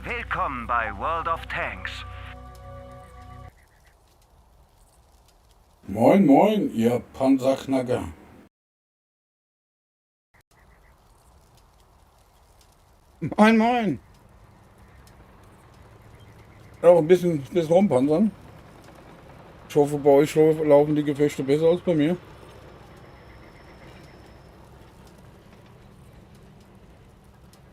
Willkommen bei World of Tanks. Moin, moin, ihr Panzerknacker. Moin, moin. Auch ein bisschen rumpanzern. Ich hoffe, bei euch laufen die Gefechte besser als bei mir.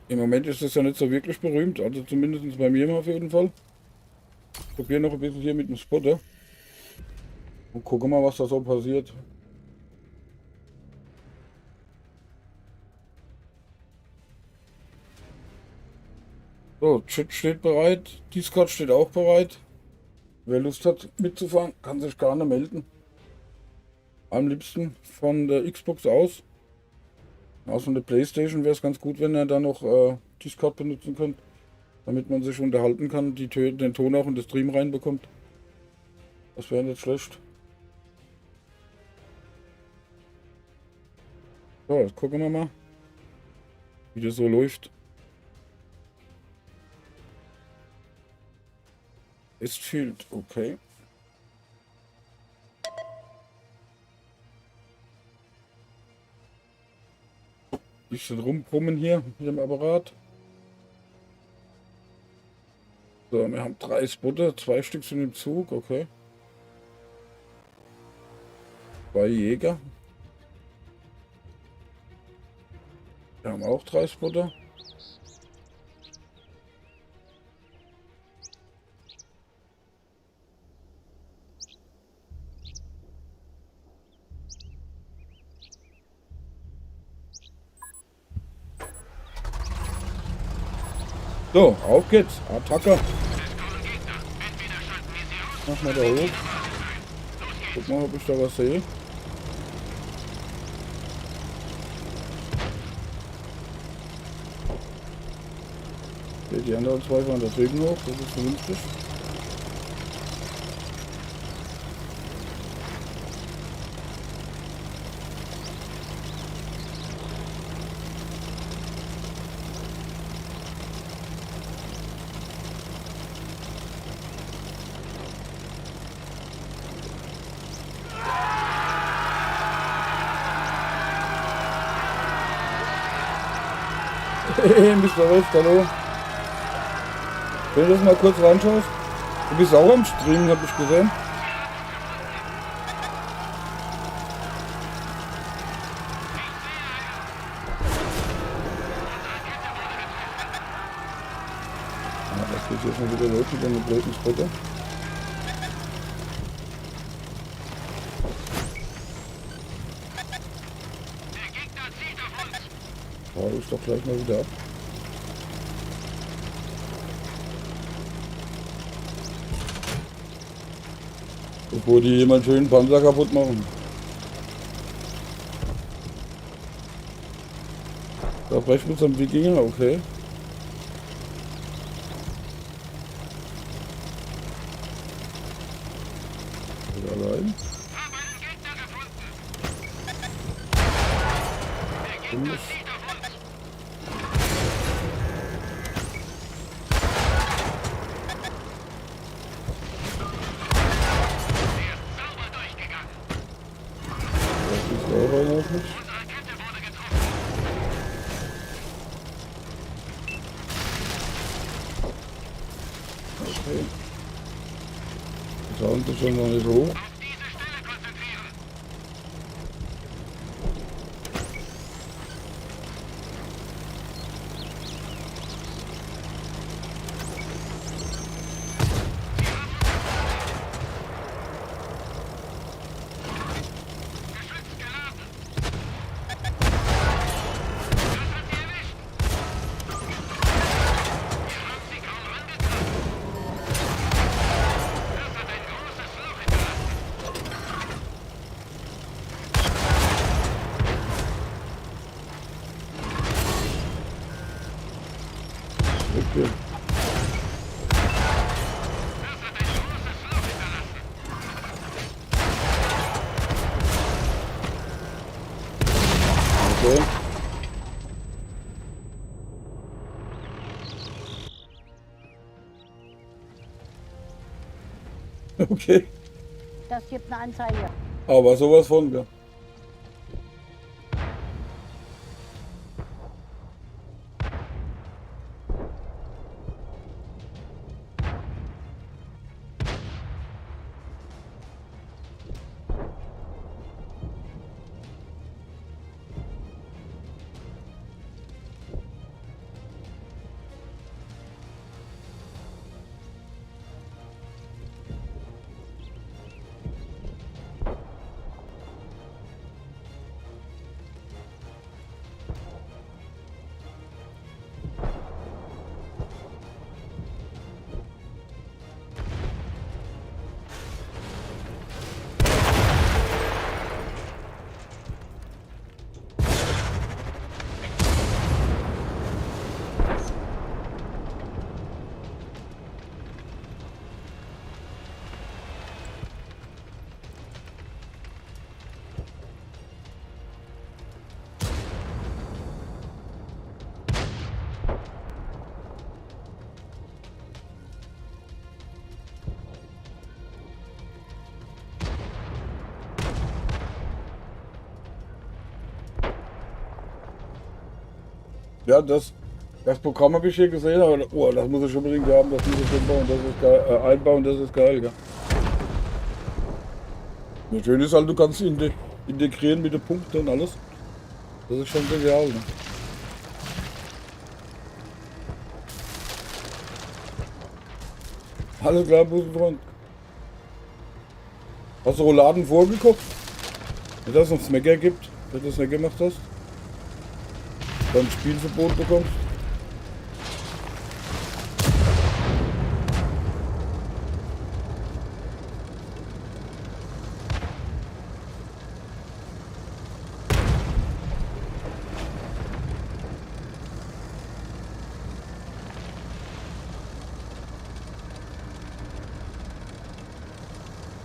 Im Moment ist es ja nicht so wirklich berühmt, also zumindest bei mir auf jeden Fall. Ich probiere noch ein bisschen hier mit dem Spotter. Und gucke mal, was da so passiert. So, Chat steht bereit, Discord steht auch bereit. Wer Lust hat mitzufahren, kann sich gerne melden. Am liebsten von der Xbox aus. Aus von der Playstation wäre es ganz gut, wenn ihr da noch Discord benutzen könnt, damit man sich unterhalten kann, den Ton auch in den Stream reinbekommt. Das wäre nicht schlecht. So, jetzt gucken wir mal, wie das so läuft. Istfield, okay. Bisschen rumbrummen hier mit dem Apparat. So, wir haben 3 Spotter, 2 Stück sind im Zug, okay. 2 Jäger. Wir haben auch 3 Spotter. So, auf geht's. Attacke. Mach mal da hoch. Guck mal, ob ich da was sehe. Okay, die anderen 2 fahren da drüben hoch. Das ist vernünftig. Hey, Mr. West, hallo. Wenn du das mal kurz reinschaust. Du bist auch am Streamen, hab ich gesehen. Ja, das geht hier schon wieder los mit dem blöden Spotter. Hau ich doch gleich mal wieder ab. Bevor die jemand schön Panzer kaputt machen. Da brechen wir zum Wikinger, okay. Allein. Okay. Schauen Sie schon mal nicht hoch. Okay. Okay. Okay. Das gibt eine Anzeige. Aber sowas von, ja. Ja, das Programm habe ich hier gesehen, aber oh, das muss ich unbedingt haben, das muss ich einbauen, das ist geil, einbauen, das ist geil, ja. Ja, schön ist halt, du kannst integrieren mit den Punkten und alles. Das ist schon genial, ne? Alles klar, Busenfreund. Hast du Rouladen vorgekocht? Wenn das noch Smacker gibt, wenn du das nicht gemacht hast, dann Spielverbot bekommst.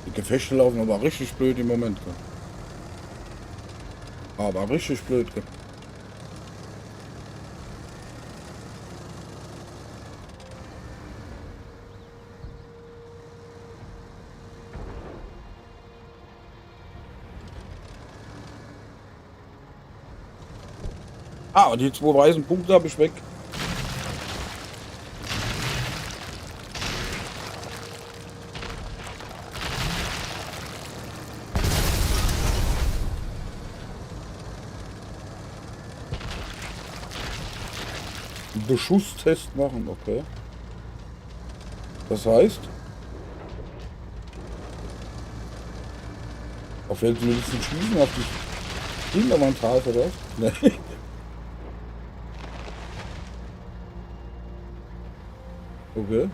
Die Gefechte laufen aber richtig blöd im Moment. Aber richtig blöd. Ah, und die 2 weißen Punkte habe ich weg. Beschusstest machen, okay. Das heißt, auf welche willst du schießen? Auf die Hinterwandtafel, oder was? Nee. Okay.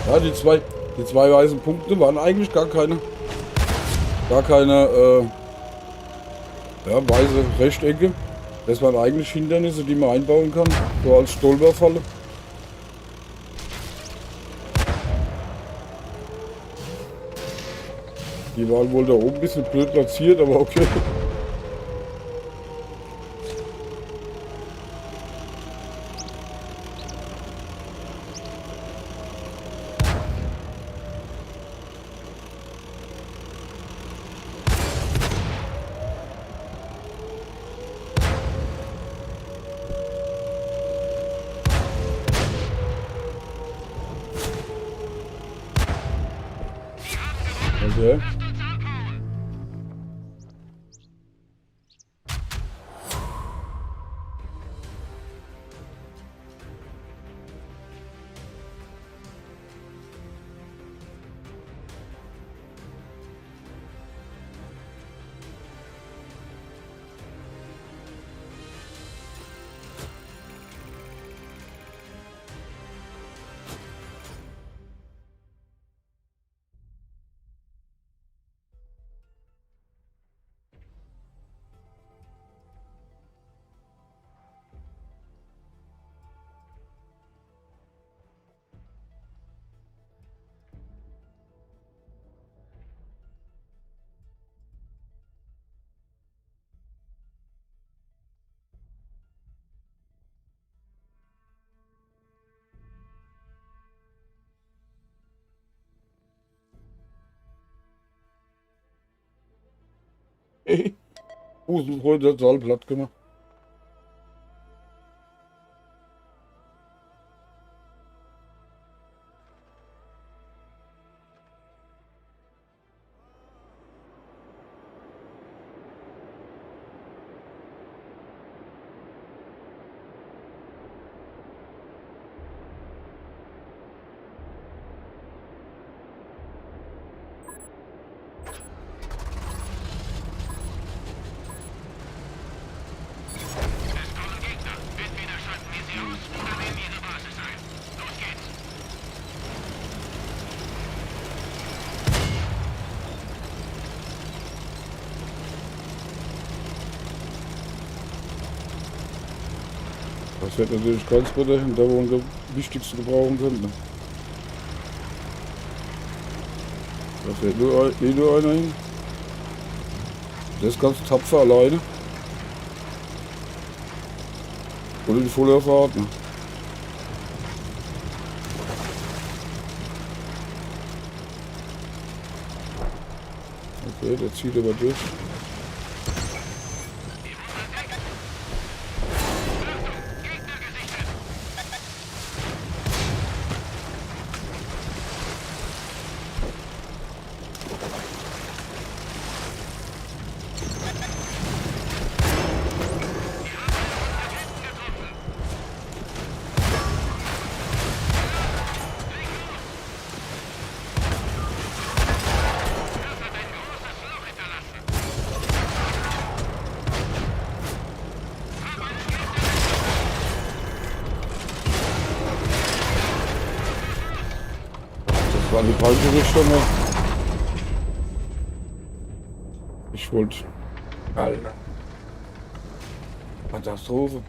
Ja, die zwei weißen Punkte waren eigentlich gar keine ja, weiße Rechtecke. Das waren eigentlich Hindernisse, die man einbauen kann, so als Stolperfalle. Die waren wohl da oben ein bisschen blöd platziert, aber okay. Okay. Busenfreund hat Saal platt gemacht. Das wird natürlich ganz bitter hin, da wo wir am wichtigsten gebrauchen könnten. Da fährt nur einer hin. Der ist ganz tapfer alleine. Oder die volle Fahrt. Ne? Okay, der zieht aber durch. Das war die falsche Richtung. Ne? Ich wollte... Alter. Katastrophe.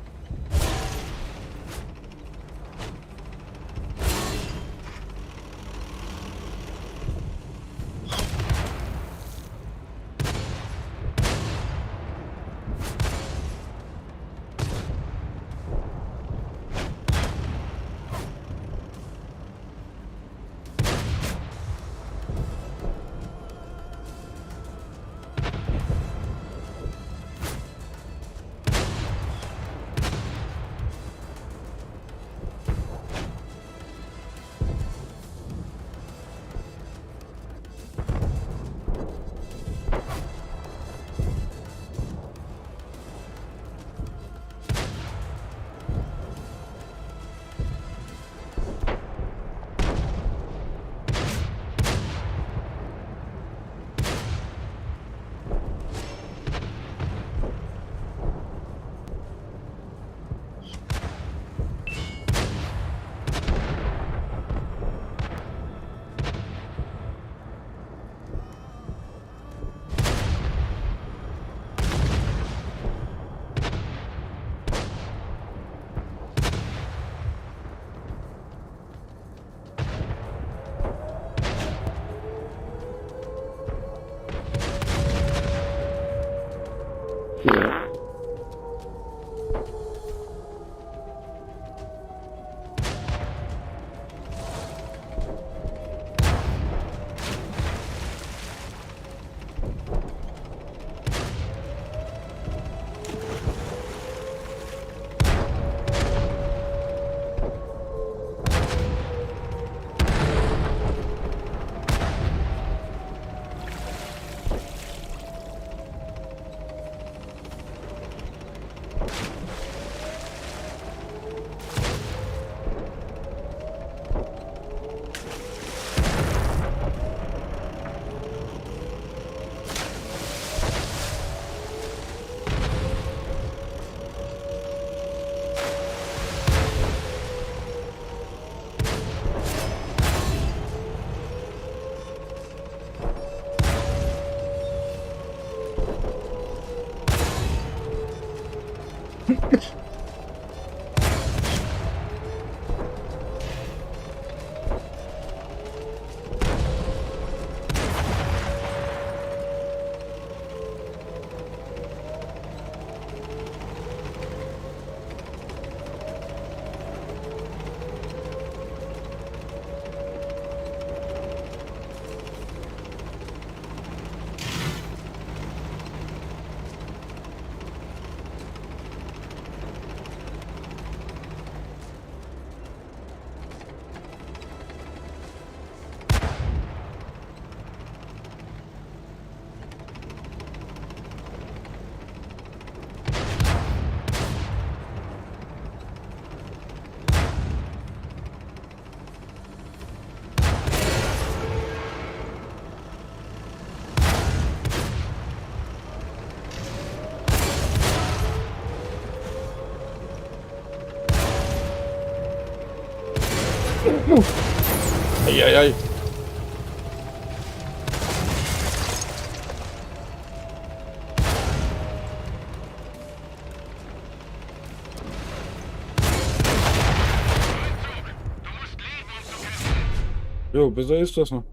Eieiei. Jo, besser ist das noch.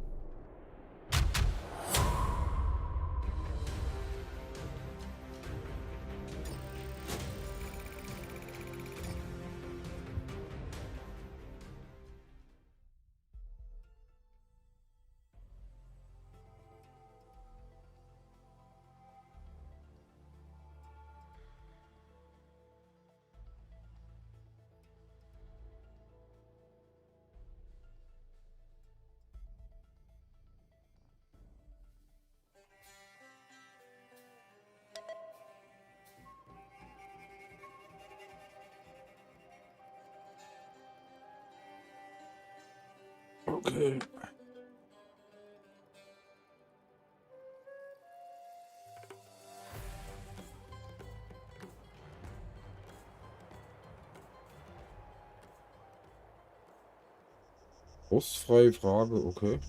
Okay. Frostfreie Frage, okay.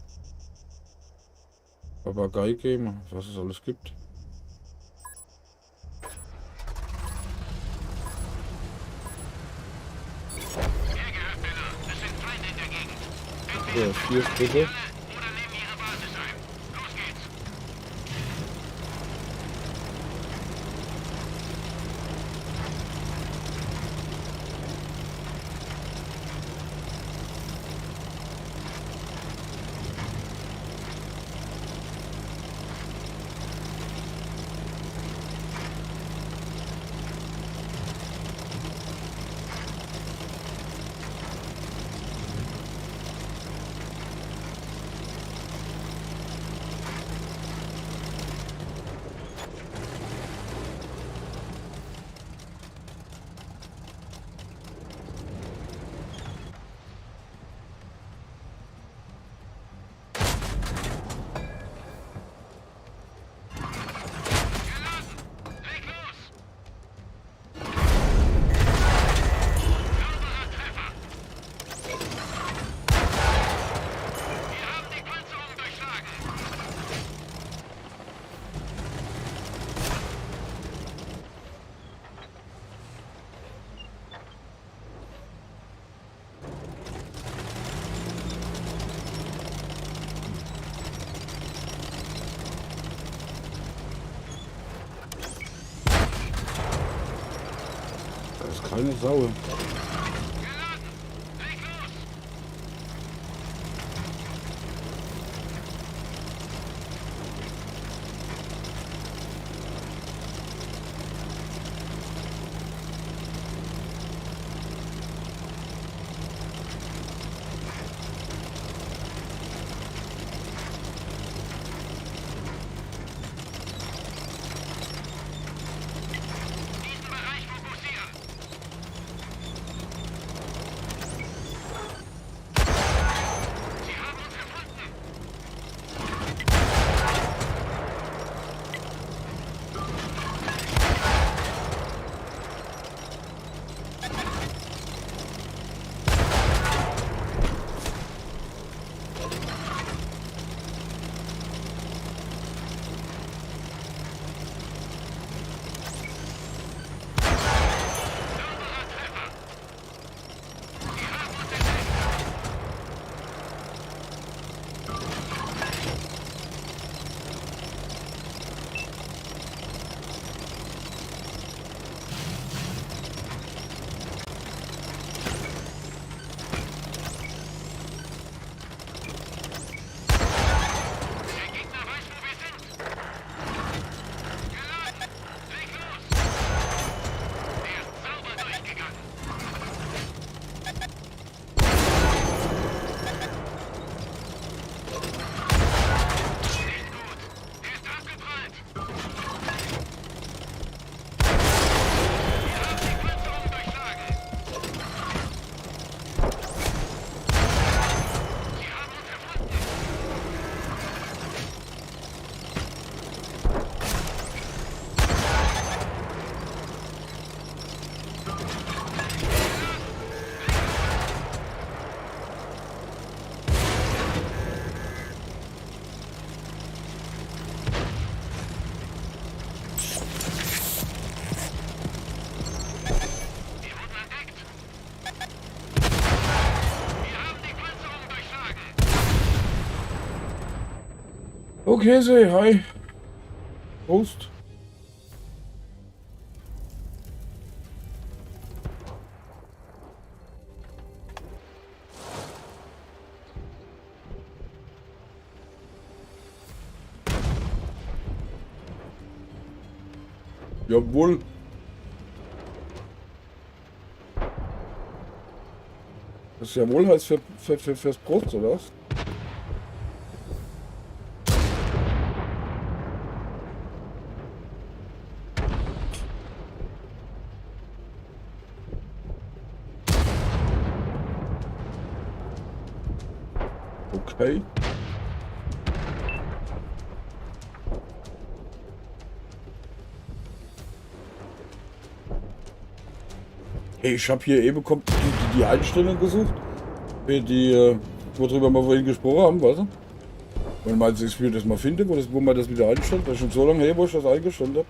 Papagei-Game, was es alles gibt. Ja, 4 Schritte. Keine Sau. Okay, say hi. Prost. Jawohl. Das ist ja wohl heißt fürs Brust, oder was? Okay. Hey, ich habe hier eben die Einstellung gesucht, für die, worüber wir vorhin gesprochen haben, weißt du? Und meinst du, ich will das mal finden, wo man das wieder einstellt? Das ist schon so lange her, wo ich das eingestellt habe.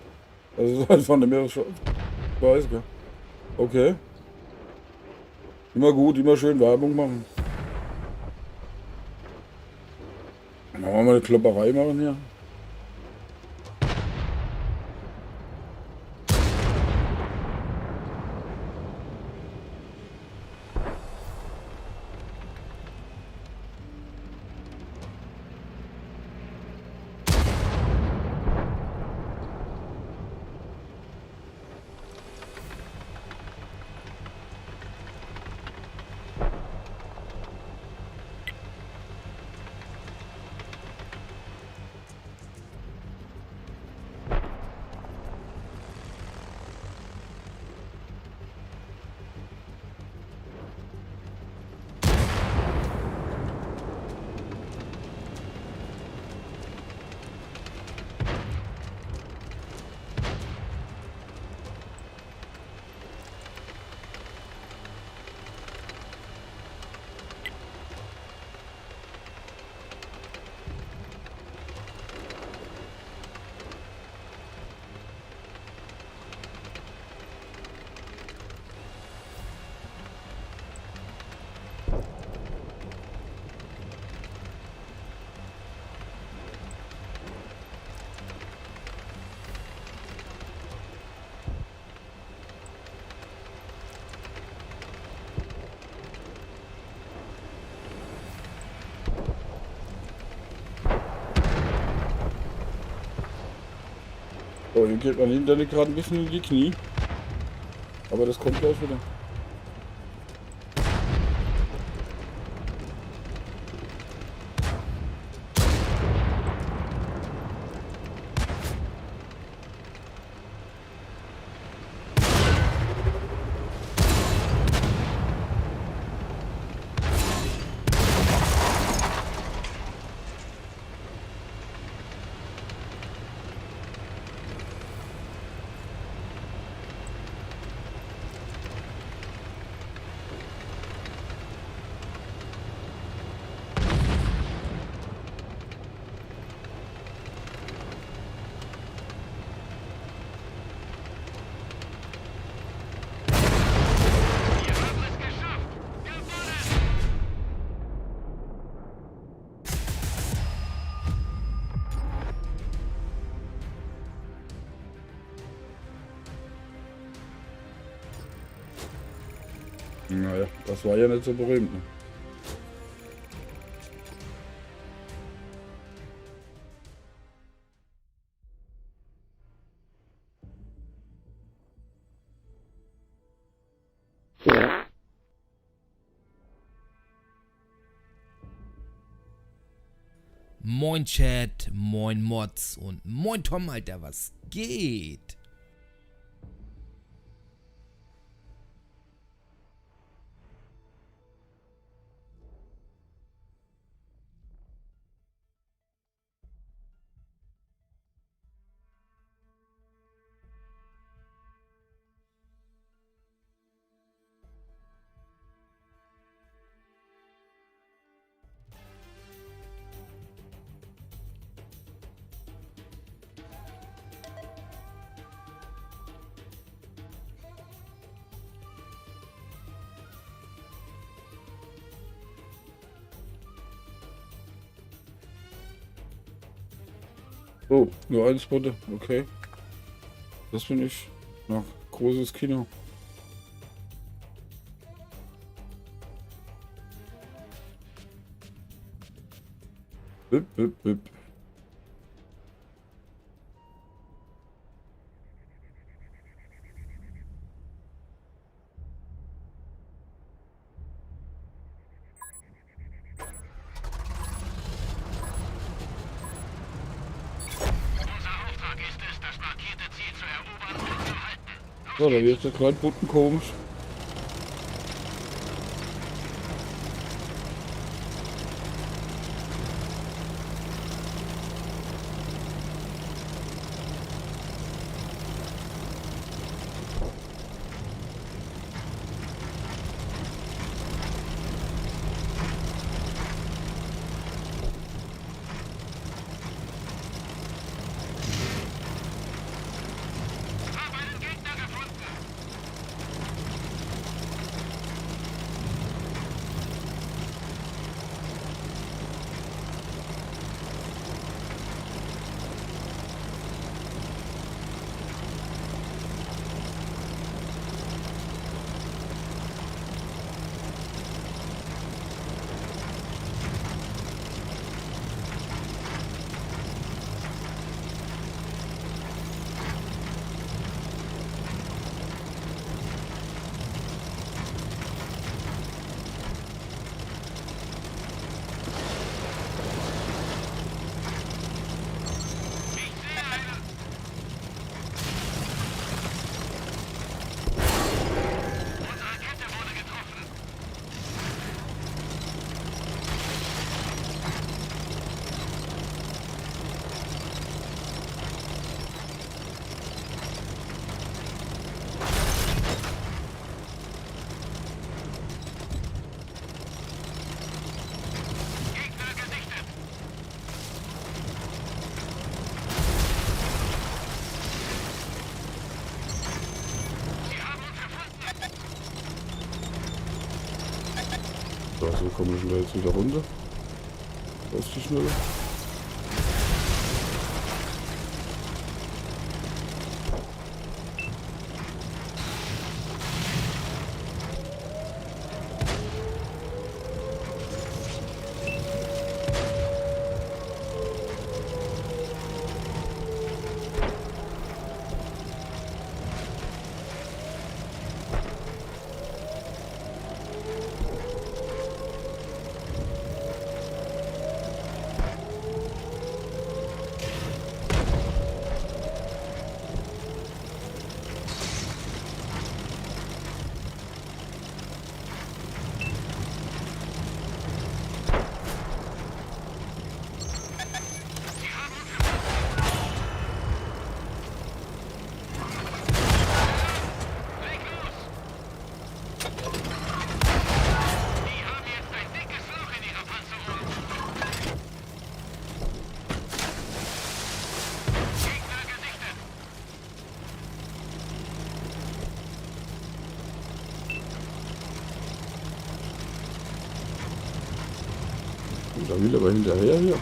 Das ist einfach nicht mehr so. Ich weiß, gell? Okay. Immer gut, immer schön Werbung machen. Dann wollen wir mal eine Klopperei machen hier. So, hier geht mein Internet gerade ein bisschen in die Knie. Aber das kommt gleich wieder. Naja, das war ja nicht so berühmt. Ne? Moin Chat, moin Mods und moin Tom, Alter, was geht? Oh, nur ein Spot, okay. Das bin ich. Na, großes Kino. Bip, bip, bip. So, da wird der kleine Button komisch. So, so komme ich da jetzt wieder runter. Da ist die Schnelle. Und da will aber hinterher hier. Ja.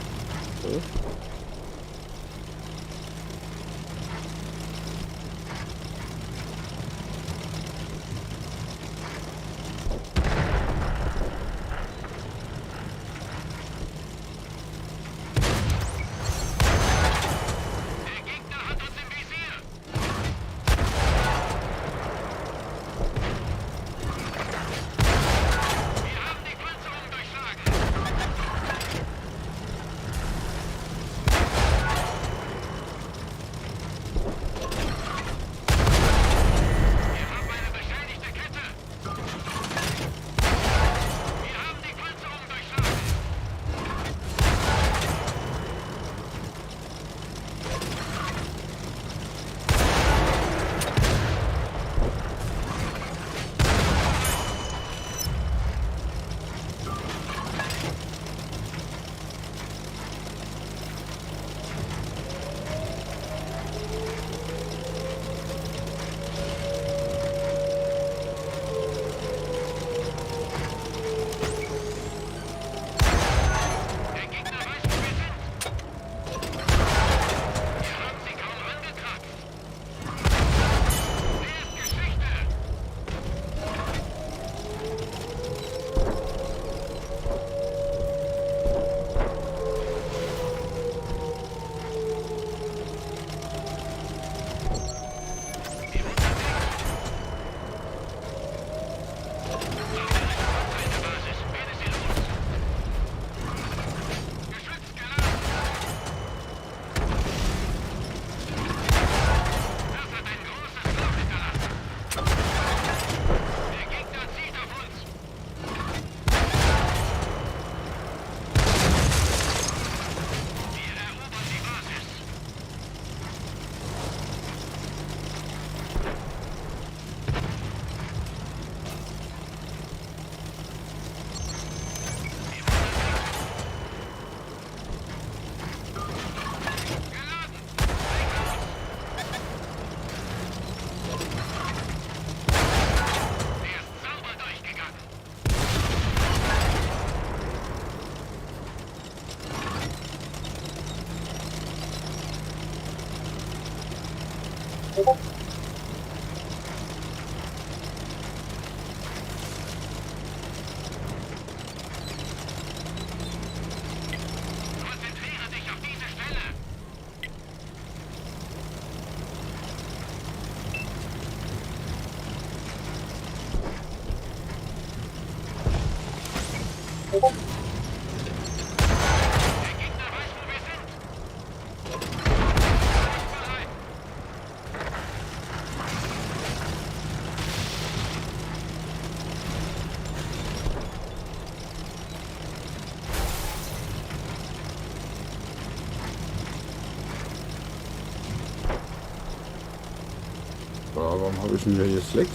Warum habe ich denn hier Slacks?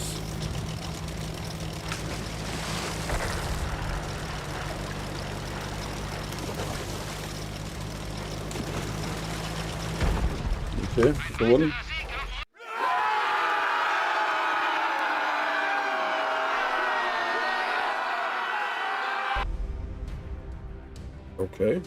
Okay, gewonnen. Okay.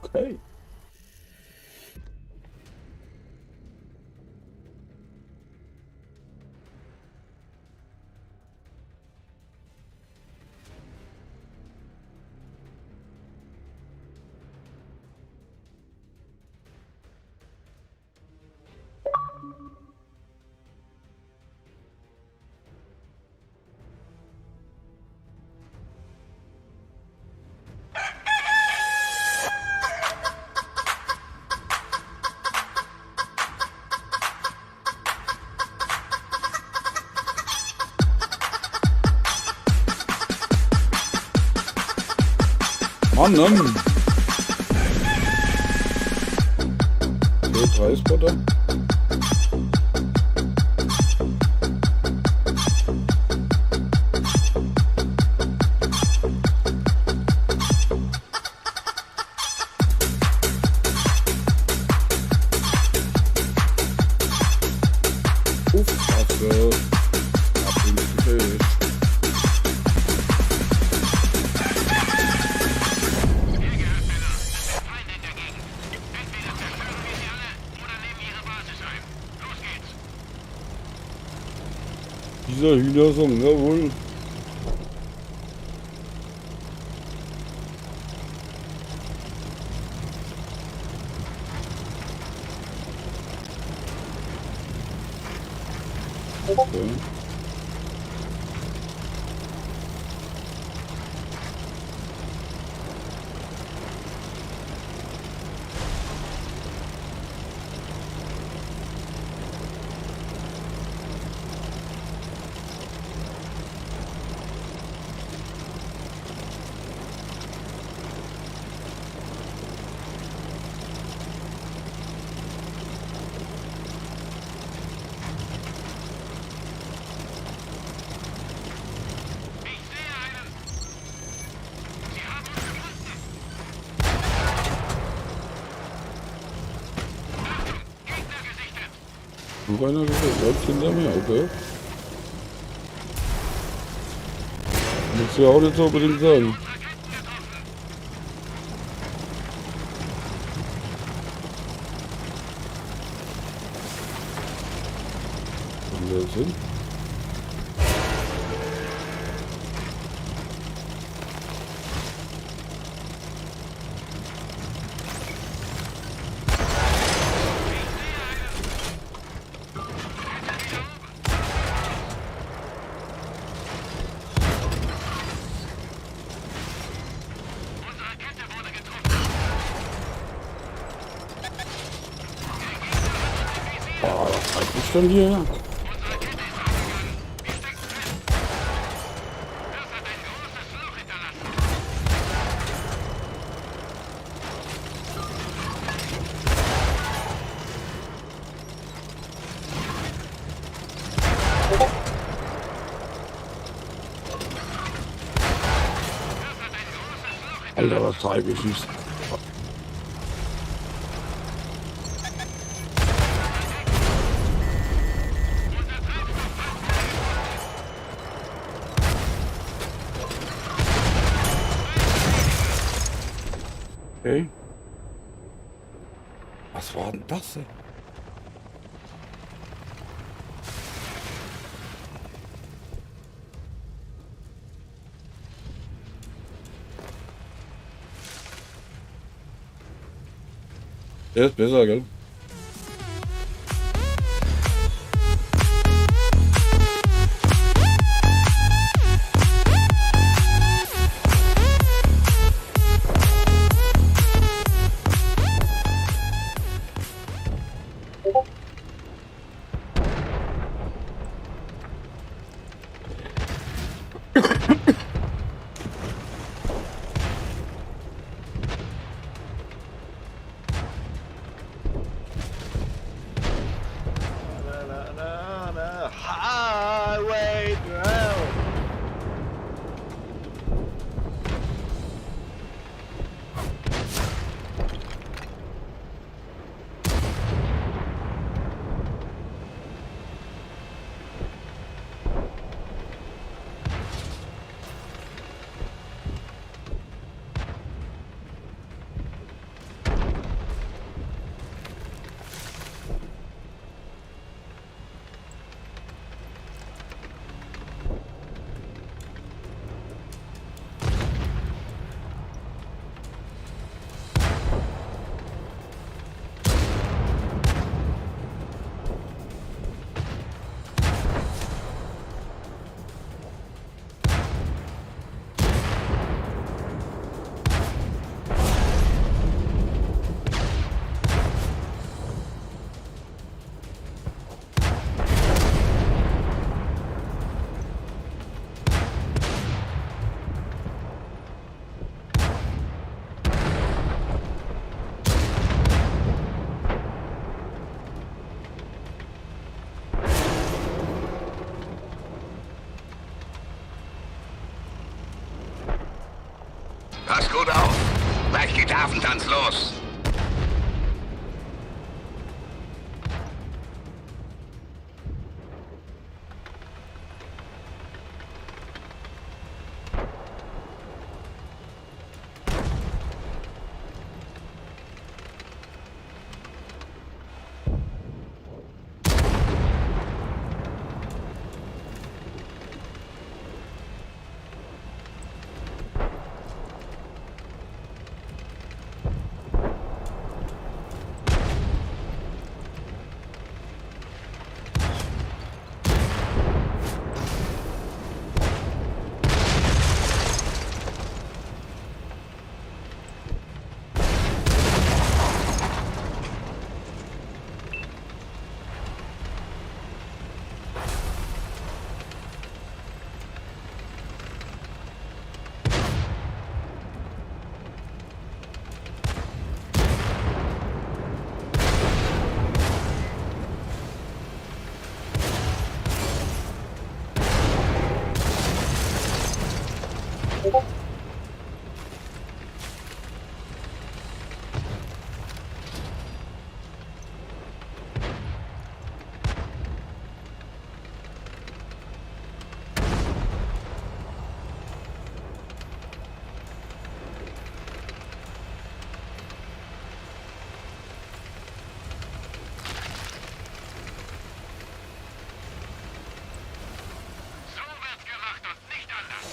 Okay. Mann, okay, 3 Spotter. Waffe. Abhängig. Dieser Hühnersong, jawohl. Okay. Noch einer läuft hinter mir, okay. Muss ja auch nicht so unbedingt sein. Wo wir jetzt hin? Was ist denn hier? Alter, was treibe ich nicht. Okay. Was war denn das? Ey? Der ist besser, gell? Highway drill. Pass gut auf. Gleich geht der Affentanz los. So wird gemacht und nicht anders.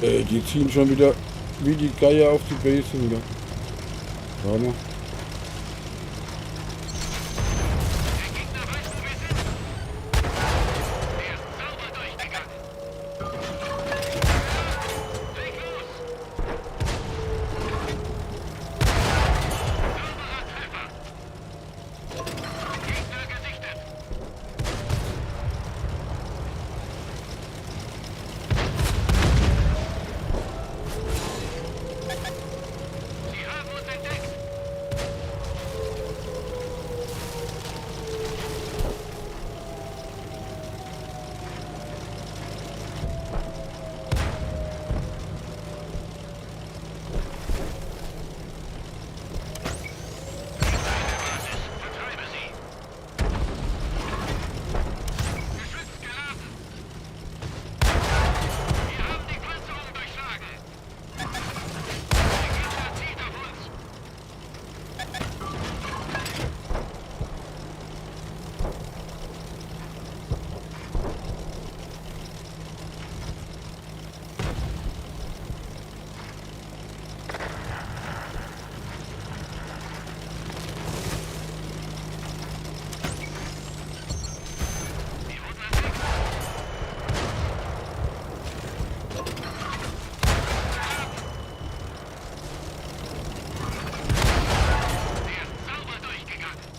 Die ziehen schon wieder wie die Geier auf die Base wieder. Warte mal. Der Gegner weiß, wo wir sind. Er ist sauber durchgegangen. Leg los. Sauberer Treffer. Gegner gesichtet. Sie haben uns entdeckt. Vertreibe sie. Geschütz geladen. Wir haben die Panzerung durchschlagen. Der Gegner zieht auf uns. Sie wurden entdeckt. Der ist sauber durchgegangen.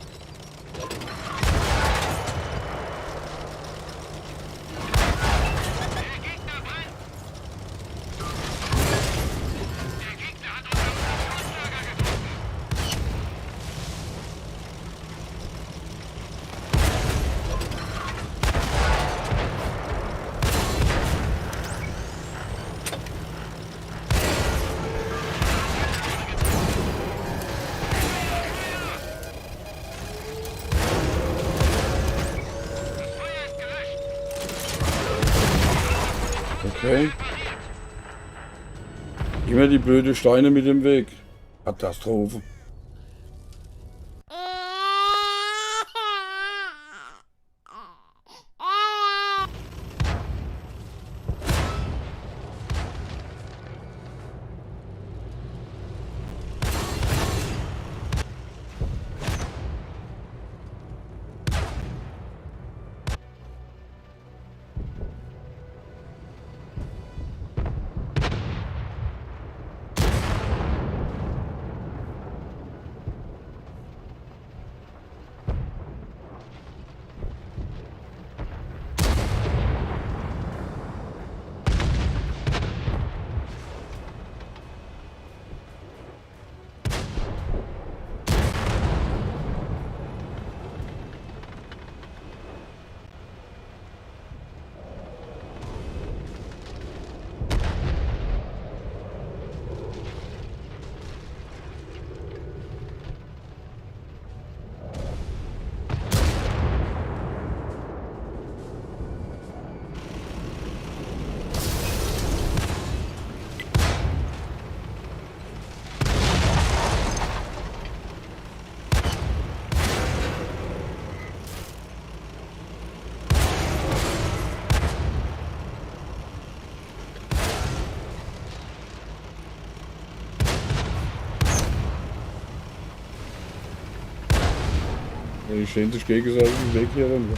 Der Gegner brennt. Der Gegner hat unser Munitionslager gefunden. Das Feuer ist gelöscht. Okay. Immer die blöde Steine mit dem Weg. Katastrophe. Die stehen sich gegenseitig im Weg hier runter.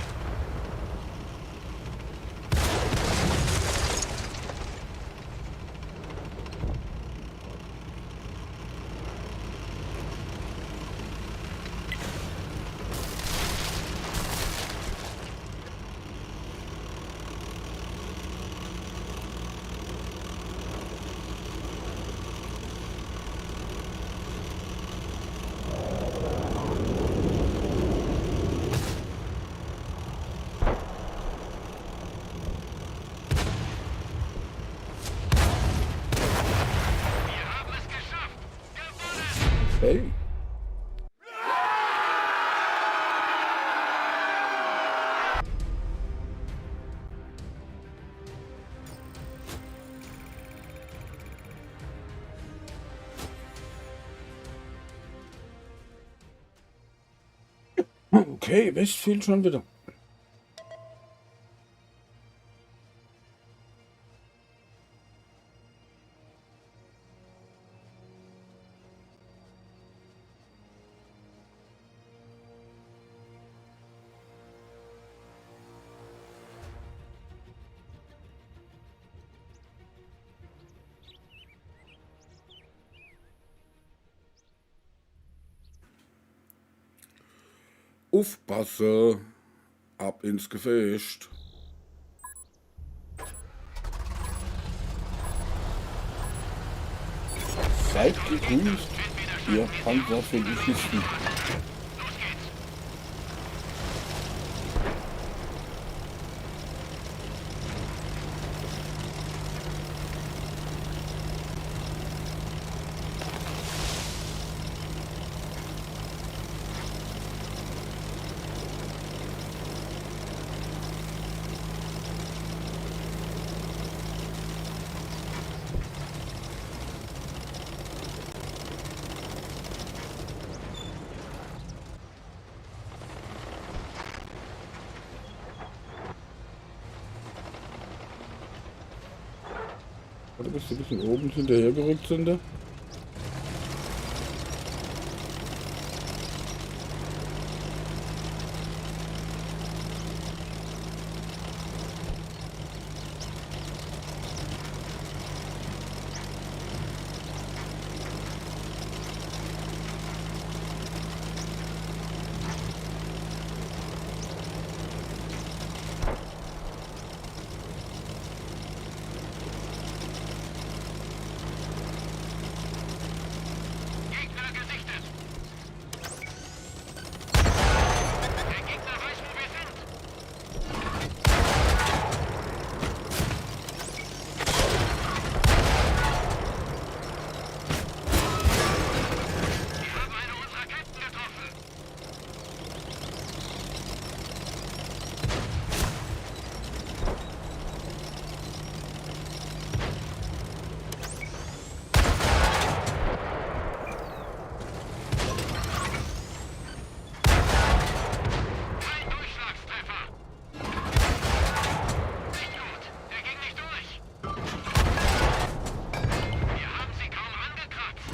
Hey. Okay, West fehlt schon wieder. Aufpasse. Ab ins Gefecht. Seid gegrüßt, ihr Panzerfetischisten. Oder bist du ein bisschen oben hinterhergerückt, sind? Gegner gesichtet. Der Gegner weiß, wo wir sind. Wir haben eine unserer Captain getroffen. Kein Durchschlagstreffer. Nicht gut. Der ging nicht durch. Wir haben sie kaum angekratzt.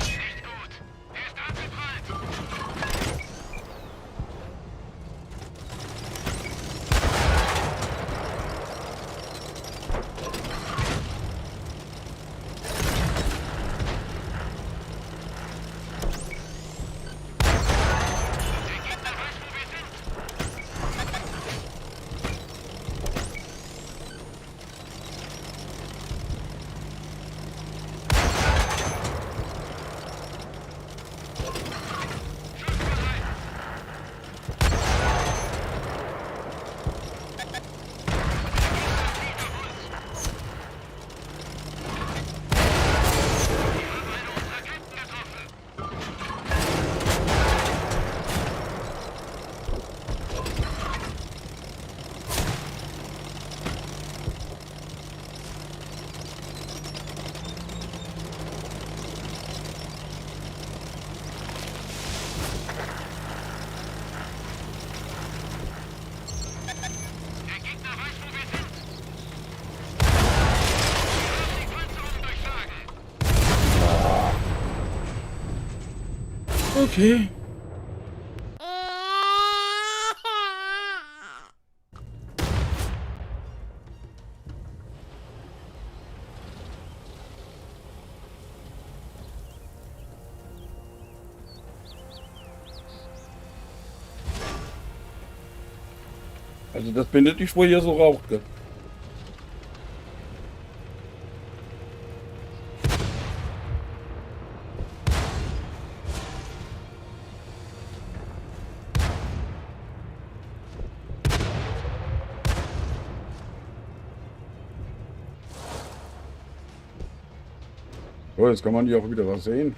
Nicht gut. Er ist abgeprallt. Der Gegner weiß, wo wir sind. Schussbereit. Wir haben eine unserer Captain getroffen. Der Gegner weiß, wo wir sind. Wir haben die Panzerung durchschlagen. Okay. Also das bin nicht ich, wo hier so raucht. Gell? So, jetzt kann man hier auch wieder was sehen.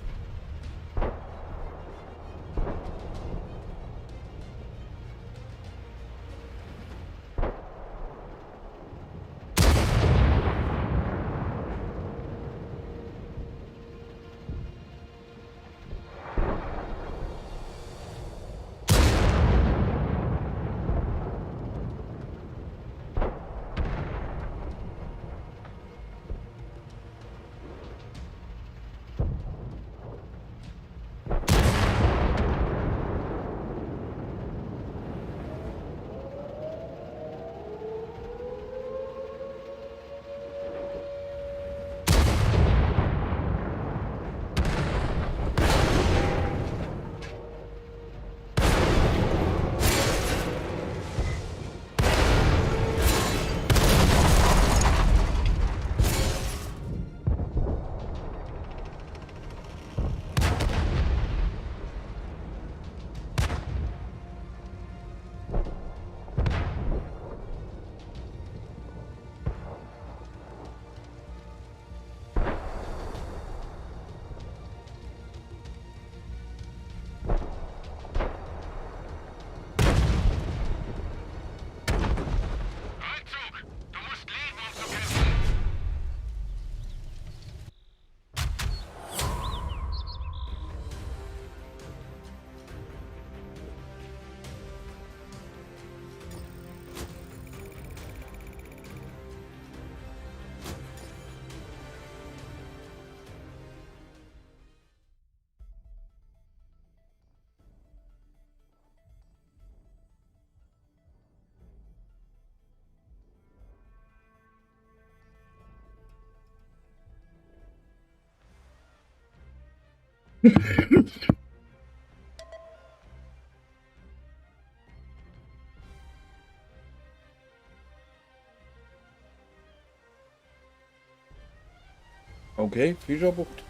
Okay, Fischerbucht.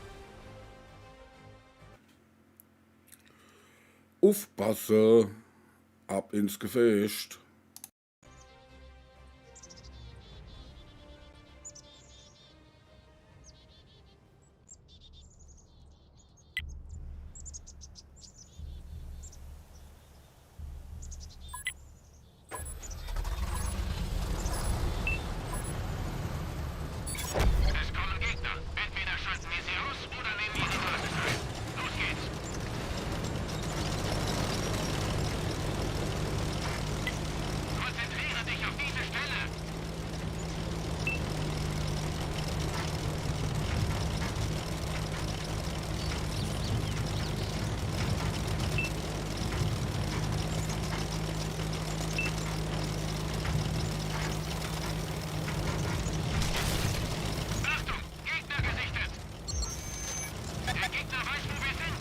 Aufpasse, ab ins Gefecht. Es kommen Gegner. Entweder schalten wir sie aus oder nehmen ihre Basis ein. Los geht's. Konzentriere dich auf diese Stelle. Achtung, Gegner gesichtet. Der Gegner weiß, wo wir sind.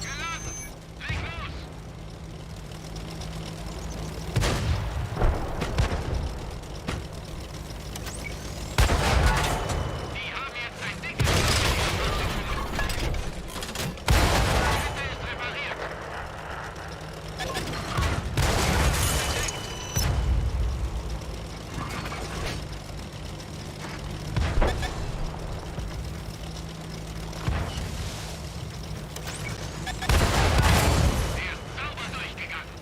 Geladen. Leg los. Die haben jetzt ein dickes Mitte ist repariert. Er ist sauber durchgegangen.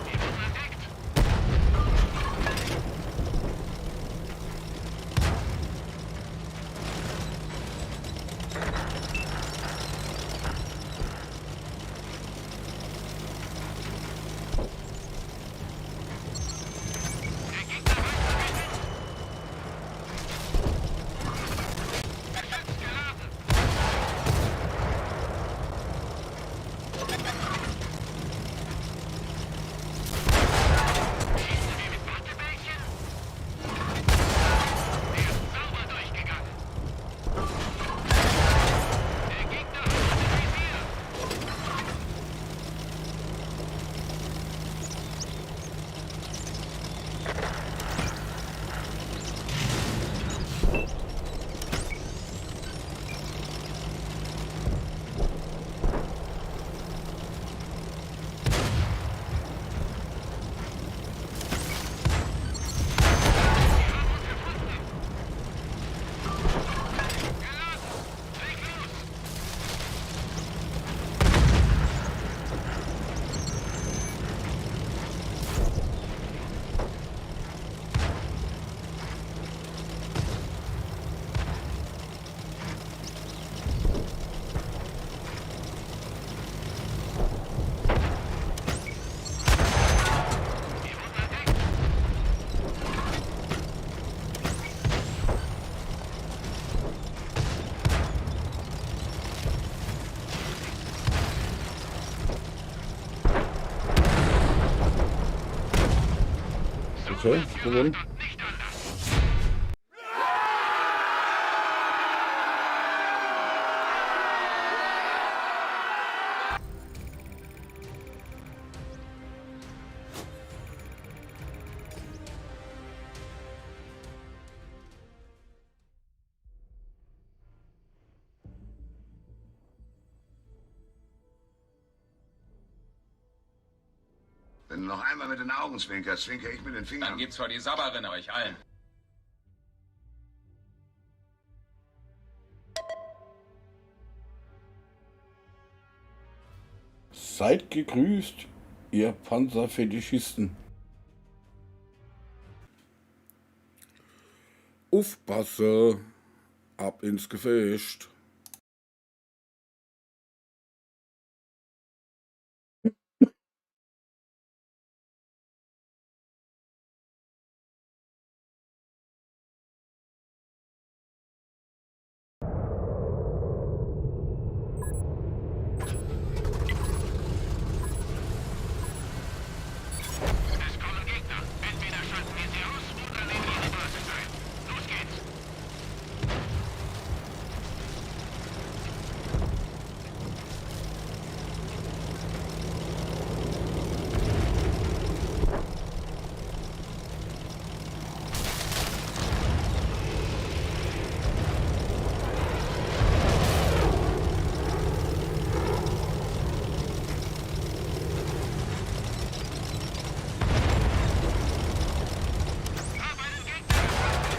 Die wurden entdeckt. Der Gegner weiß, wo wir sind. Geschütz geladen. Schießen wir mit Wattebällchen? Er ist sauber durchgegangen. Der Gegner hat uns im Visier. Sie haben uns gefunden. Geladen. Leg los. Wir wurden entdeckt. Okay, gewonnen. Und nicht anders. Wenn du noch einmal mit den Augen zwinkerst, zwinker ich mit den Fingern. Dann gibt's vor die Sabberin euch allen. Seid gegrüßt, ihr Panzerfetischisten. Aufpasse, ab ins Gefecht. Es kommen Gegner. Entweder schalten wir sie aus oder nehmen ihre Basis ein. Los geht's. Hab einen Gegner gefunden.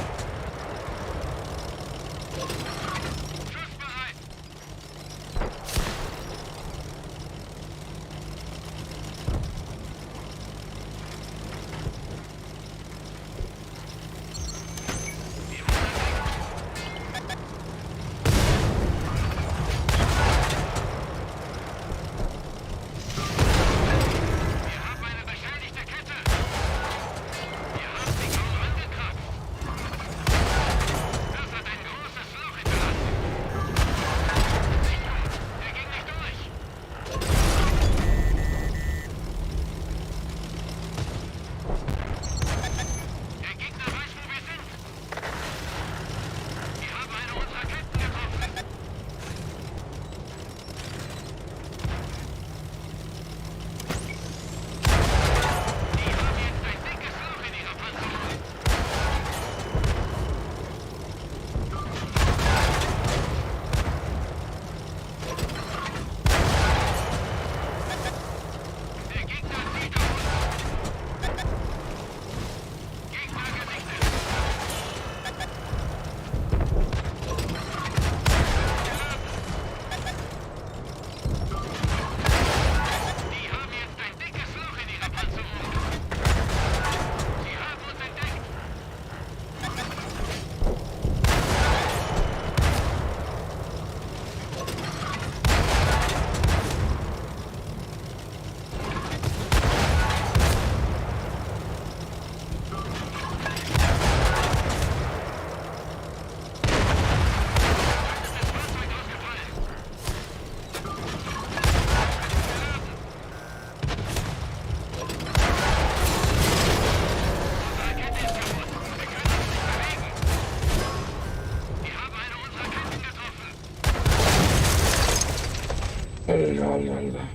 Schussbereit. Wir haben eine beschädigte Kette. Wir haben sie kaum angekratzt. Das hat ein großes Loch hinterlassen. Nicht gut. Er ging nicht durch. Der Gegner weiß, wo wir sind. Wir haben eine unserer Ketten getroffen. Die haben jetzt ein dickes Loch in ihrer Panzerung. Der Gegner zieht auf uns. Gegner gesichtet. Die haben jetzt ein dickes Loch in ihrer Panzerung. Sie haben uns entdeckt. Das Fahrzeug ausgefallen. Unsere Kette ist kaputt. Wir können uns nicht bewegen. Wir haben eine unserer Ketten getroffen. Alter.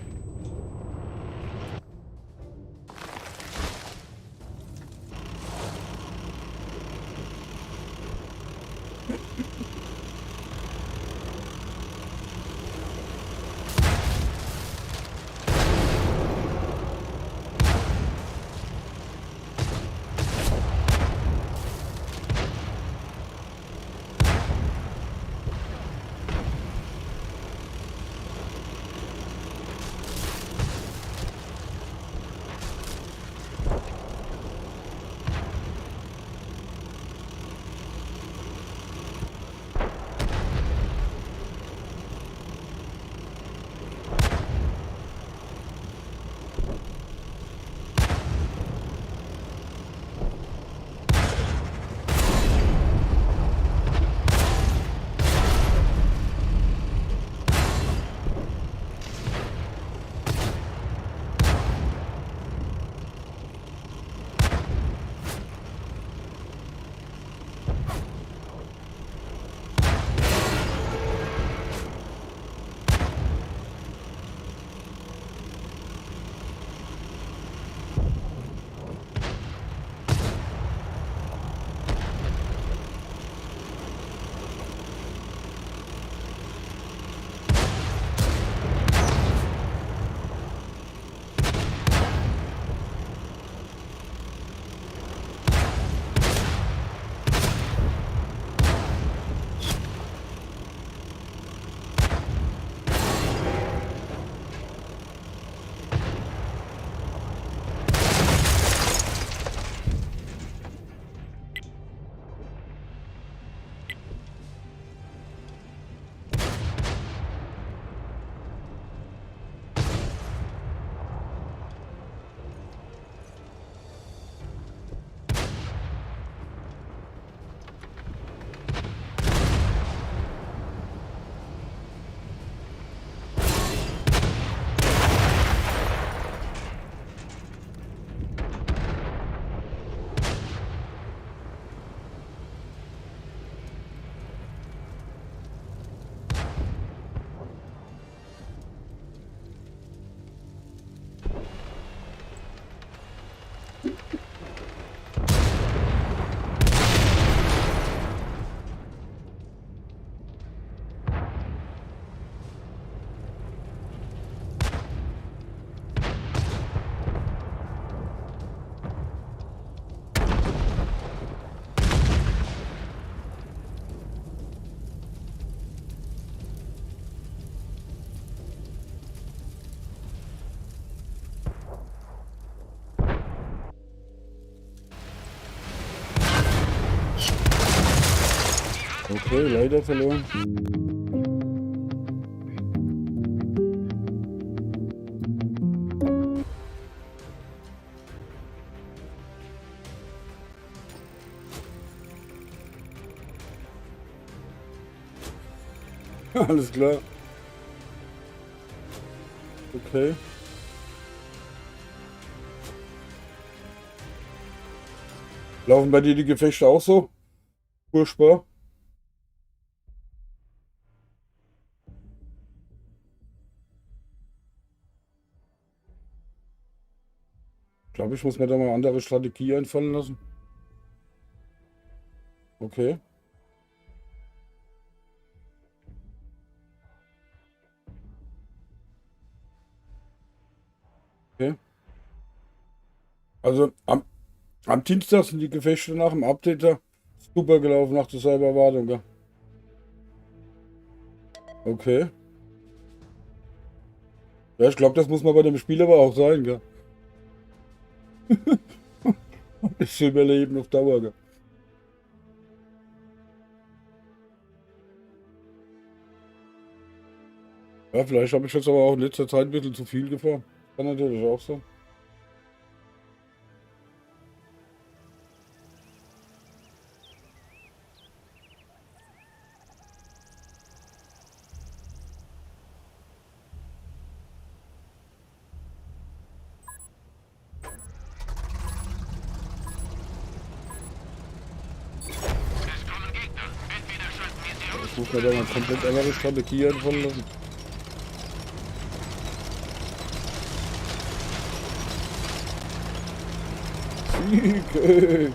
Okay, leider verloren. Alles klar. Okay. Laufen bei dir die Gefechte auch so? Furchtbar. Ich glaube, ich muss mir da mal eine andere Strategie einfallen lassen. Okay. Okay. Also am Dienstag sind die Gefechte nach dem Update da super gelaufen nach der Cyberwartung, gell? Okay. Ja, ich glaube, das muss man bei dem Spiel aber auch sein, gell? Ich will überleben auf Dauer, gell? Ja, vielleicht habe ich jetzt aber auch in letzter Zeit ein bisschen zu viel gefahren. Kann natürlich auch sein. Es kommen Gegner. Entweder schalten wir sie aus Ich muss mir da mal komplett andere Strategie einfallen lassen. Sieg!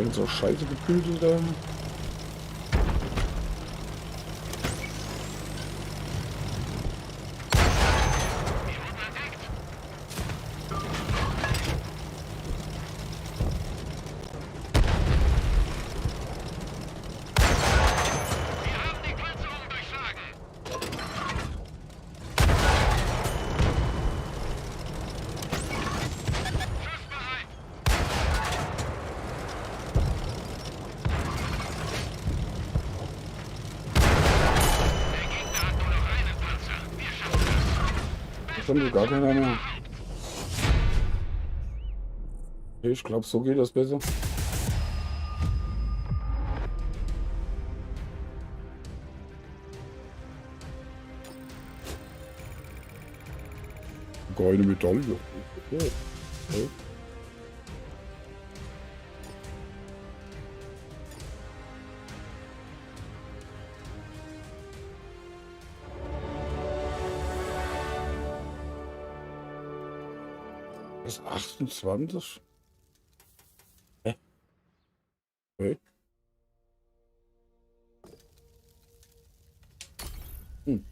Wenn so Scheiße gebündelt da. Das haben wir gar keiner mehr. Okay, ich glaube, so geht das besser. Goldene Medaille. Okay. Okay. Das 28? Hä? Okay. Hm.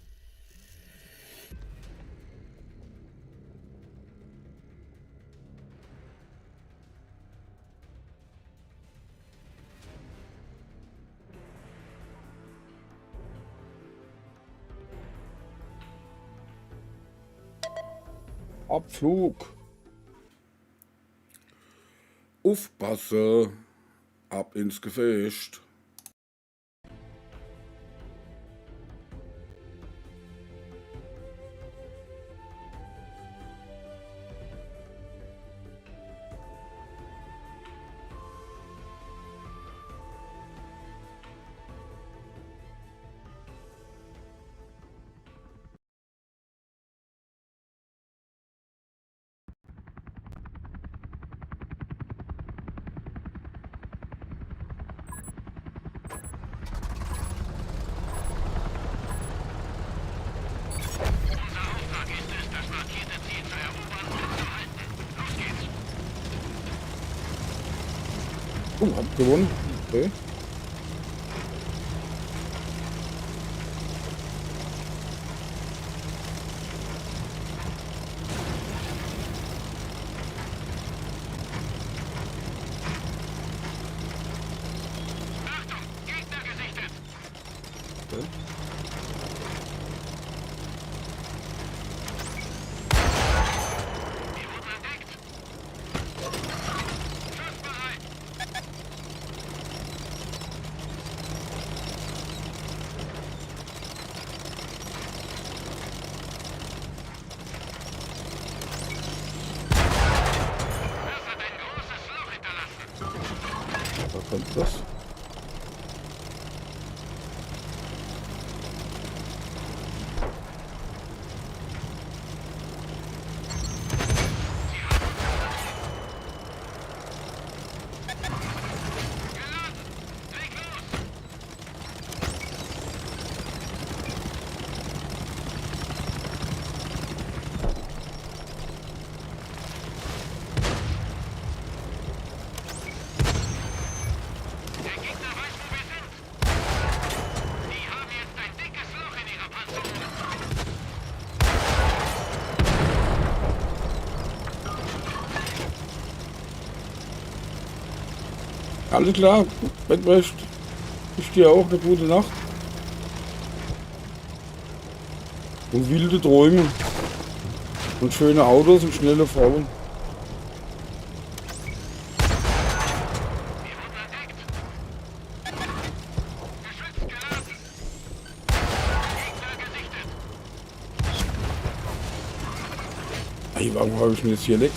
Abflug. Aufpasse. Ab ins Gefecht. Hab gewonnen. Okay. Achtung, Gegner gesichtet. Okay. Wir wurden entdeckt. Schussbereit. Das hat ein großes Loch hinterlassen. Was kommt das? Geladen. Leg los. Der Gegner weiß, wo wir sind. Die haben jetzt ein dickes Loch in ihrer Panzerung. Alles klar, Bettbrecht. Ich dir auch eine gute Nacht. Und wilde Träume. Und schöne Autos und schnelle Frauen. Wir wurden entdeckt. Geschützt geladen. Gegner gesichtet. Ey, warum habe ich denn jetzt hier Lex?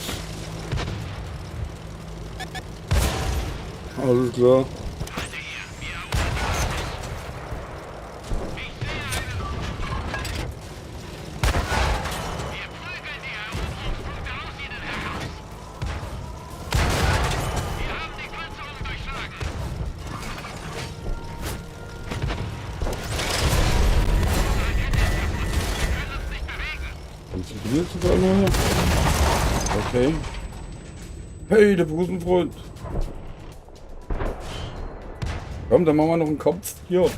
Alles klar. Halte hier. Wir erobern das. Ich sehe einen. Wir prügeln die Eroberungspunkte aus ihnen heraus. Wir haben die Panzerung durchschlagen. Wir können uns nicht bewegen. Konzentriert sogar noch. Okay. Hey, der Busenfreund. Komm, dann machen wir noch einen Kopf. Hier.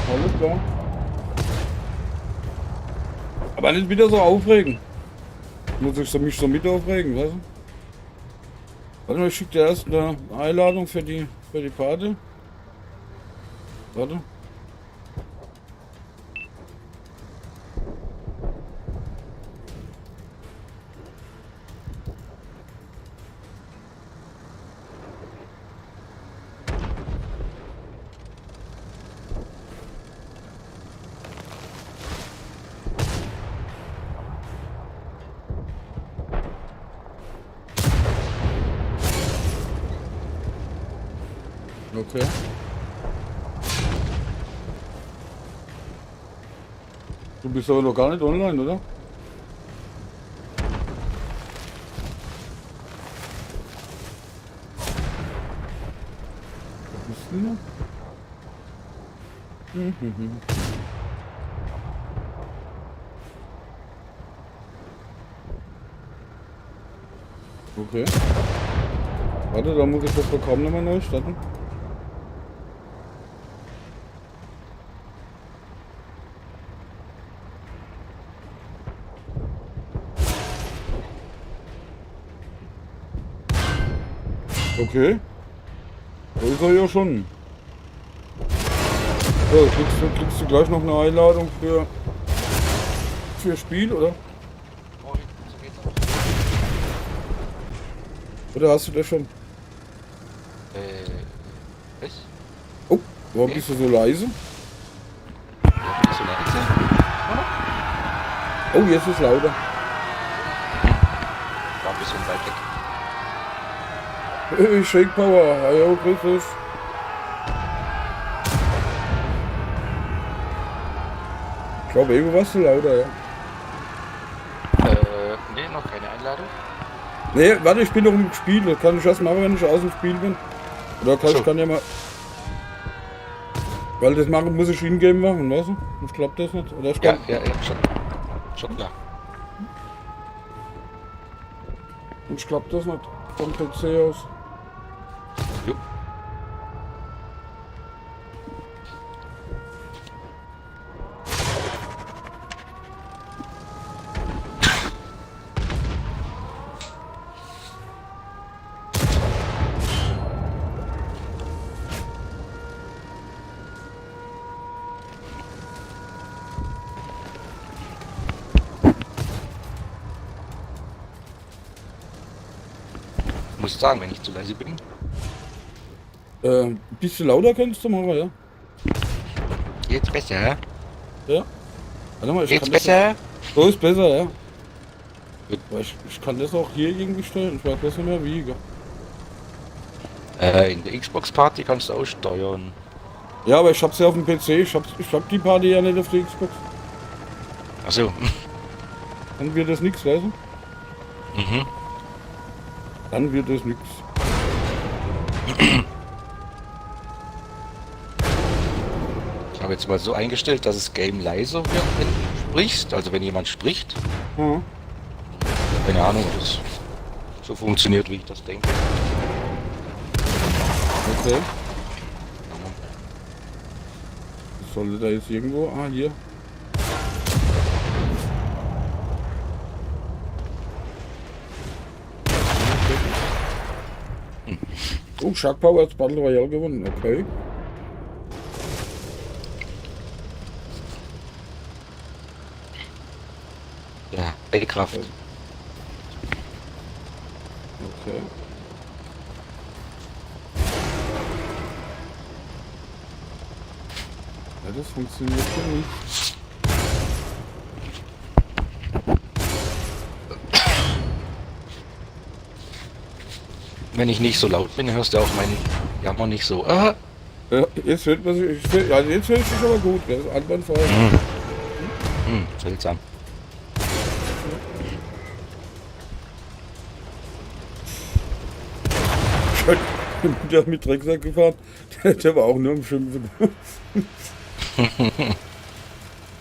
Alles klar. Aber nicht wieder so aufregen. Muss ich mich so mit aufregen, weißt du? Warte mal, ich schicke dir erst eine Einladung für die Party. Warte. Okay. Du bist aber noch gar nicht online, oder? Was bist du denn? Okay. Warte, da muss ich das Programm nochmal neu starten. Okay. Da ist er ja schon. So, kriegst du gleich noch eine Einladung für Spiel, oder? Oder hast du das schon? Was? Oh, warum bist du so leise? Bist du leise? Oh, jetzt ist lauter. War ein bisschen weit weg. Hey, Shake Power, hallo, grüß dich. Ich glaube, eben warst du lauter, ja. Nee, noch keine Einladung. Nee, warte, ich bin noch im Spiel. Das kann ich erst machen, wenn ich aus dem Spiel bin. Oder So. kann ja mal. Weil das machen muss ich hingeben machen, weißt du? Ich glaube das nicht. Oder ich Ja, kann, ja, schon. Schon klar. ich glaube das nicht. Vom PC aus. Jo. Ich muss sagen, wenn ich zu leise bin. Ein bisschen lauter könntest du machen, ja? Jetzt besser. Ja. Warte mal, ich Jetzt kann das besser. So ist besser, ja. Gut. Aber ich kann das auch hier irgendwie steuern. Ich weiß nicht mehr wie. Gell? In der Xbox Party kannst du aussteuern. Ja, aber ich hab's ja auf dem PC. Ich hab die Party ja nicht auf der Xbox. Achso. Dann wird das nichts, weißt du? Mhm. Dann wird das nichts. Ich habe jetzt mal so eingestellt, dass das Game leiser wird, wenn du sprichst. Also wenn jemand spricht. Mhm. Keine Ahnung, ob das so funktioniert, wie ich das denke. Okay. Sollte da jetzt irgendwo? Ah, hier. Oh, Shark Power hat Battle Royale gewonnen. Okay. Ja, Bellkraft. Okay. Ja, das funktioniert ja nicht. Wenn ich nicht so laut bin, hörst du auch meinen Jammer nicht so. Ah, Ja, jetzt hört man sich. Ja, jetzt hört sich aber gut. Das ist einwandfrei. Seltsam. Der mit Drecksack gefahren, der war auch nur im Schimpfen. Der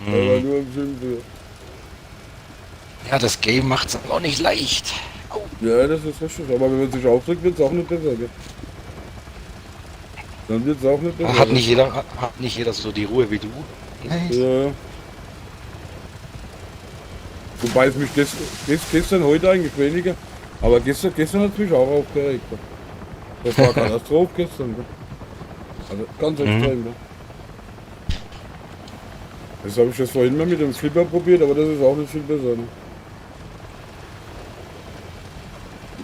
war nur im Schimpfen. Ja, das Game macht's aber auch nicht leicht. Au. Ja, das ist richtig. Aber wenn man sich aufregt, wird es auch nicht besser. Gell? Dann wird es auch nicht besser. Hat nicht jeder so die Ruhe wie du. Ja. Wobei es mich gestern, heute eigentlich weniger. Aber gestern hat es mich auch aufgeregt. Gell? Das war Katastrophe gestern. Gell? Also ganz extrem. Gell? Jetzt habe ich das vorhin mal mit dem Flipper probiert, aber das ist auch nicht viel besser. Ne?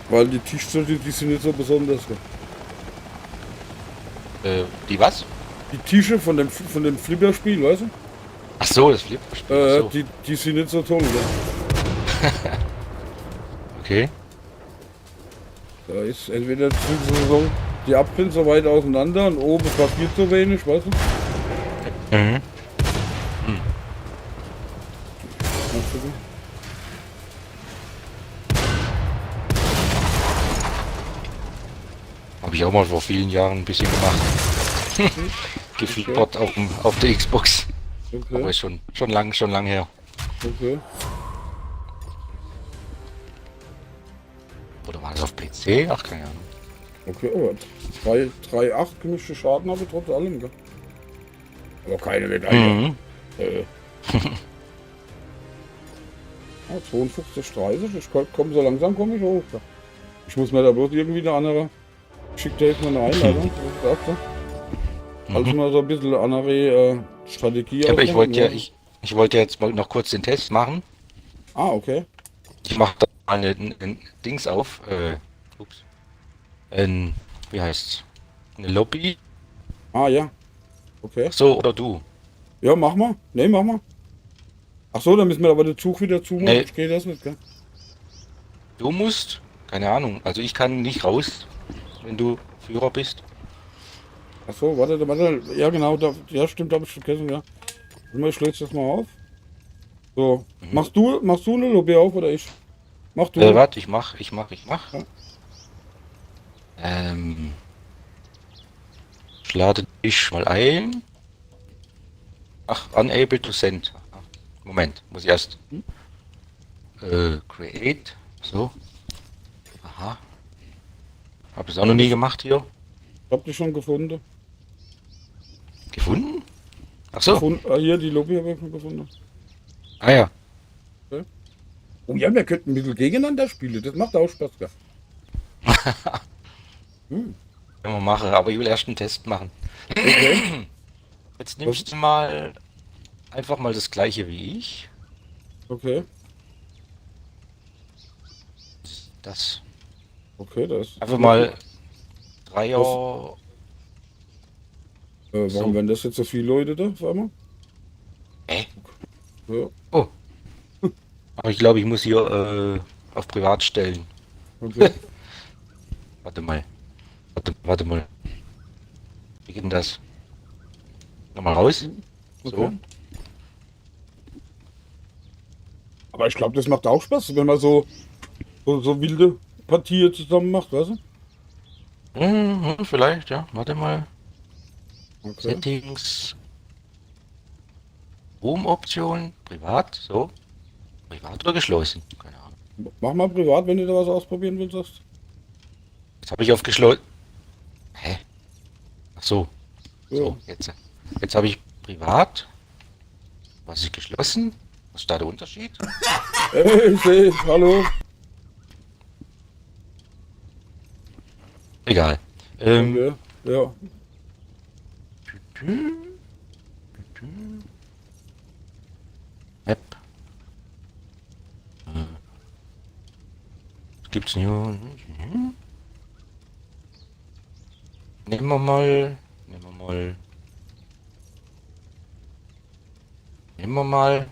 Weil die Tische, die sind nicht so besonders. Gell? Die was? Die Tische von dem Flipper-Spiel, weißt du? Ach so, das Flipperspiel. So. Die sind nicht so toll. Gell? Okay. Da ist entweder so die Apfeln so weit auseinander und oben passiert so wenig, weißt du? Mhm. Mal gucken. Habe ich auch mal vor vielen Jahren ein bisschen gemacht. Geflippert auf der Xbox. Aber Okay, ist schon lang her. okay. Oder war das auf PC? Ach, keine Ahnung. Okay, aber 3,8 gemischte Schaden habe ich trotz allem, gell? Aber keine Medaille. Mhm. 52,30, ich komme so langsam komme ich hoch. Gell? Ich muss mir da bloß irgendwie eine andere. Schickt dir jetzt mal eine Einladung. Das ist auch so. Also mal so ein bisschen andere Strategie. Aber ich ausmachen, wollte jetzt mal noch kurz den Test machen. Ah, okay. Ich mache da mal ein Dings auf. Ups. Wie heißt's? Eine Lobby. Ah, ja. Okay. So, oder du. Ja, mach mal. Ne, mach mal. Ach so, dann müssen wir aber den Zug wieder zumachen. Nee. Ich gehe das nicht, gell? Du musst, keine Ahnung, also ich kann nicht raus, wenn du Führer bist. Ach so, warte. Ja, genau. Ja, stimmt, habe ich vergessen, ja. Ich löse das mal auf. So. Machst du eine Lobby auf oder ich? Mach du. Warte, ich mach. Ja. Ich lade dich mal ein. Ach, unable to send. Moment, muss ich erst. Create. So. Aha. Hab das auch noch nie gemacht hier. Habt ihr schon gefunden? Gefunden? Ach so. Hier, die Lobby habe ich schon gefunden. Ah ja. Oh ja, wir könnten ein bisschen gegeneinander spielen. Das macht auch Spaß, gell? Können wir machen, aber ich will erst einen Test machen. Okay. Jetzt nimmst du mal einfach mal das gleiche wie ich. Okay. Das. Okay, das. Einfach mal Dreier. Warum so. werden das jetzt so viele Leute da, auf einmal? Ja, Oh. Aber ich glaube, ich muss hier auf Privat stellen. okay. Warte mal. Warte mal. Wie geht denn das? Nochmal raus. So. Okay. Aber ich glaube, das macht auch Spaß, wenn man so wilde Partien zusammen macht, weißt du? Vielleicht, ja. Warte mal. Okay. Settings. Room-Option. Privat. So. Privat oder geschlossen? Keine Ahnung. Mach mal privat, wenn du da was ausprobieren willst. Sagst. Jetzt habe ich auf geschlossen. Hä? Ach so. Ja. So, jetzt habe ich privat. Was ist geschlossen? Was ist da der Unterschied? Hey, ich sehe, hallo. Egal. Okay. Ja. App. Gibt's nicht. Nehmen wir mal. Immer mal.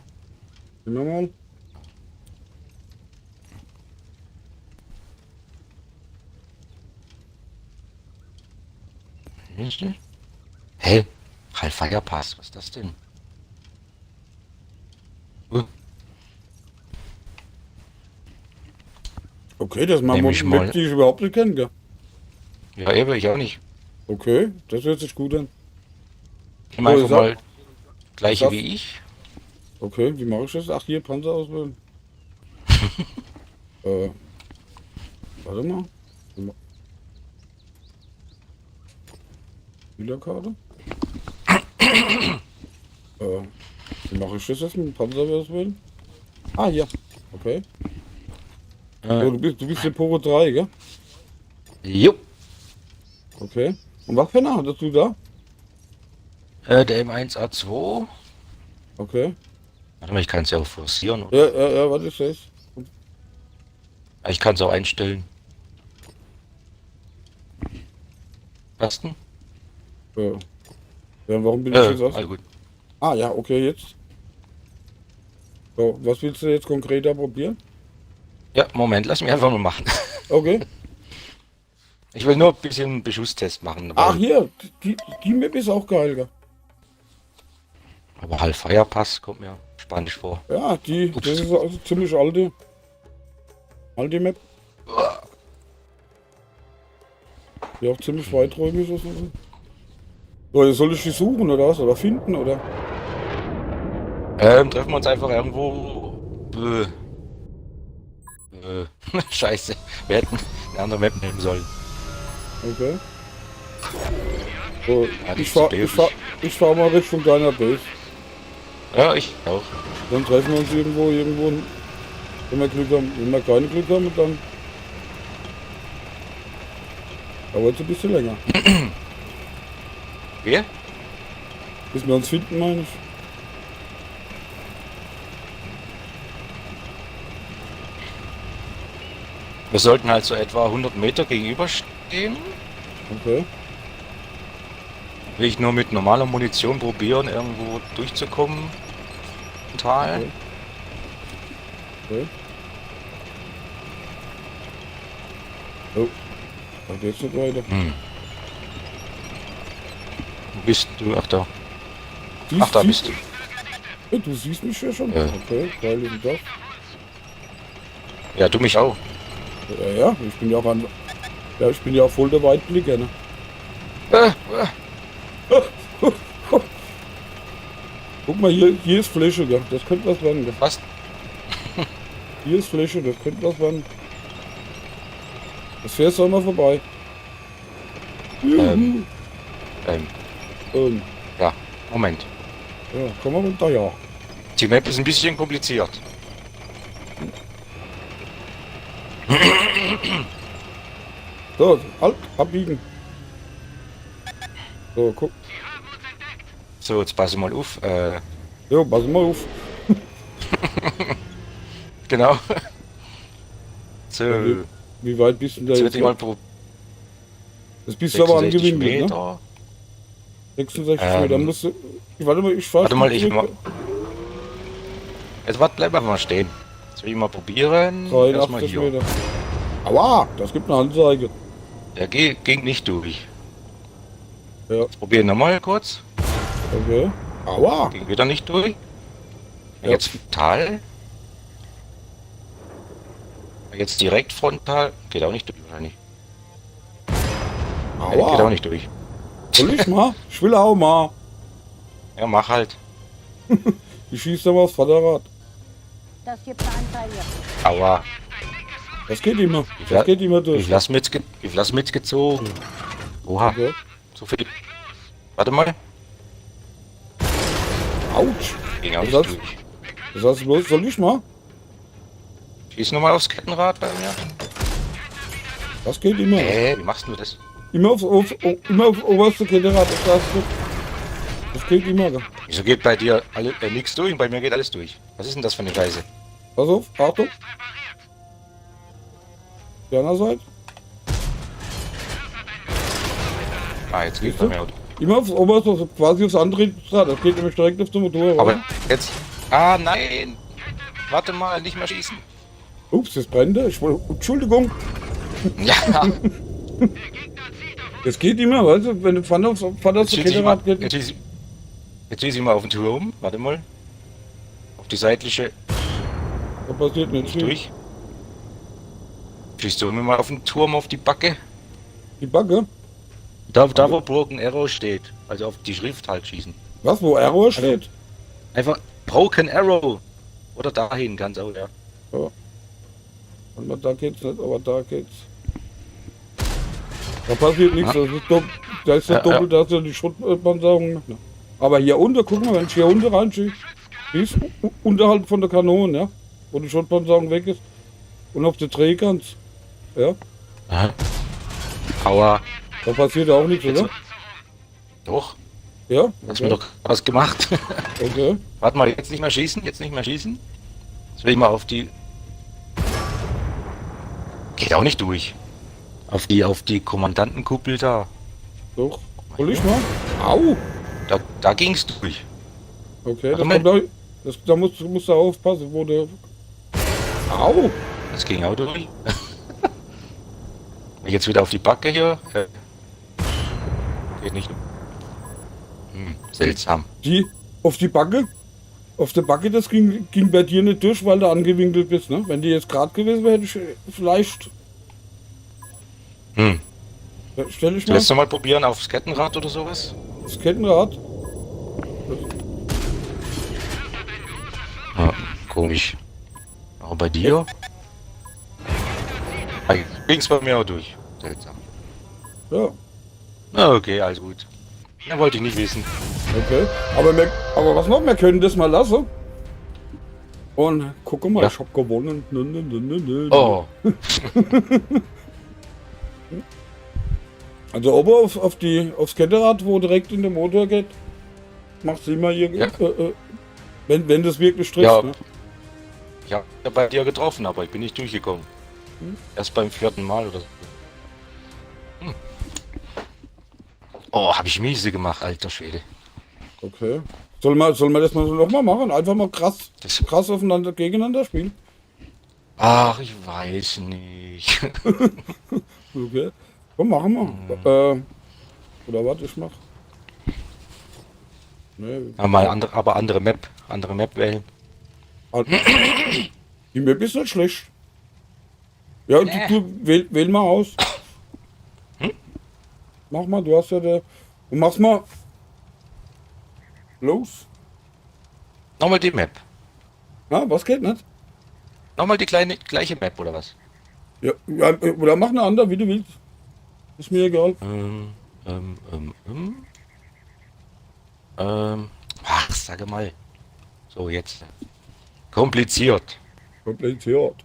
Hä? Hellfire Pass, was ist das denn? Okay, das machen Nehm wir ich mal. mit, die ich überhaupt nicht kenne, gell? Ja, eben, ich auch nicht. Okay, das hört sich gut an. Ich meine Oh, einfach sag- mal gleiche sag- wie ich. Okay, wie mache ich das? Ach, hier, Panzer auswählen. Warte mal. Spielerkarte? Wie mache ich das jetzt mit dem Panzer auswählen? Ah, hier. Okay. So, du bist der Poro 3, gell? Jo. Okay. Und was für eine hattest du da? Der M1A2. Okay. Warte mal, ich kann es ja auch forcieren. Oder? Ja, was ist das? Ich kann es auch einstellen. Was denn? Ja, warum bin ich jetzt aus? Also gut. Ah, ja, okay, jetzt. So, was willst du jetzt konkret da probieren? Ja, Moment, lass mich einfach mal machen. Okay. Ich will nur ein bisschen Beschusstest machen. Ach, hier, die Map ist auch geil, gell? Aber Hellfire Pass kommt mir spanisch vor. Ja, das ist also ziemlich alte Map. Die auch ziemlich weiträumig ist. So, jetzt soll ich die suchen oder was? Oder finden, oder? Treffen wir uns einfach irgendwo. Scheiße. Wir hätten eine andere Map nehmen sollen. Okay. So, Ja, die ich ist fahr, bärig. ich fahr mal Richtung deiner Base. Ja, ich auch. Dann treffen wir uns irgendwo, wenn wir Glück haben. Wenn wir keine Glück haben, dann dauert es ein bisschen länger. Wir? Bis wir uns finden, meine ich. Wir sollten halt so etwa 100 Meter gegenüberstehen. Okay. Will ich nur mit normaler Munition probieren, irgendwo durchzukommen. Im Tal. Okay. Oh, da geht's nicht weiter. Wo bist du? Ach da. Siehst- Ach, da siehst- bist du. Hey, du siehst mich ja schon. Ja. Okay, geil ist das. Ja, du mich auch. Ja, ich bin ja auch ich bin ja auch voll der Weitblicker, ne? Guck mal, hier ist Fläche, gell? Das könnte was werden, gell? Was? Hier ist Fläche, das könnte was werden. Das fährst du auch mal vorbei. Ähm, ja, Moment. Ja, komm mal runter, ja. Die Map ist ein bisschen kompliziert. So, halt, abbiegen. So, guck. So, jetzt pass mal auf. Jo, pass mal auf. Genau. So, Wie weit bist du da jetzt jetzt? wird ich mal pro Das bist du aber 66 angewinkelt, ne? Meter. 66 Meter. Musst du, warte mal, ich fahr. Warte mal, ich zurück. mal. Jetzt warte, bleib einfach mal stehen. Jetzt will ich mal probieren. Erstmal 83 hier. Meter. Aua, das gibt eine Anzeige. Der ging nicht durch. Ja, Jetzt probieren nochmal kurz. okay. Aua. Ging wieder nicht durch. Ja. Jetzt frontal. Jetzt direkt frontal. Geht auch nicht durch wahrscheinlich. Nee, geht auch Aua. nicht durch. Soll ich mal? Ich will auch mal. Ja, mach halt. Ich schieße da mal aufs Vaterrad. Das gibt eine Anzeige. Aua. Das geht immer. Ja. Das geht immer Wie durch. viel hast du mitgezogen? Oha. Okay. So viel. Warte mal. Autsch. Ging auch nicht Was heißt- durch. Das heißt bloß, soll ich mal? Schieß nochmal aufs Kettenrad bei mir. Das geht immer. Wie machst du das? Immer auf oberste Kettenrad. Das geht immer. Gell? Wieso geht bei dir nichts durch und bei mir geht alles durch? Was ist denn das für eine Weise? Pass auf, Achtung. Die andere Seite. Ah, jetzt geht's Siehst du? bei mir. Immer aufs oberste, quasi aufs andere Rad. Das geht nämlich direkt auf den Motor. Aber jetzt. Ah, nein! Warte mal, nicht mehr schießen. Ups, das brennt. Entschuldigung. Ja, Das geht immer, weißt du, wenn du Pfanne aufs jetzt schieß ich mal, Kettenrad geht. jetzt schieß ich mal auf den Turm. Warte mal. Auf die seitliche Da passiert nicht viel. durch. Schießt du mir mal auf den Turm auf die Backe? Die Backe? Da wo Broken Arrow steht. Also auf die Schrift halt schießen. Was, wo Arrow steht? Einfach Broken Arrow. Oder dahin ganz auch, ja. Und da geht's nicht, aber da geht's. Da passiert nichts, das ist da ist das doppelt, da ist ja die Schutzpanzerung. Ne? Aber hier unten, guck mal, wenn ich hier unten reinschieße, ist unterhalb von der Kanone, ja, wo die Schutzpanzerung weg ist. Und auf der Drehkant, ja, Aha. Aua. da passiert auch nichts, oder? Doch. Ja? Hast mir doch was gemacht. Okay. Warte mal, jetzt nicht mehr schießen, jetzt nicht mehr schießen. Jetzt will ich mal auf die... Geht auch nicht durch. Auf die Kommandantenkuppel da. Doch. Hol ich mal. Au! Da ging's durch. Okay, das Warte mal. kommt da musst du aufpassen, wo der... Au! Das ging auch durch. Jetzt wieder auf die Backe hier. Geht nicht. Seltsam. Die, auf die Backe? Auf der Backe, das ging bei dir nicht durch, weil du angewinkelt bist, ne? Wenn die jetzt gerade gewesen wäre, hätte ich vielleicht... Stell ich mal Lässt du mal probieren aufs Kettenrad oder sowas? das Kettenrad. Ja, komisch. Aber bei dir? Ging's bei mir auch durch. Seltsam. Ja, Na okay, alles gut. Ja, wollte ich nicht wissen. okay. Aber was noch? Wir können das mal lassen. Und guck mal, Ja. ich hab gewonnen. Nö. Oh, Also oben aufs Kettenrad, wo direkt in den Motor geht, macht sie mal hier, Ja. wenn das wirklich trifft. Ja. Ne? ich hab ja bei dir getroffen, aber ich bin nicht durchgekommen. Erst beim 4. Mal oder so. Oh, hab ich miese gemacht, alter Schwede. Okay. Soll man das mal noch mal machen? Einfach mal krass Das- aufeinander gegeneinander spielen? Ach, ich weiß nicht. Okay. Komm, machen wir. Oder warte, ich mach. Nee. Aber andere Map wählen. Die Map ist nicht schlecht. Ja, und du wähl mal aus. Mach mal, du hast ja der. Und mach's mal. Los. Nochmal die Map. Na, was geht nicht? Nochmal die gleiche Map oder was? Ja, oder mach eine andere, wie du willst. Ist mir egal. Ach, sage mal. So, jetzt. Kompliziert. Kompliziert.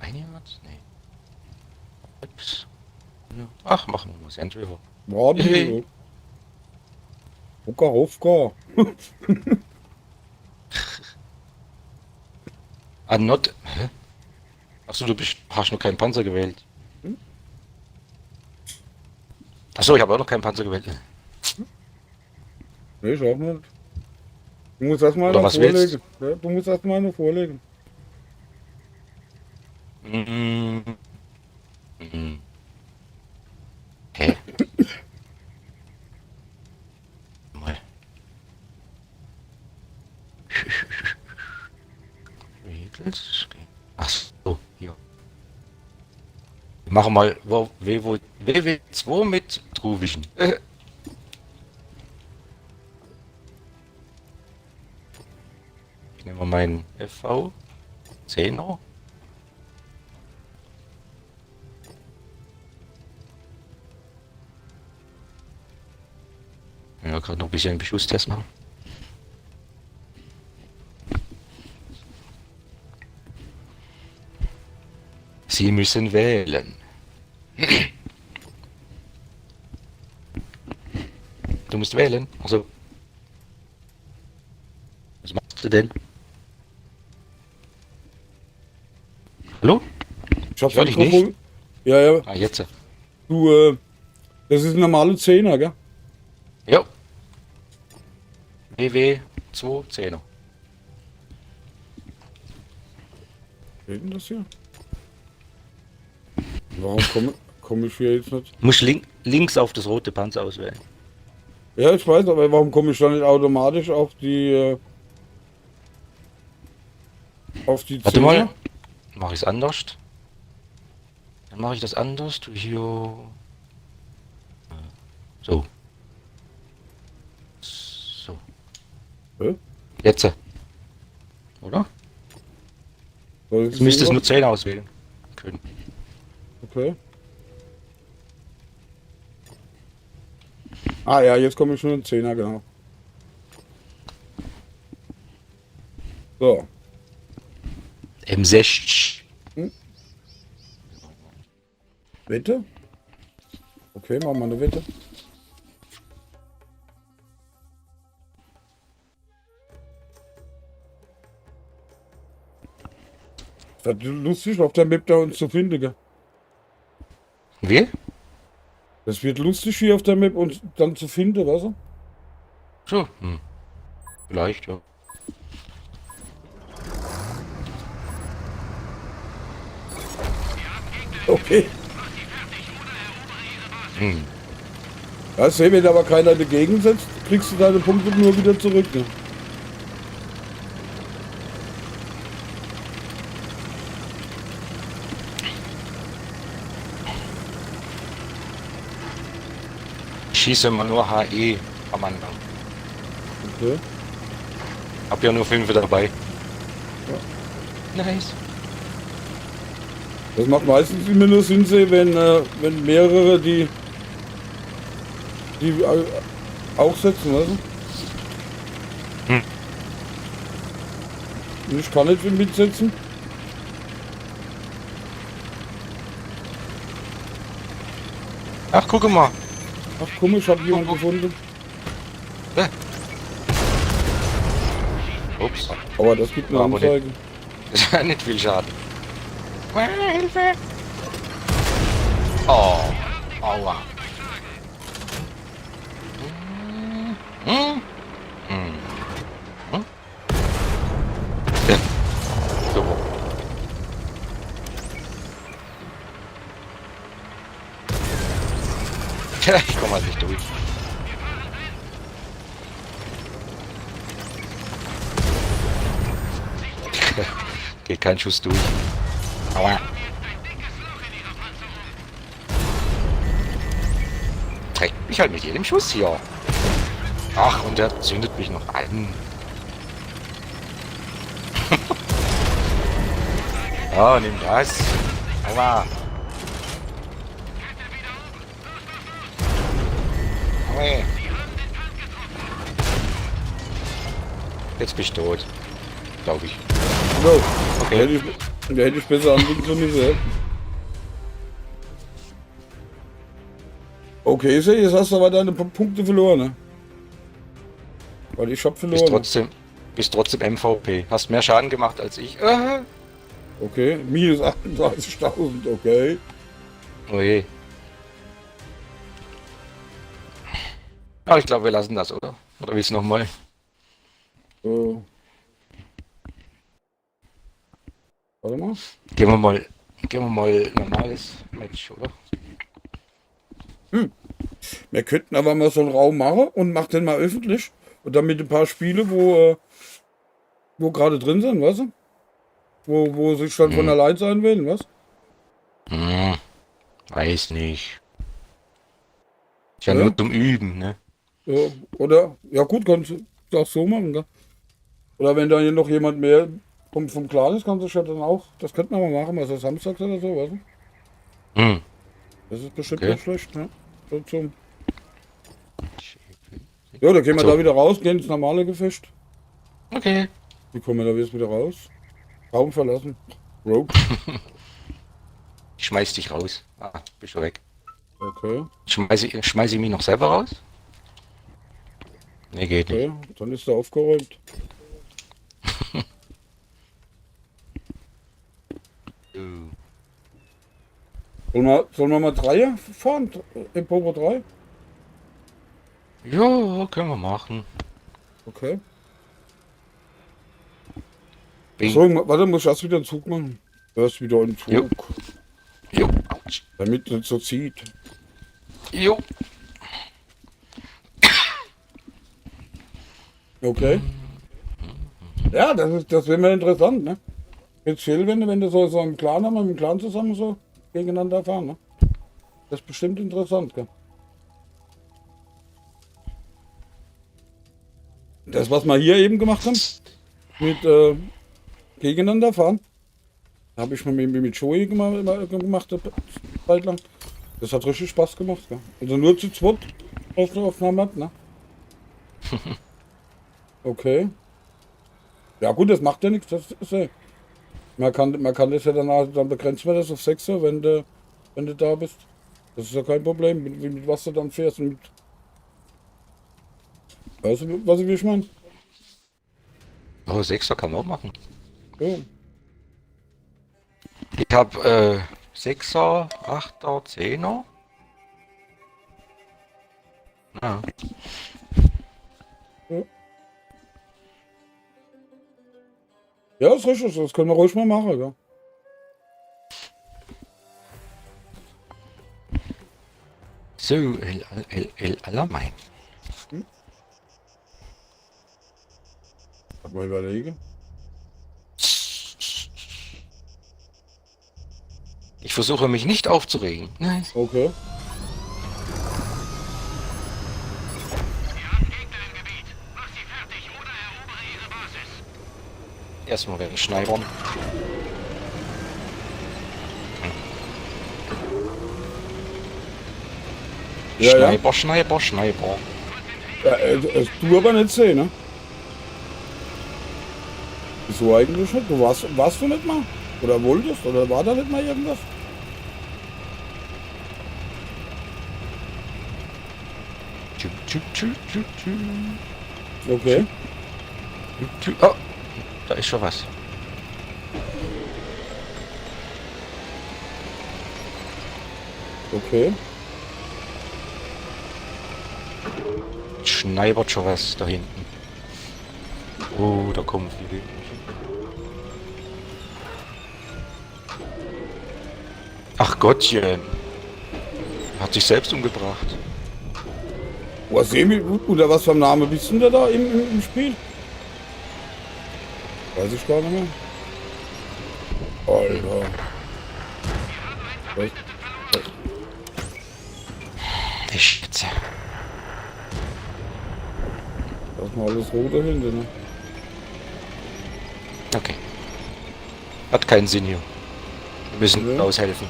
Einiges? Nee. Ups. Ach, machen wir mal Sand River. Warte. Hofka. Not. Hä? Achso, hast noch keinen Panzer gewählt. Achso, ich habe auch noch keinen Panzer gewählt. Nee, ich auch nicht. Du musst erstmal Oder noch was willst vorlegen. Ja, du musst erstmal noch vorlegen. Hä? Mal. Vehicles. Ach so, hier. Wir machen mal WW2 mit True Vision. Ich nehme mal meinen FV 10er. Ja, gerade noch ein bisschen Beschusstest machen. Sie müssen wählen. Du musst wählen. Also. Was machst du denn? Hallo? Ich hab's Ich hör dich Mikrofon- nicht. Ja, ja. Ah, jetzt. Du, das ist ein normaler 10er, gell? Jo. WW 2 10er. Steht denn das hier? Warum komme ich hier jetzt nicht? Muss links auf das rote Panzer auswählen. Ja, ich weiß, aber warum komme ich dann nicht automatisch auf die Warte Zähne? mal. Mache ich es anders. Dann mache ich das anders. Du hier. So. So. Hä? Jetzt. Oder? Soll ich Jetzt müsstest du sehen? nur 10 auswählen können. Okay. Ah ja, jetzt komme ich nur in 10er, genau. So. M6. Wette? Okay, machen wir eine Wette. Das ist lustig, auf der Map da uns zu finden, gell? Wie? Das wird lustig hier auf der Map uns dann zu finden, weißt du? So. Vielleicht, ja. Okay. Ja, seh, wenn aber keiner dagegen setzt, kriegst du deine Punkte nur wieder zurück, ne? Ich schieße immer nur HE am Anfang. Okay. Hab ja nur 5 dabei. Nice. Das macht meistens immer nur Sinn, wenn mehrere die auch setzen, weißt du? Und ich kann nicht mitsetzen. Ach, guck mal. Ach komm, ich habe jemanden gefunden. Ups. Aber das gibt eine Aber die- Anzeige. Das ist ja nicht viel Schaden. Hilfe! Oh. Aua. Ja. So. Tja, ich komme halt nicht durch. Geht kein Schuss durch. Aua. Trägt mich halt mit jedem Schuss hier. Ach, und der zündet mich noch an. Ja, nimm das. Aua. Aua. Jetzt bist du tot. Glaube ich. No. Okay. Da hätte ich besser anbieten können, ja. Okay, so, jetzt hast du aber deine Punkte verloren, ne? Weil ich hab verloren. Bist trotzdem MVP. Hast mehr Schaden gemacht als ich. Okay, minus 38.000, okay. Oh je. Aber ich glaube, wir lassen das, oder? Oder willst du nochmal? Warte mal. Gehen wir mal normales Match, oder? Wir könnten aber mal so einen Raum machen und machen den mal öffentlich. Und dann mit ein paar Spiele, wo gerade drin sind, weißt du? Wo sich dann von allein sein werden, was? Weiß nicht. Ist ja Ja. nur zum Üben, ne? Oder? Ja gut, kannst du auch so machen, gell? Oder wenn da hier noch jemand mehr vom Clan ist, kannst du ja dann auch, das könnten wir mal machen, also samstags oder so, weißt du? Hm. Das ist bestimmt Okay. nicht schlecht, ne? So zum ja, da gehen wir So. da wieder raus, gehen ins normale Gefecht. Okay. Wie kommen wir da jetzt wieder raus? Raum verlassen. Rogue. Ich schmeiß dich raus. Ah, bist du weg. Okay, Schmeiß ich mich noch selber raus? Nee, geht nicht. okay. Dann ist er aufgeräumt. Sollen wir mal Dreier fahren? Im Power 3? Ja, können wir machen. Okay. Bing. So, warte, muss ich erst wieder einen Zug machen. Du hast wieder einen Zug. Jo. Jo. Damit es nicht so zieht. Jo. Okay. Ja, das wäre mir interessant, ne? Speziell, wenn du so einen Clan haben, mit dem Clan zusammen so gegeneinander fahren, ne? Das ist bestimmt interessant, gell? Das, was wir hier eben gemacht haben, mit gegeneinander fahren, habe ich mal mit Joey gemacht, eine Zeit lang. Das hat richtig Spaß gemacht, gell? Also nur zu zweit auf einer Map, ne? Okay. Ja gut, das macht ja nichts, das ist ja. Man kann das ja dann begrenzt man das auf 6, wenn du da bist. Das ist ja kein Problem, mit was du dann fährst und mit. Weißt du, was ich meine? Oh, 6er kann man auch machen. Ja. Ich hab 6er, 8er, 10er. Ja. Ja, ist richtig, das können wir ruhig mal machen, ja. So, El Alamein. Mal überlegen. Ich versuche mich nicht aufzuregen. Nein. Okay. Wir haben Gegner im Gebiet. Mach sie fertig oder erobere ihre Basis. Erstmal wegen Schneibern. Ja, ja. Schneiber, Schneiber, Schneiber. Ja, du aber nicht sehen, ne? Wieso eigentlich nicht? Warst du nicht mal? Oder wolltest? Oder war da nicht mal irgendwas? Tschü, tschü, tschü, tschü, tschü. Okay. Tschü. Oh, da ist schon was. Okay. Schneibert schon was da hinten. Oh, da kommen viele. Ach Gottchen. Hat sich selbst umgebracht. Was oder was für ein Name bist du denn da im Spiel? Weiß ich gar nicht mehr. Alter. Was? Die Schätze. Da ist mal alles rot dahinter, ne? Okay. Hat keinen Sinn hier. Wir müssen Ja. aushelfen.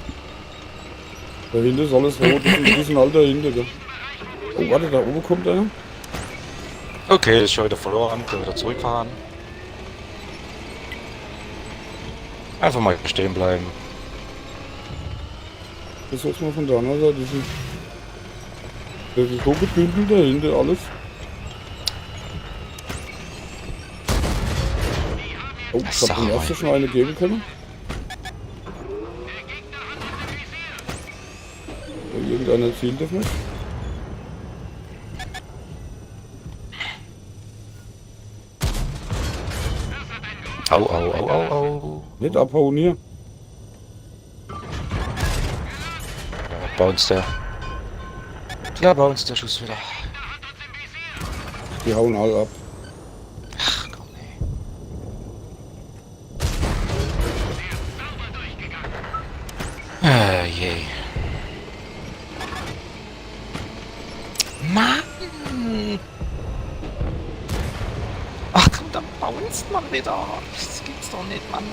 Dahinter ist alles rot, das ist ein bisschen alt dahinter, gell? Oh, warte, da oben kommt einer. Okay, das ist schon wieder verloren. Können wir wieder zurückfahren. Einfach mal stehen bleiben. Das ist mal von der anderen Seite. Das ist so gebündelt dahinter alles. Oh, ich Das hab den sag ersten mal. schon eine geben können. Irgendeiner zielt auf mich. Au, au, au, au, au. Nicht abhauen hier. Ja, bei uns der. Ja, bei uns der Schuss wieder. Die hauen alle ab. Ach komm, ey. Je. Mann! Ach komm, da bounced man wieder. Das gibt's doch nicht, Mann.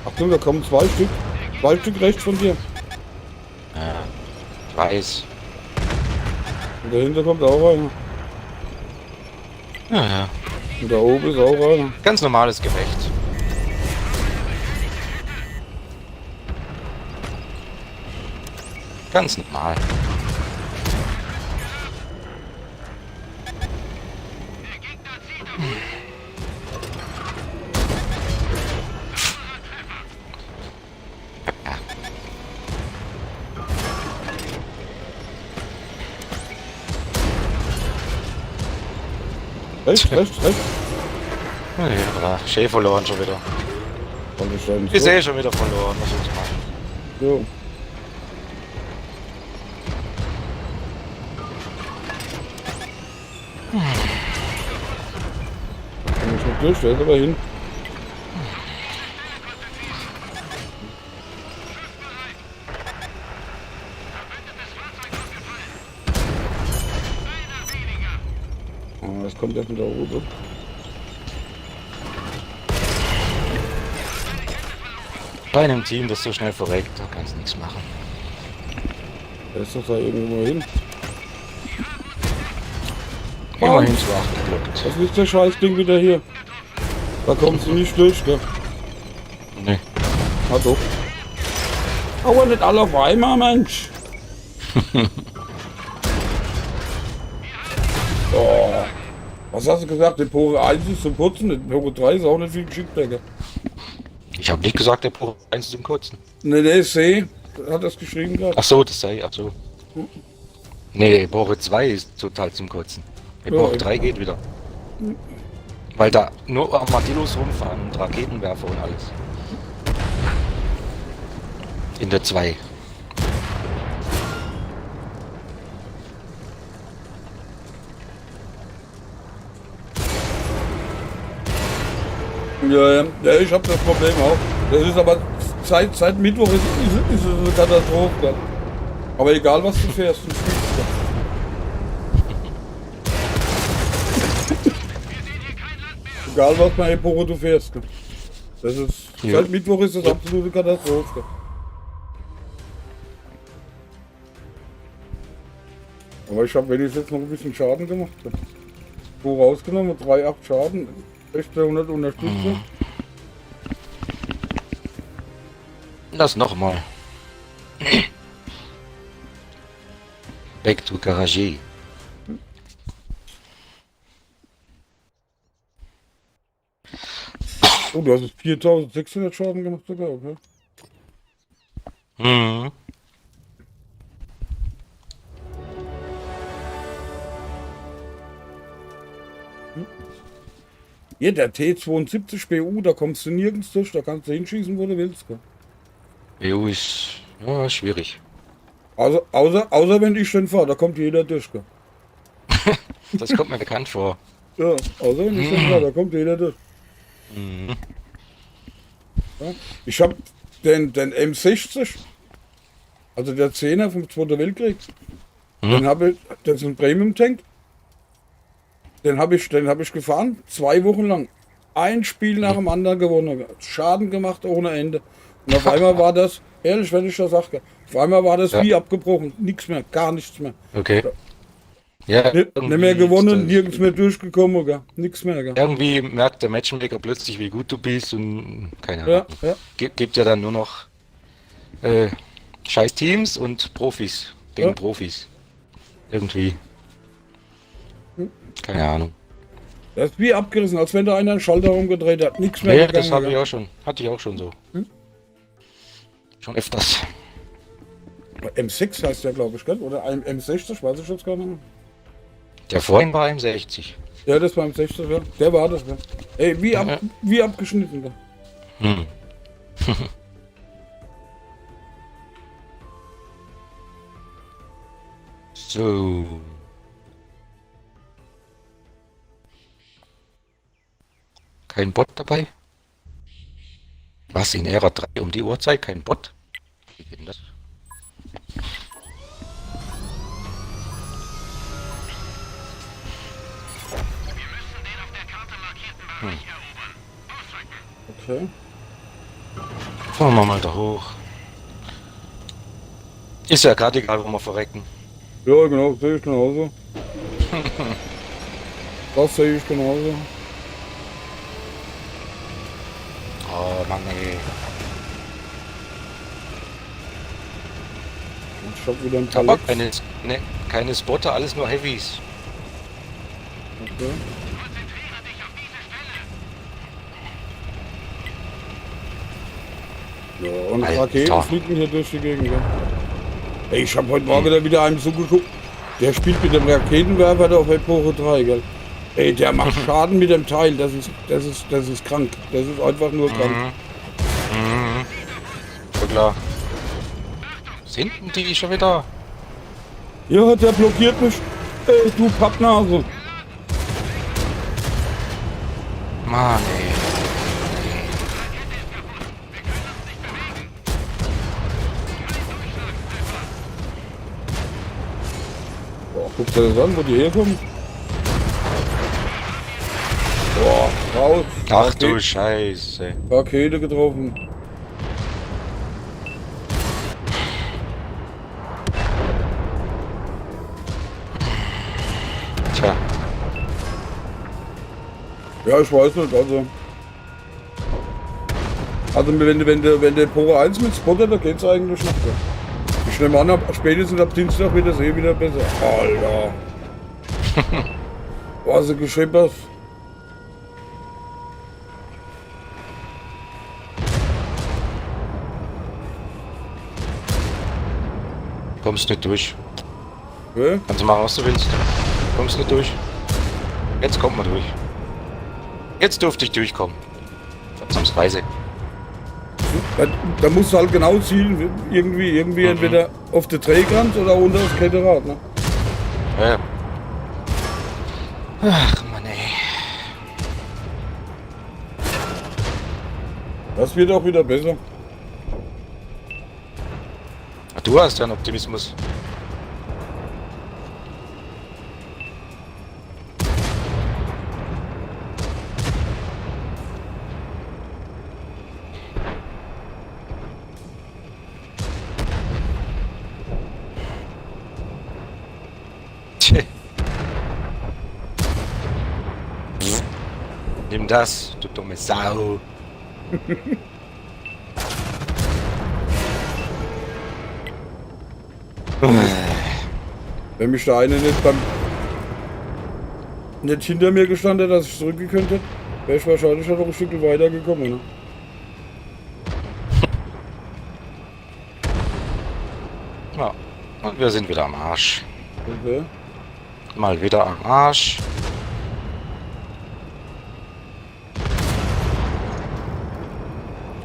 Achtung, da kommen zwei Stück. Zwei Stück rechts von dir. Ja, ich weiß. Und dahinter kommt auch einer. Ja, ja. Und da oben ist auch einer. Ganz normales Gefecht. Ganz normal. Ja. Rechts, rechts, rechts. Ja, Schee verloren schon wieder. Und ich steig ins Ich Tor. sehe schon wieder verloren. Was soll ich machen? So. Komm ich noch durch, der ist aber hin. Oh, das kommt jetzt mit der Route. Bei einem Team, das so schnell verreckt, da kannst du nichts machen. Der ist doch da irgendwo hin. Immerhin zu 8 geblockt. Was ist der Scheißding wieder hier? Da kommt sie nicht durch, gell? Nee. Ah doch. Aber nicht alle auf einmal, Mensch. Oh. Was hast du gesagt? Die Pore 1 ist zum Putzen, die Pore 3 ist auch nicht viel geschickt, Digga. Ich habe nicht gesagt, der Pore 1 ist im Kurzen. Ne, C hat das geschrieben gerade. Ach so, das sei, ach so. Nee, Pore 2 ist total zum Kurzen. Pore 3 geht wieder. Weil da nur Armadillos rumfahren und Raketenwerfer und alles. In der 2. Ja, ich habe das Problem auch. Das ist aber seit Mittwoch ist es eine Katastrophe. Gell? Aber egal was du fährst, du spielst. Egal was bei Eporo du fährst. Gell? Das ist, Ja. Seit Mittwoch ist das absolute Katastrophe. Gell? Aber ich habe wenigstens jetzt noch ein bisschen Schaden gemacht. Gell? So rausgenommen, 3,8 Schaden, 1600 Unterstützung. Das nochmal. Back to Garage. Oh, du hast jetzt 4600 Schaden gemacht sogar, okay? Mhm. Hier, der T72 BU, da kommst du nirgends durch, da kannst du hinschießen, wo du willst. Gell? EU ist ja, schwierig. Außer wenn ich den fahre, da kommt jeder durch. Gell? Das kommt mir bekannt vor. Ja, außer wenn ich den fahre, da kommt jeder durch. Mhm. Ja? Ich habe den M60, also der 10er vom Zweiten Weltkrieg, den habe ich, das ist ein Premium-Tank. Den hab ich gefahren, 2 Wochen lang. Ein Spiel nach dem anderen gewonnen. Schaden gemacht ohne Ende. Und auf einmal war das, ehrlich, wenn ich das sage, auf einmal war das wie abgebrochen. Nichts mehr, gar nichts mehr. Okay. Ja, Nicht mehr gewonnen, nirgends mehr durchgekommen, gell? Nichts mehr. Gell? Irgendwie merkt der Matchmaker plötzlich, wie gut du bist und keine Ahnung. Ja. Gibt ja dann nur noch scheiß Teams und Profis gegen Profis. Irgendwie. Keine Ahnung. Das ist wie abgerissen, als wenn da einer einen Schalter rumgedreht hat. Nichts mehr Ja, gegangen, das habe ich gell? auch schon. Hatte ich auch schon so. Schon öfters. M6 heißt der, glaube ich, gell? Oder ein M60, weiß ich jetzt gar nicht mehr. Der vorhin war M60. Ja, das war M60, ja. Der war das, gell? Ey, wie abgeschnitten, gell? Hm. So. Kein Bot dabei? Was in Ära 3 um die Uhrzeit? Kein Bot? Wie geht denn das? Wir müssen den auf der Karte markierten Bereich erobern. Ausrücken. Okay. Fahren wir mal da hoch. Ist ja gerade egal, wo wir verrecken. Ja, genau, sehe ich genauso. Das sehe ich genauso. Oh Mann, ey. Ich hab wieder ein paar Aber Lecks. keine Spotter, alles nur Heavies. Okay. Konzentriere dich auf diese Stelle. Ja, und Alter. Raketen fliegen hier durch die Gegend. Ja. Ey, ich habe heute Morgen da wieder einem zugeguckt. Der spielt mit dem Raketenwerfer da auf Eporo 3, gell? Ey, der macht Schaden mit dem Teil. Das ist krank. Das ist einfach nur krank. So klar. Sind denn die schon wieder? Ja, der blockiert mich. Ey, du Pappnase. Mann, ey. Boah, guck dir das an, wo die herkommen. Boah, raus. Ach du Scheiße. Rakete getroffen. Tja. Ja, ich weiß nicht, also wenn der Pore 1 mit Spotter, da geht's eigentlich noch. Ich nehme an, spätestens ab Dienstag wird das eh wieder besser. Alter. Was ein Geschippers. Kommst nicht durch. Okay. Kannst du machen, was du willst. Kommst nicht durch. Jetzt kommt man durch. Jetzt durfte ich durchkommen. Verzammsweise. Da musst du halt genau zielen, irgendwie entweder auf der Drehkant oder unter das Kettenrad, ne? Ja. Ach Mann, ey. Das wird auch wieder besser. Du hast ja einen Optimismus. Tja. Nimm das, du dumme Sau. Wenn mich der eine nicht hinter mir gestanden hätte, dass ich zurückgekönnt hätte, wäre ich wahrscheinlich noch ein Stück weiter gekommen. Ne? Ja, und wir sind wieder am Arsch. Okay. Mal wieder am Arsch.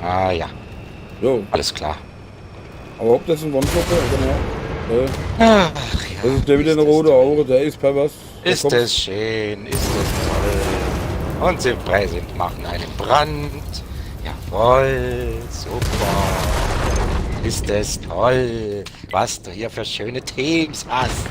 Ah ja, Jo, alles klar. aber ob das ein One-Shot ist, genau. Ach Das ist der mit den roten Augen, der ist pervers. Ist es schön, ist es toll. Unsere Präsent machen einen Brand. Jawohl, super. Ist es toll, was du hier für schöne Teams hast.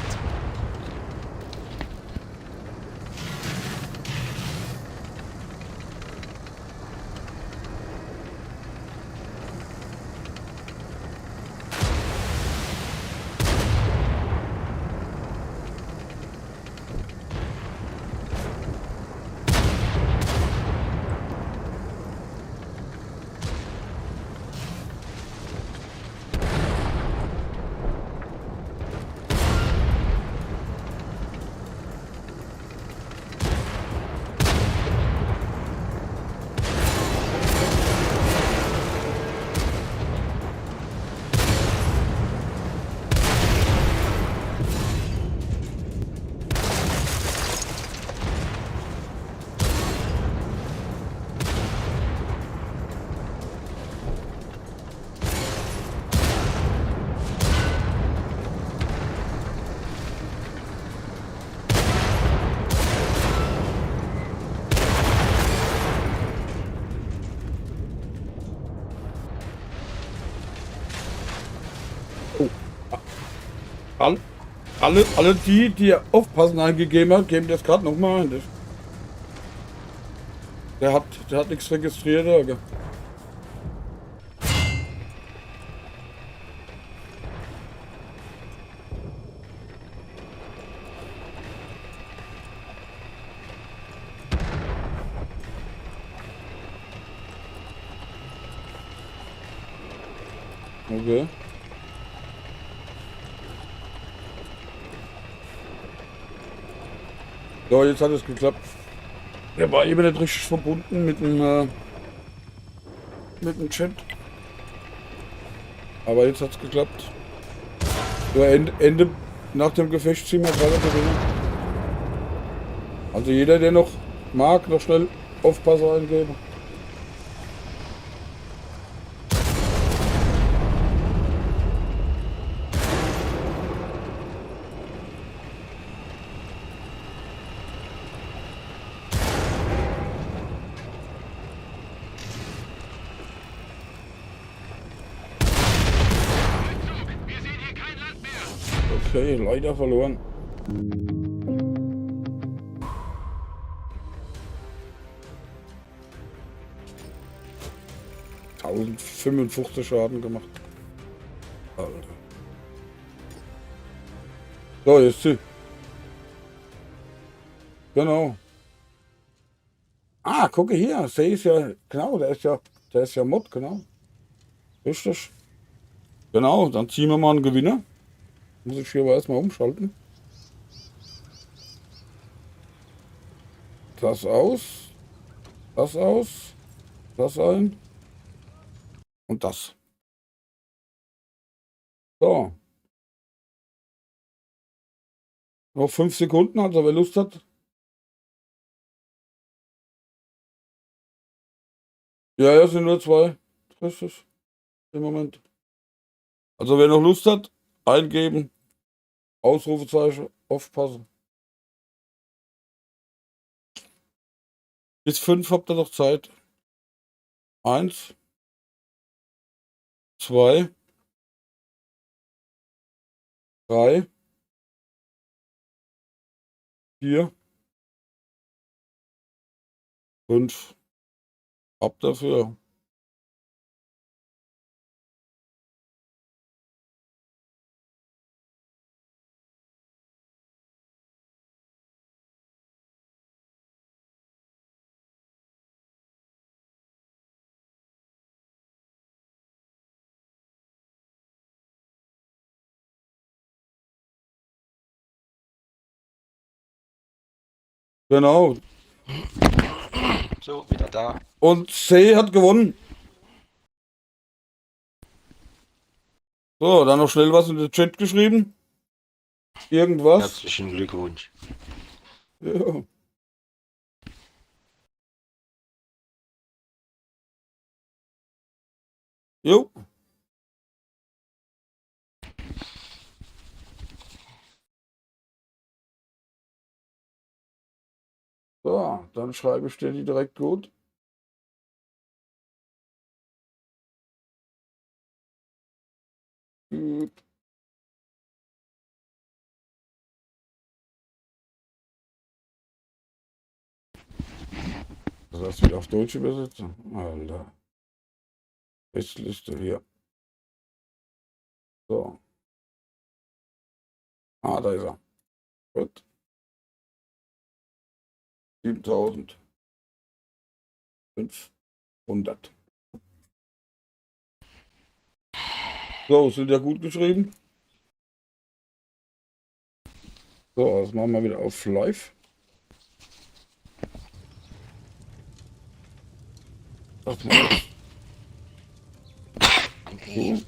Alle die aufpassen eingegeben hat, geben das gerade nochmal ein. Der hat nichts registriert, aber. Okay. So, jetzt hat es geklappt. Der war eben nicht richtig verbunden mit dem Chat. Aber jetzt hat es geklappt. So, Ende nach dem Gefecht ziehen wir gerade drin. Also jeder, der noch mag, noch schnell Aufpasser eingeben. Okay, leider verloren. $1055 Schaden gemacht. Alter. So, jetzt sie. Genau. Ah, gucke hier. Sei ist ja, genau, der ist ja Mod, genau. Richtig. Genau, dann ziehen wir mal einen Gewinner. Muss ich hier aber erstmal umschalten. Das aus. Das aus. Das ein. Und das. So. Noch 5 Sekunden, also wer Lust hat. Ja, ja, sind nur 2. Richtig. Im Moment. Also wer noch Lust hat, eingeben. Ausrufezeichen, aufpassen. Bis 5 habt ihr noch Zeit. 1, 2, 3, 4, 5. Ab dafür. Genau. So, wieder da. Und C hat gewonnen. So, dann noch schnell was in den Chat geschrieben. Irgendwas. Herzlichen Glückwunsch. Ja. Jo. So, dann schreibe ich dir die direkt gut. Gut. Das heißt wieder auf Deutsch übersetzen. Alter. Liste hier. So. Ah, da ist er. Gut. 7.500. So, sind ja gut geschrieben. So, das machen wir wieder auf Live. Das mal. So.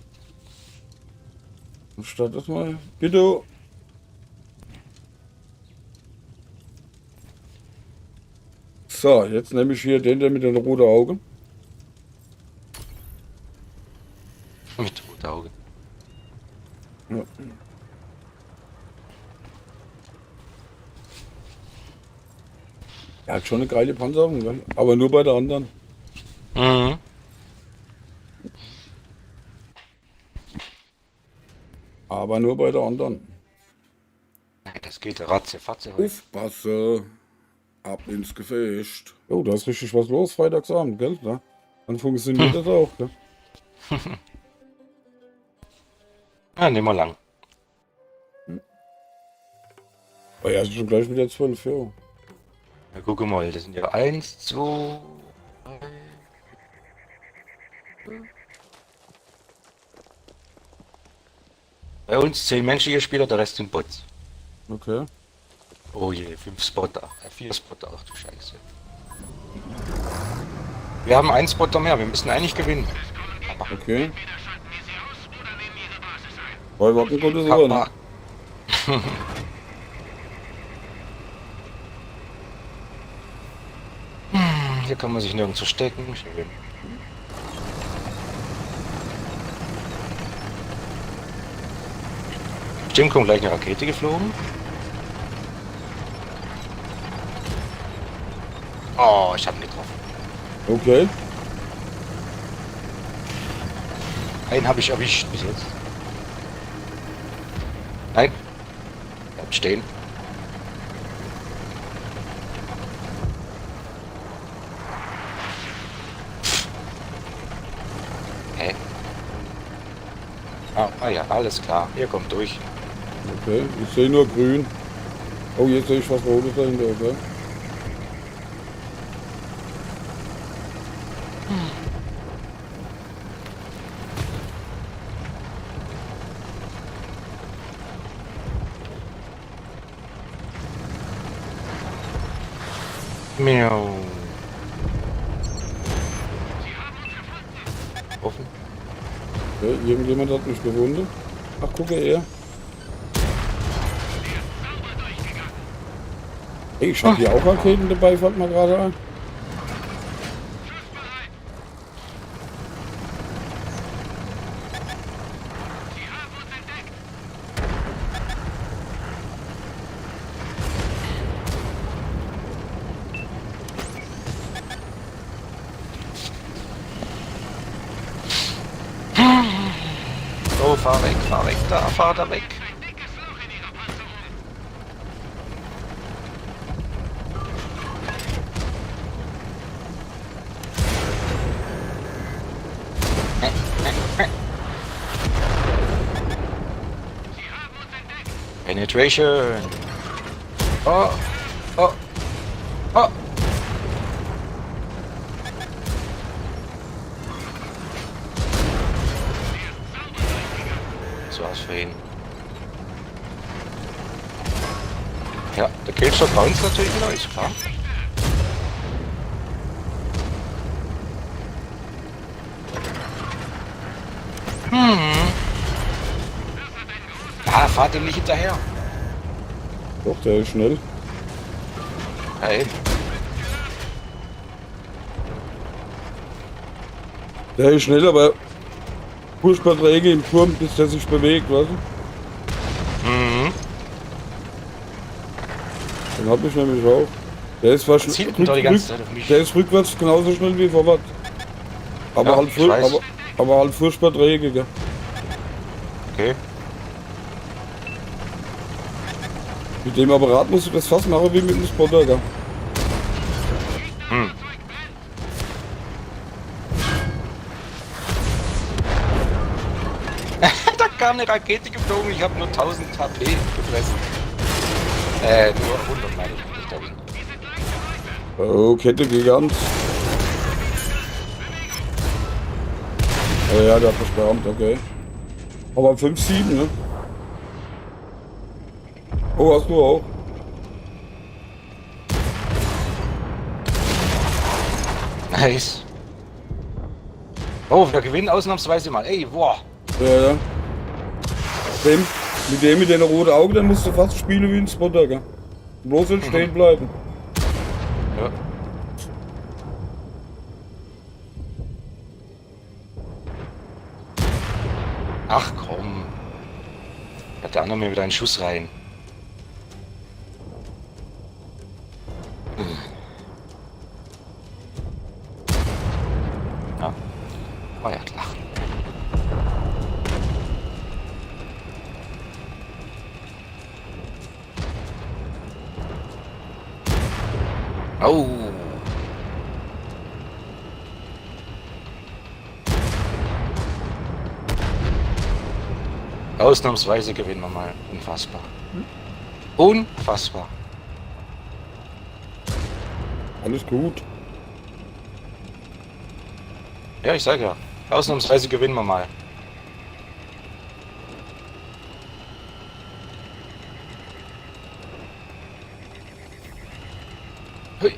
Und start das mal. Bitte. So, jetzt nehme ich hier den mit den roten Augen. Mit roten Augen. Ja. Er hat schon eine geile Panzerung, gell? Aber nur bei der anderen. Mhm. Aber nur bei der anderen. Das geht ratzefatze heute. Aufpasse. Ab ins Gefecht. Oh, da ist richtig was los, Freitagsabend, gell? Ja? Dann funktioniert das auch, gell? Ja, nehmen wir lang. Oh ja, es ist schon gleich wieder 12, ja. Ja, guck mal, das sind ja 1, 2, 3. Bei uns 10 menschliche Spieler, der Rest sind Bots. Okay. Oh je, 5 Spotter, 4 Spotter, ach du Scheiße. Wir haben einen Spotter mehr, wir müssen eigentlich gewinnen. Okay. Entweder schalten wir sie aus oder nehmen ihre Basis ein. Bei Wacken konnte es aber, ne? Papa. Hier kann man sich nirgends verstecken. Schön. Bestimmt kommt gleich eine Rakete geflogen. Oh, ich habe ihn getroffen. Okay. Einen habe ich erwischt bis jetzt. Nein, Bleibt stehen. Hä? Ah ja, alles klar. Ihr kommt durch. Okay, ich sehe nur grün. Oh, jetzt sehe ich was Rotes dahinter, okay. Miau. Offen. Okay, irgendjemand hat mich gewundet. Ach, gucke er. Hey, ich habe hier auch Raketen dabei, fällt mir gerade ein. Oh, fahr weg, da, fahr da weg. Ein dickes Loch in ihrer Panzerung. Sie haben uns entdeckt. Penetration. Oh, oh, oh. Das war's für ihn. Ja, der Killshot bei uns natürlich wieder, ist klar. Ah, fahrt dem nicht hinterher. Doch, der ist schnell. Hey, Der ist schnell, aber furchtbar träge im Turm, bis der sich bewegt, weißt du? Den hab ich nämlich auch. Der ist zwar zieht ihn doch die ganze Zeit auf mich. der ist rückwärts genauso schnell wie vorwärts. Aber, Ja, halt, ich weiß. aber halt furchtbar träge, gell? Okay. Mit dem Apparat musst du das fast machen wie mit dem Spotter, gell? Da kam eine Rakete geflogen, ich habe nur 1000 HP gefressen. Nur 100 meine ich, nicht 1000. Oh, Kette Gigant. Ja, der hat versperrt, okay. Aber 5-7, ne? Oh, hast du auch. Nice. Oh, wir gewinnen ausnahmsweise mal. Ey, boah. Ja, ja. Mit den roten Augen, dann musst du fast spielen wie ein Spotter, gell? Bloß nicht stehen bleiben. Ja. Ach komm. Hat der andere mir wieder einen Schuss rein. Ja. Oh ja, klar. Oh. Ausnahmsweise gewinnen wir mal. Unfassbar. Unfassbar. Alles gut. Ja, ich sag ja. Ausnahmsweise gewinnen wir mal. Hui.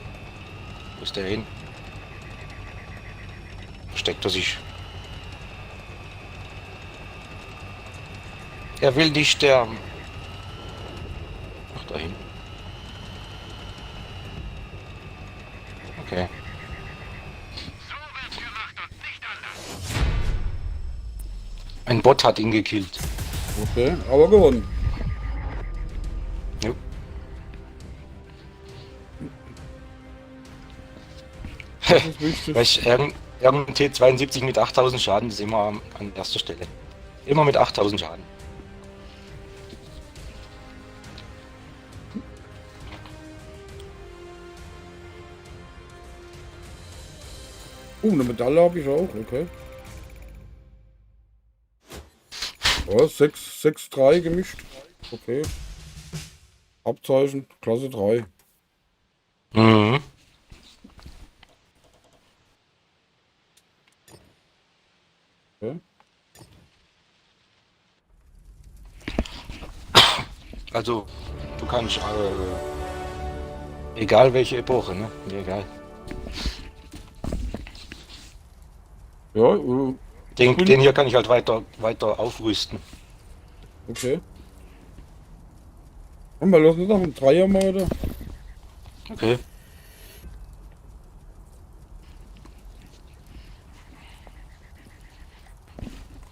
Wo ist der hin? Versteckt er sich? Er will nicht sterben. Ach, dahin. Okay. So wird's gemacht und nicht anders. Ein Bot hat ihn gekillt. Okay, aber gewonnen. Jo. Das ist wichtig. Weil ich irgendein T72 mit 8000 Schaden ist immer an erster Stelle. Immer mit 8000 Schaden. eine Medaille habe ich auch, okay. Oh, 6-3 gemischt. Okay. Abzeichen, Klasse 3. Mhm. Okay. Also, du kannst, egal welche Epoche, ne? Mir egal. Ja, Den hier kann ich halt weiter aufrüsten. okay. Haben wir los, noch einen Dreier mal, oder? Okay.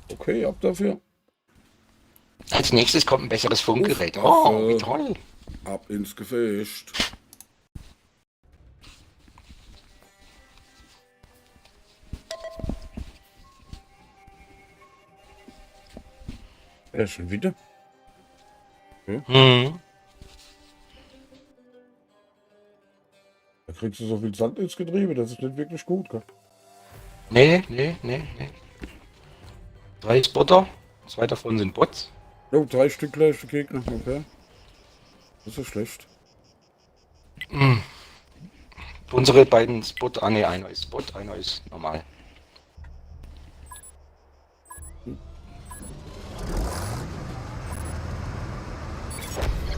Okay, ab dafür. Als nächstes kommt ein besseres Funkgerät. Oh, wie toll. Ab ins Gefecht. Ja, schon wieder. Mhm. Da kriegst du so viel Sand ins Getriebe, das ist nicht wirklich gut, gell? Nee. 3 Spotter, 2 davon sind Bots. Oh, 3 Stück gleiche Gegner, okay. Das ist schlecht. Unsere beiden Spotter, einer ist Bot, einer ist normal.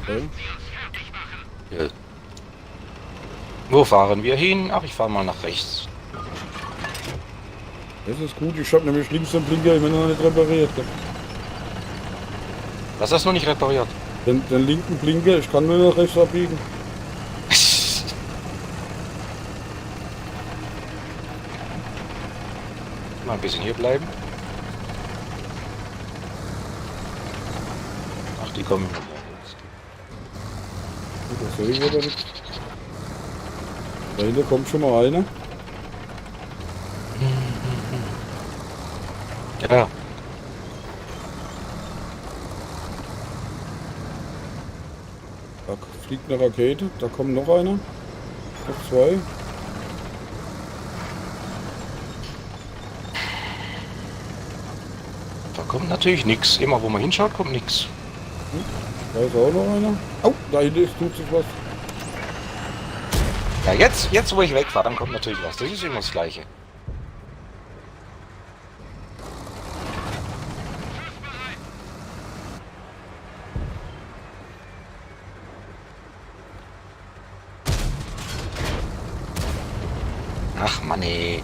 Okay. Ja. Wo fahren wir hin? Ach, ich fahre mal nach rechts. Das ist gut, ich habe nämlich links den Blinker immer noch nicht repariert. Gell? Was hast du noch nicht repariert? Den linken Blinker, ich kann nur nach rechts abbiegen. Mal ein bisschen hier bleiben. Ach, die kommen. Gut, das sehe ich wieder nicht. Da hinten kommt schon mal einer. Ja. Da fliegt eine Rakete, da kommt noch einer. Noch 2. Da kommt natürlich nichts. Immer wo man hinschaut, kommt nichts. Da ist auch noch einer. Au, da hinten tut sich was. Ja, jetzt wo ich wegfahre, dann kommt natürlich was. Das ist immer das Gleiche. Ach Mann, ey.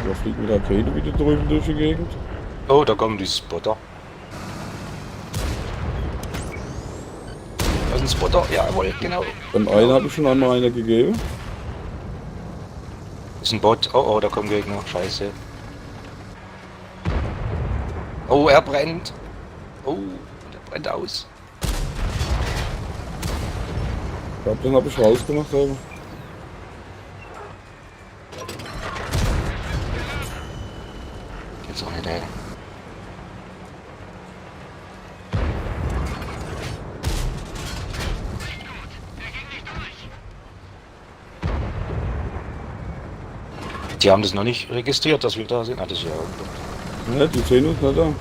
Da fliegt eine Rakete wieder drüben durch die Gegend. Oh, da kommen die Spotter. Da ist ein Spotter, jawohl, genau. Beim einen habe ich schon einmal einer gegeben. Ist ein Bot. Oh, da kommen Gegner. Scheiße. Oh, er brennt. Oh, der brennt aus. Ich glaube, den habe ich rausgemacht. Aber. Gibt's auch nicht, ey. Die haben das noch nicht registriert, dass wir da sind. Ah, das ist ja. Ja, die sehen uns nicht an.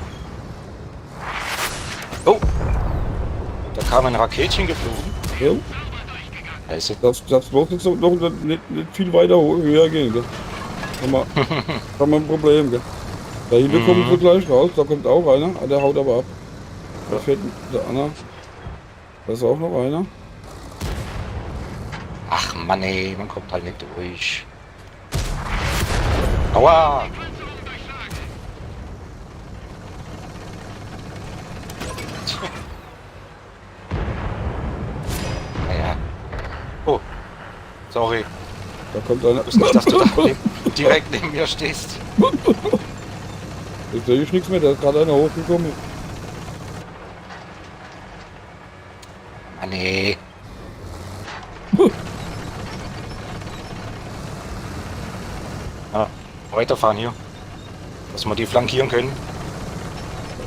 Oh! Da kam ein Raketchen geflogen. Ja, Scheiße. das bloß nicht viel weiter höher gehen. Gell? Kann man ein Problem. Gell? Da hinten kommen sie gleich raus, da kommt auch einer, der haut aber ab. Da fährt der Anna. Da ist auch noch einer. Ach Mann, ey, man kommt halt nicht durch. Aua! Naja. Oh, sorry. Da kommt einer. Ich wusste nicht, dass du da direkt neben mir stehst. Jetzt sehe ich nichts mehr, da ist gerade einer hochgekommen. Ah, nee. Ah, weiterfahren hier. Dass wir die flankieren können.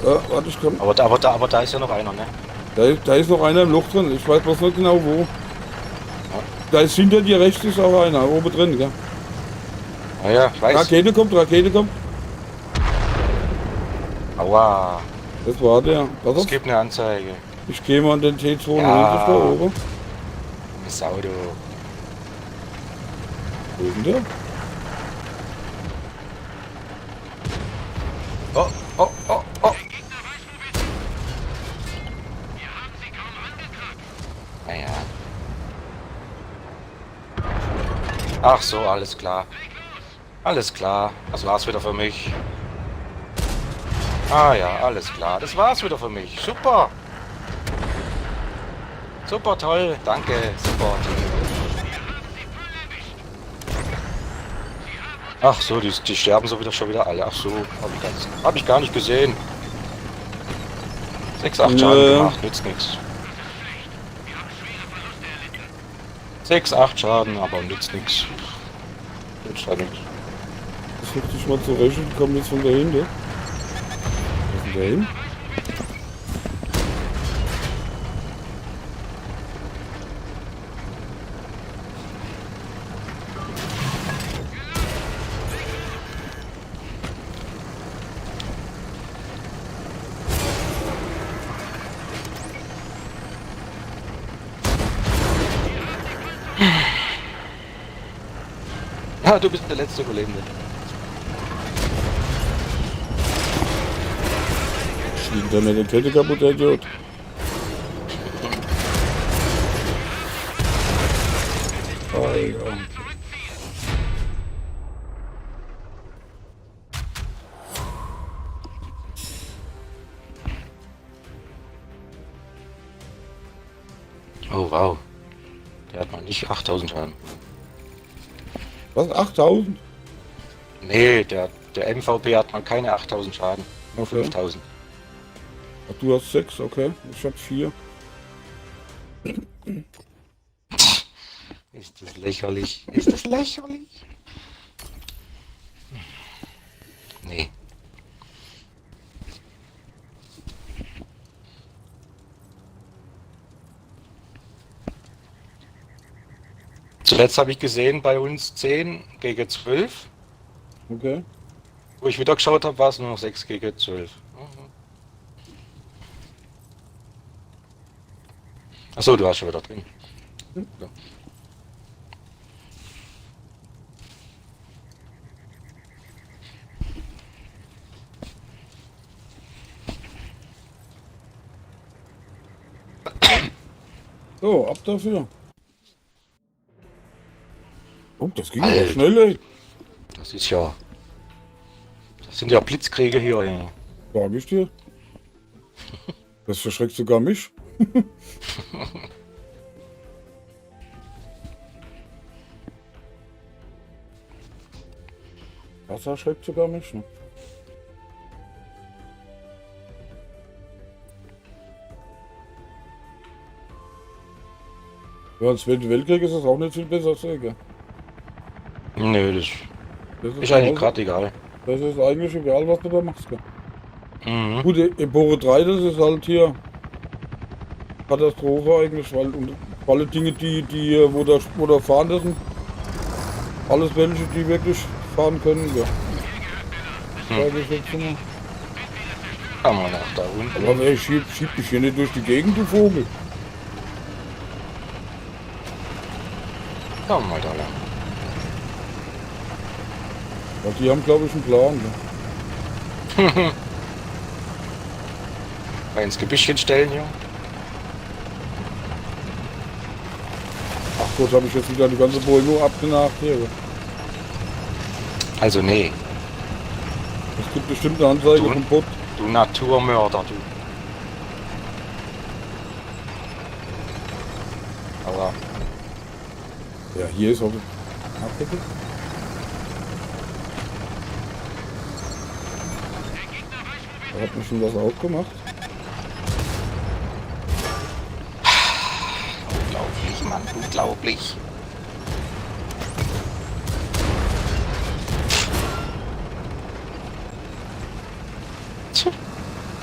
Ja, warte, ich komm. Aber da ist ja noch einer, ne? Da ist noch einer im Loch drin, ich weiß bloß nicht genau wo. Ja. Da ist hinter dir rechts ist auch einer, oben drin, gell? Naja, ich weiß. Rakete kommt, Rakete kommt. Aua. Das war der. Pass Es auf. gibt eine Anzeige. Ich gehe mal an den T92 Ja. da oben. Das Auto. Wo ist denn der? Oh, oh, oh, oh. Wir haben sie kaum angekratzt. Naja. Ach so, alles klar. Alles klar. Das war's wieder für mich. Ah ja, alles klar. Das war's wieder für mich. Super. Super toll. Danke. Super. Ach so, die sterben so wieder schon wieder alle. Ach so, hab ich gar nicht gesehen. 6, 8 Schaden Nö. gemacht, nützt nichts. 6, 8 Schaden, aber nützt nichts. Nützt halt nichts. Versuch dich mal zu rächen, die kommen jetzt von dahinter. Was ist denn da hin? Ja, du bist der letzte Überlebende. Fliegt da nicht die Kette kaputt, der Idiot. Alter. Oh wow. Der hat noch nicht 8000 Schaden. Was? 8000? Nee, der MVP hat noch keine 8000 Schaden. Nur Okay. 5000. Ach, du hast 6, okay. Ich hab 4. Ist das lächerlich? Ist das lächerlich? Nee. Zuletzt habe ich gesehen, bei uns 10 gegen 12. Okay. Wo ich wieder geschaut habe, war es nur noch 6 gegen 12. Achso, du warst schon wieder drin. Ja. So, ab dafür. Oh, das ging aber Alter. schnell, ey. Das ist ja. Das sind ja Blitzkriege hier. Ey. Sag ich dir. Das verschreckt sogar mich. Das erschreckt sogar mich. Ne? Ja, im Zweiten Weltkrieg ist es auch nicht viel besser, gell? Nö, das Das ist eigentlich genauso- gerade egal. Das ist eigentlich egal, was du da machst, gell? Mhm. Gut, Ebore 3, das ist halt hier Katastrophe eigentlich, weil und alle Dinge, wo da fahren dürfen, alles welche, die wirklich fahren können, ja. Sag ich jetzt mal. Kann man nach da unten. Aber ey, schieb mich hier nicht durch die Gegend, du Vogel. Kann man da lang. Ja, die haben, glaube ich, einen Plan. Ja. Mal ins Gebüschchen stellen hier. Ach Gott, habe ich jetzt wieder die ganze Bäume abgenagt hier. Ja. Also nee, Es gibt bestimmt eine Anzeige Du? vom Bot. du Naturmörder, du. Aber Ja, hier ist auch abgedeckt. Da hat mir schon was aufgemacht. unglaublich, Mann, unglaublich. Tja.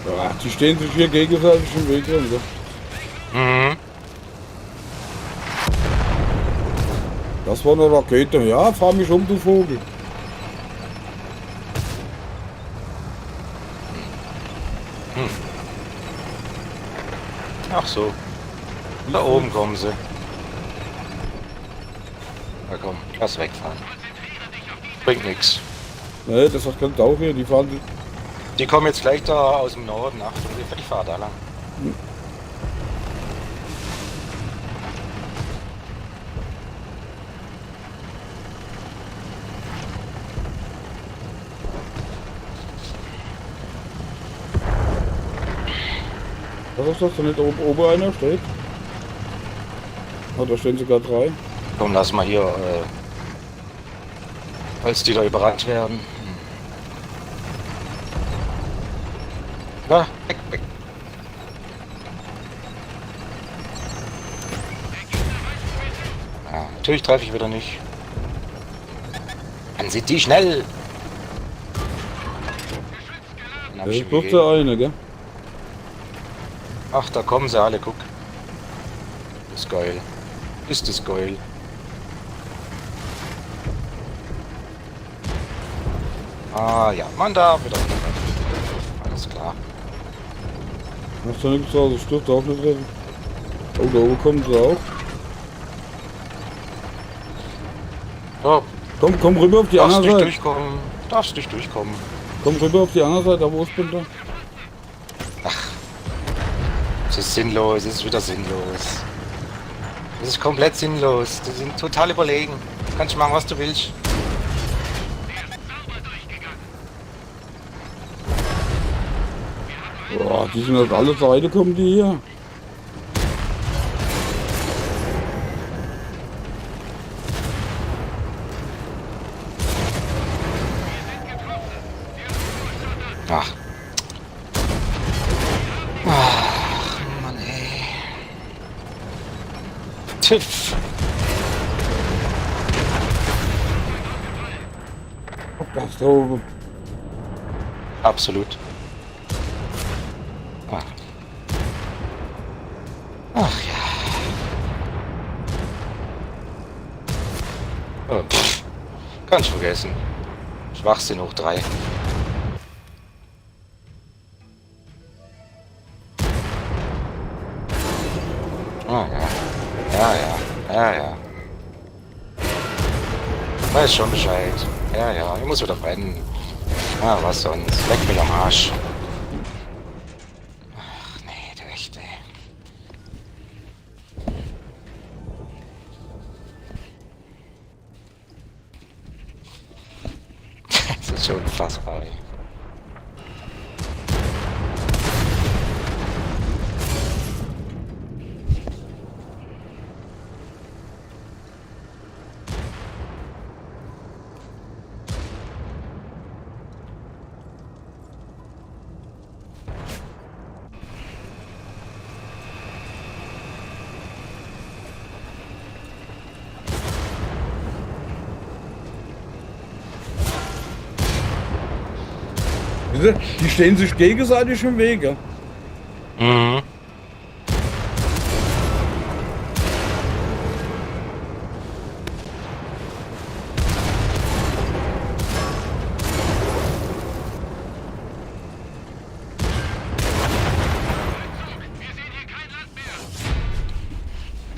Ja, die stehen sich hier gegenseitig im Weg rum. Ja. Mhm. Das war eine Rakete. Ja, fahr mich um, du Vogel. Ach so. Da oben kommen sie. Na komm, lass wegfahren. Bringt nix. Nee, das hat keinen Tauch hier. Die fahren... Die kommen jetzt gleich da aus dem Norden. Achtung, ich fahr da lang. Was ist das, da nicht oben einer steht? Ah, da stehen sogar 3. Komm, lass mal hier, falls die da überrannt werden. Na, weg, weg. Ja, natürlich treffe ich wieder nicht. Dann sind die schnell. Dann hab Das ich ist ihm bloß gegeben. der eine, gell? Ach, da kommen sie alle, guck. Das ist geil. Ist das geil. Ah ja, man darf wieder. Alles klar. Hast du nichts draus? Das dürfte auch nicht treffen. Oh, da oben kommen sie auch. So, Komm rüber auf die darfst andere nicht Seite. durchkommen. Darfst nicht durchkommen. Komm rüber auf die andere Seite, da wo ich bin da. Es ist sinnlos, es ist wieder sinnlos. Es ist komplett sinnlos. Die sind total überlegen. Du kannst machen, was du willst. Boah, die sind auf alle Seiten kommen die hier. Ach. Ach, Mann, ey. Tiff. Das da oben. Absolut. Ach. Ach ja. Oh, pff. Kannst vergessen. Schwachsinn hoch 3. Ah ja. Ja. Weiß schon Bescheid. Ja, ich muss wieder brennen. Ah, was sonst? Leck mich am Arsch. Ach nee, du echt, ey. Das ist schon unfassbar, ey. Die stehen sich gegenseitig im Weg, gell? Mhm.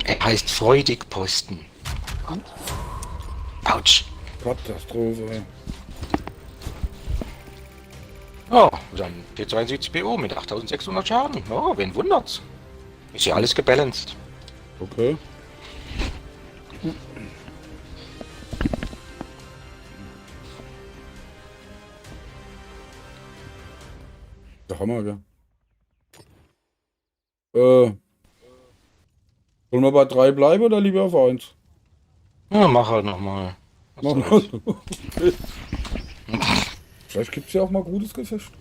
Er heißt freudig Posten. Autsch. Katastrophe, ey. Oh, dann T72 BO mit 8600 Schaden. Oh, wen wundert's? Ist ja alles gebalanced. Okay. Der Hammer, gell? Sollen wir bei 3 bleiben oder lieber auf 1? Ja, mach halt nochmal. Machen wir. Okay. Vielleicht gibt es ja auch mal gutes Gefecht.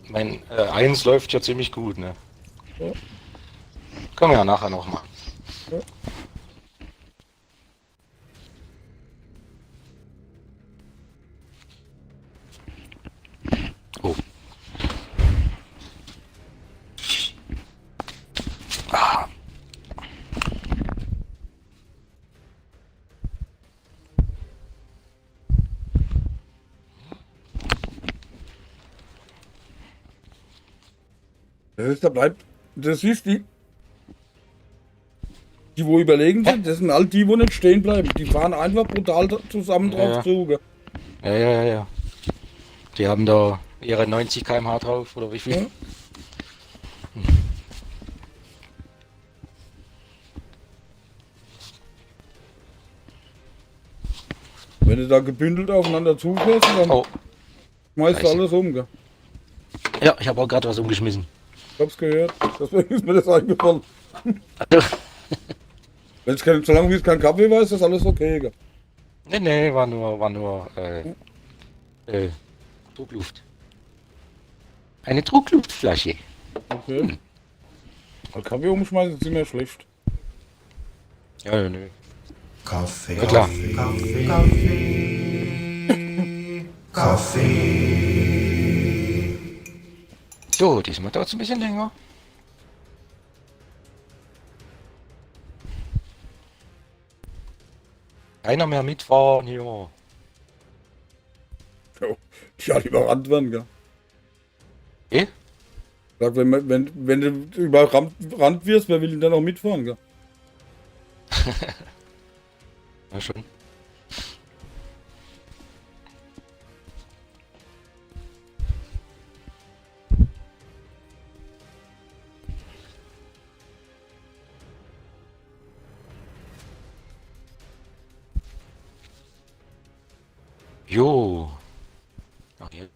Mein 1 läuft ja ziemlich gut, ne? Ja. Können wir ja nachher nochmal. Ja. Oh. Ah. Das ist, da bleibt. Das ist die. Die, wo überlegen sind, das sind all die, wo nicht stehen bleiben. Die fahren einfach brutal zusammen drauf Ja. zu. Gell? Ja. Die haben da ihre 90 km/h drauf, oder wie viel? Ja. Wenn du da gebündelt aufeinander zufährst, dann Oh, schmeißt du Scheiße. alles um. Gell? ja, ich habe auch gerade was umgeschmissen. Ich hab's gehört. Deswegen ist mir das eingefallen. Wenn's kein, solange es kein Kaffee war, ist das alles okay. Gell? Nee, war nur Druckluft. Eine Druckluftflasche. Okay. Weil Kaffee umschmeißen ist immer schlecht. Ja, nö. Kaffee, Ja, klar. Kaffee. So, diesmal dauert es ein bisschen länger. Keiner mehr mitfahren hier. Jo. Ja, überrannt werden, gell? Eh? Sag, wenn du überrannt wirst, wer will denn dann noch mitfahren, gell? Na schon. Jo. Ach, hier.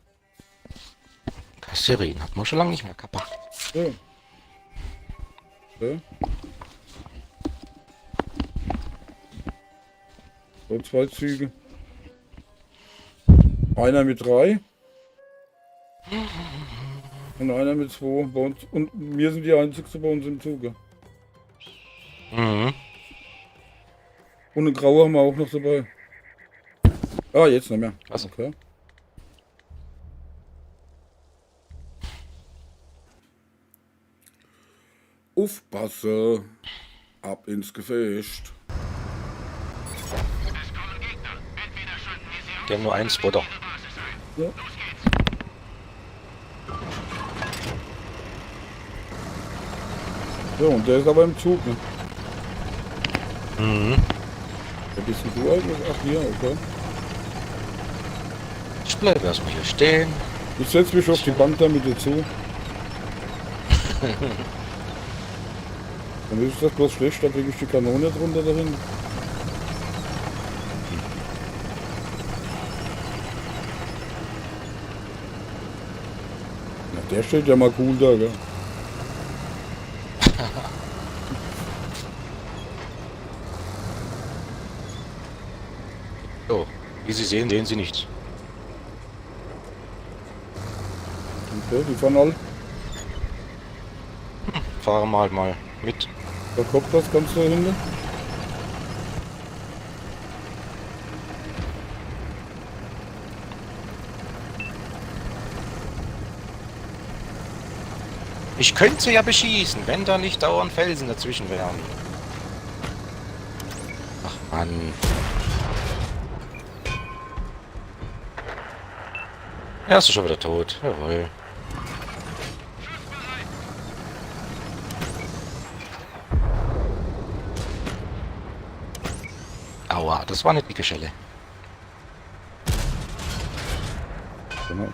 Kasserin hat man schon lange nicht mehr gehabt. Ja. Ja. So, 2 Züge. Einer mit 3. Und einer mit 2. Bei uns, und wir sind die einzigste bei uns im Zuge. Mhm. Und eine graue haben wir auch noch dabei. Ah, jetzt nicht mehr. Was? Okay. Aufpasse. Ab ins Gefecht. Es kommen Gegner. Entweder schalten wir sie auf Die haben nur einen Spotter. der Basis ein. Ja. Los geht's. So, und der ist aber im Zug, ne? Mhm. Der bist du eigentlich? Ach, hier, okay. Ich bleibe erstmal hier stehen. Ich setze mich auf die Bank da mit dir zu. Dann ist das bloß schlecht, da kriege ich die Kanone drunter dahin. Na, der steht ja mal cool da, gell? So, wie Sie sehen, sehen Sie nichts. Okay, die fahren alle. Fahren wir halt mal mit. Der Kopf, das kannst du dahinter. Ich könnte sie ja beschießen, wenn da nicht dauernd Felsen dazwischen wären. Ach Mann. Er ist schon wieder tot. Jawohl. Aua, das war eine dicke Schelle. Genau.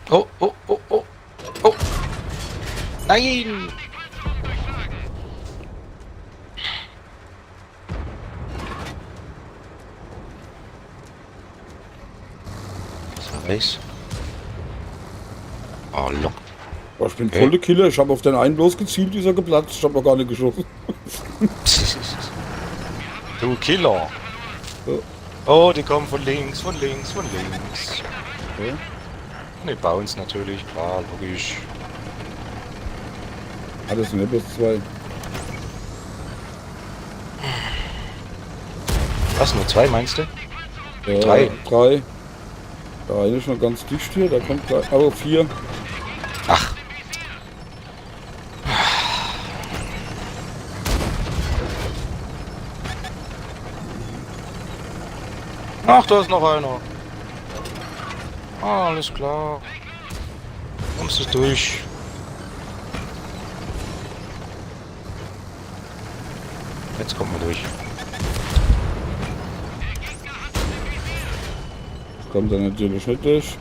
Oh, oh, oh, oh, oh. Nein! Das war weiß. Oh, lock. Boah, ich bin volle Killer. Ich habe auf den einen bloß gezielt, ist er geplatzt. Ich habe noch gar nicht geschossen. Du Killer. So. Oh, die kommen von links, von links, von links. Okay. Und die bauen es natürlich, klar, logisch. Ah, das sind ja bloß 2. Was, nur 2 meinst du? Ja, 3. 3. Der eine ist noch ganz dicht hier, da kommt gleich. Aber 4. Ach. Ach, da ist noch einer. Ah, alles klar. kommst du durch. Jetzt kommt man durch. Kommt er natürlich nicht durch.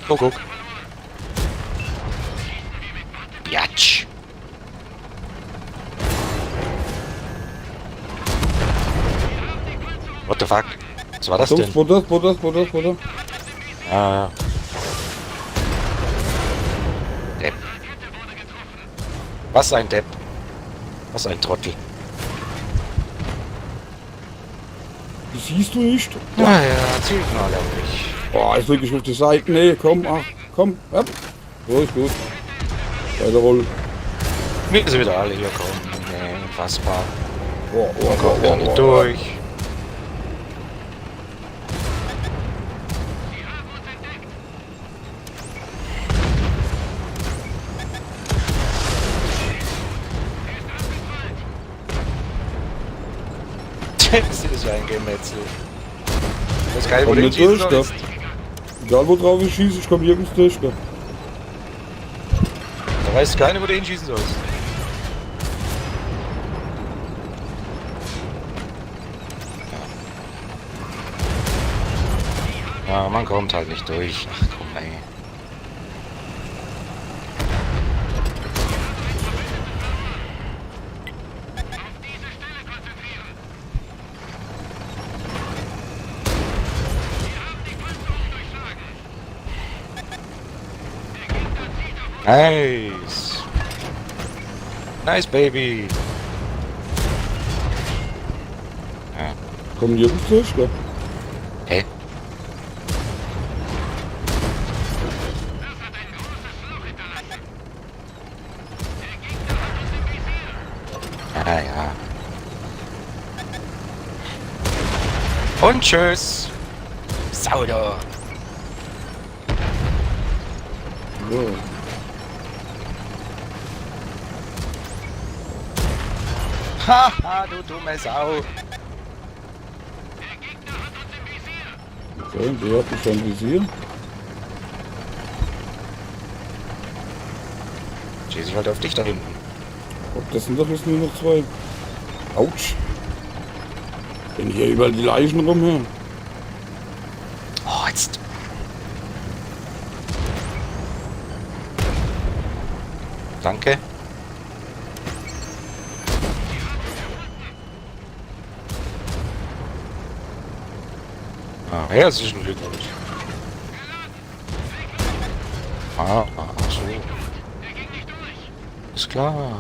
Guck. Jatsch. What the fuck? Was war das denn? Bruder. Ah. Depp. Was ein Depp. Was ein Trottel. Die siehst du nicht? Ja, zielt mal auf mich. Boah, jetzt drück ich auf die Seite. Nee, komm, komm, ab. So ist gut. Weiter rollen. Wie sie wieder alle hier kommen. Nee, unfassbar. Boah, Kommen wir nicht durch. Das ist ein Gemetzel. Das ist geil, wo Komm du nicht schießen durch, sollst. Egal wo drauf ich schieße, ich komm nirgends durch. Da weiß keiner, wo du hinschießen sollst. Ja, man kommt halt nicht durch. Ach komm, ey. Nice. Nice, baby. Ja. Komm nirgends durch, gell? Hä? Ja. Und tschüss. Saudo. So. Haha, du dumme Sau. Okay, der hat mich schon Visier. Schieß ich halt auf dich da hinten. Ob das sind doch jetzt nur noch zwei. Autsch. Wenn hier überall die Leichen rumhören. Oh, jetzt. Danke. Ah, herzlichen Glückwunsch. Ah, so. Ist klar.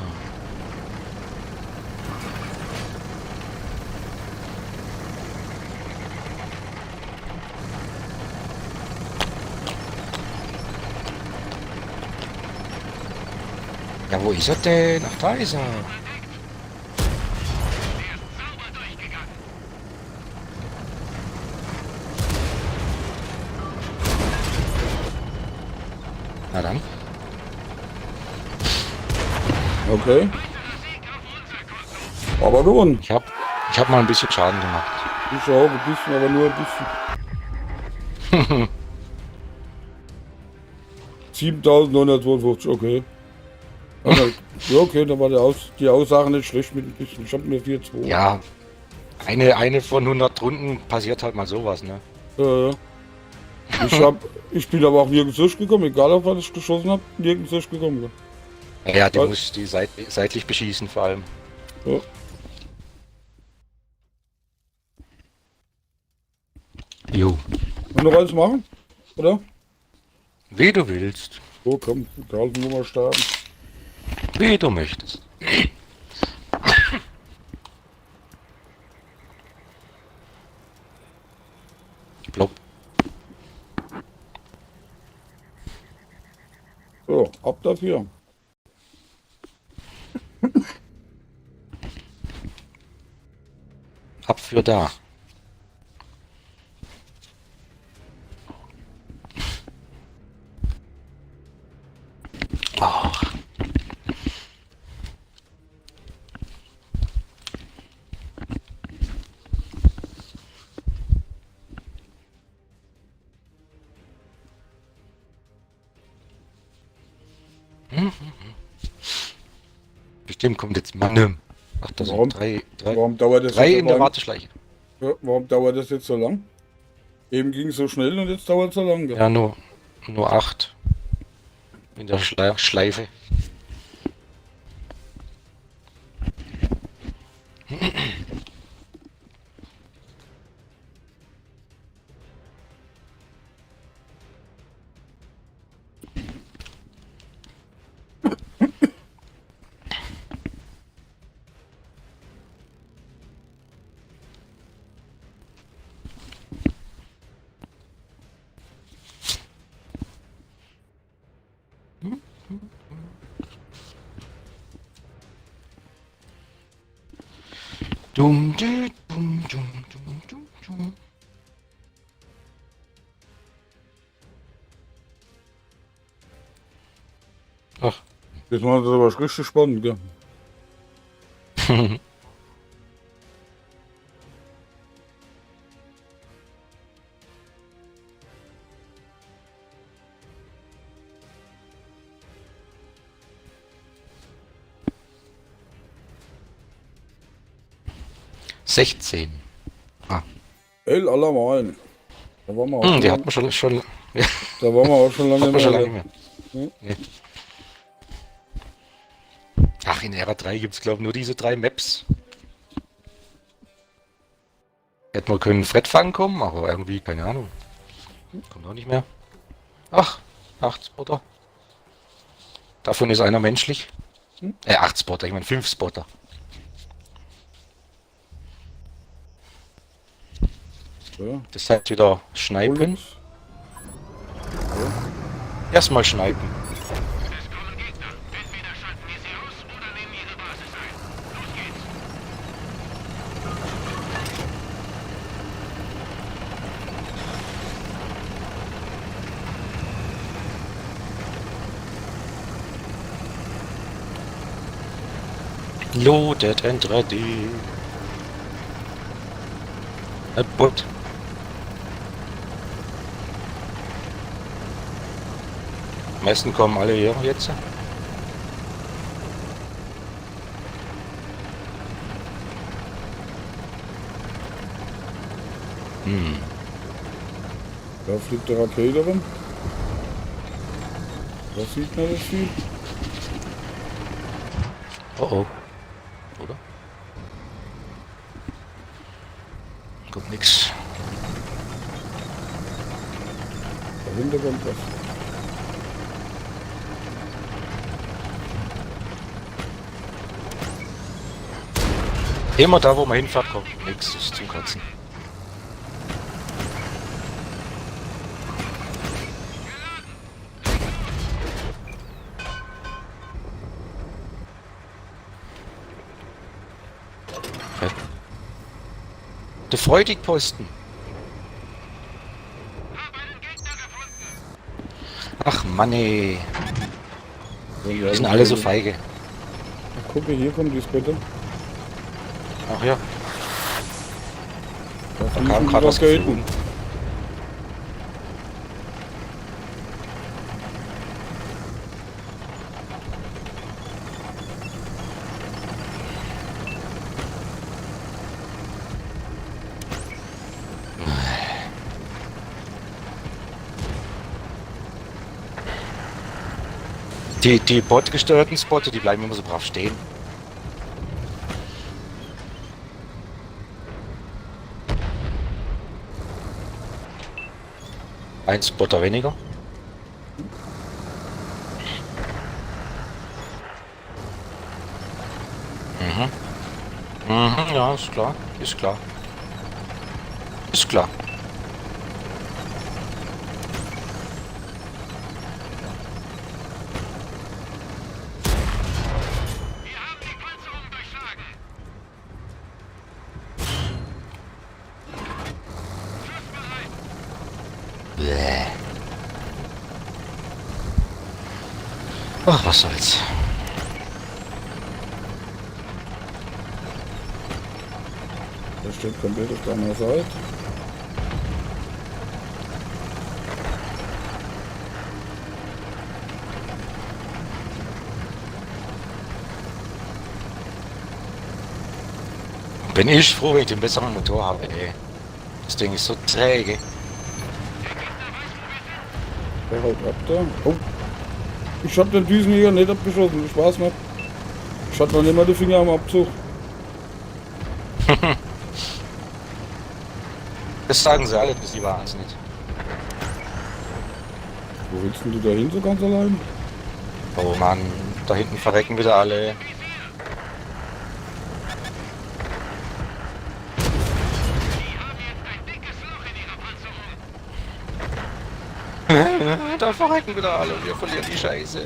Ja, wo ist er denn? Ach, da ist er. Na dann. Okay. Aber gewonnen. Ich hab mal ein bisschen Schaden gemacht. Ich auch ein bisschen, aber nur ein bisschen. 7.952, okay. Also, ja, okay, da war die Aussage nicht schlecht mit ein bisschen. Ich hab nur 4,2. Ja, eine von 100 Runden passiert halt mal sowas, ne? Ich bin aber auch nirgends durchgekommen, egal auf was ich geschossen habe, nirgends durchgekommen. Ja, die Was? muss die seitlich beschießen vor allem. Ja. Jo. Und noch eins machen? Oder? Wie du willst. So, komm, da halten wir mal starten. Wie du möchtest. Plopp. So, ab dafür. Ab für da. Ach. Stimmt, kommt jetzt Mann. Ach, das Warum? sind drei Warum dauert das in jetzt der so lang? Warteschleiche. Ja, warum dauert das jetzt so lang? Eben ging es so schnell und jetzt dauert es so lang. Ja, nur 8. In der Schleife. Dum, dum, dum, dum, dum, dum, dum. Ach, Jetzt macht das aber richtig spannend, gell? $16. El Alamalen. Da waren wir auch, Die schon, hat man schon ja, da waren wir auch schon lange hat man schon lange mehr. nicht mehr. Nee. Ach, in Ära 3 gibt es, glaube ich, nur diese 3 Maps. Hätten wir können Fred fangen kommen, aber irgendwie, keine Ahnung. Kommt auch nicht mehr. Ach, 8 Spotter. Davon ist einer menschlich. 8 Spotter, ich meine 5 Spotter. Ja. Das heißt wieder Schneiden. Erstmal schneiden. Es kommen Gegner. Entweder schalten wir sie aus oder nehmen ihre Basis ein. Los geht's. Loaded and ready. But am meisten kommen alle hier jetzt. Da fliegt der Rakete rum. Da sieht man das viel. Oh oh. Oder? Kommt nix. Dahinter kommt was. Immer da, wo man hinfährt, kommt nix. Das ist zum Kotzen. Der Freudigposten. Hab einen Gegner gefunden. Ach Mann, ey. Die Die sind alle so feige. Gucke, hier kommt die Spotter. Ach ja, Da da fliegen kam die gerade was Raketen. geflogen. Die botgesteuerten Spotter, die bleiben immer so brav stehen. Ein Spotter weniger. Ja, ist klar. Ist klar. Ist klar. Wir haben die Panzerung durchschlagen. Schussbereit. Bäh. Ach, was soll's. Da steht komplett auf deiner Seite. bin ich froh, wenn ich den besseren Motor habe, ey. Das Ding ist so träge. Der haut ab da. Oh. Ich hab den Düsenjäger nicht abgeschossen, ich weiß nicht. Ich hatte noch nicht mal die Finger am Abzug. Das sagen sie alle, bis die waren es nicht. Wo willst denn du da hin so ganz allein? Oh Mann, da hinten verrecken wieder alle. Da verrecken wieder alle und wir verlieren die Scheiße.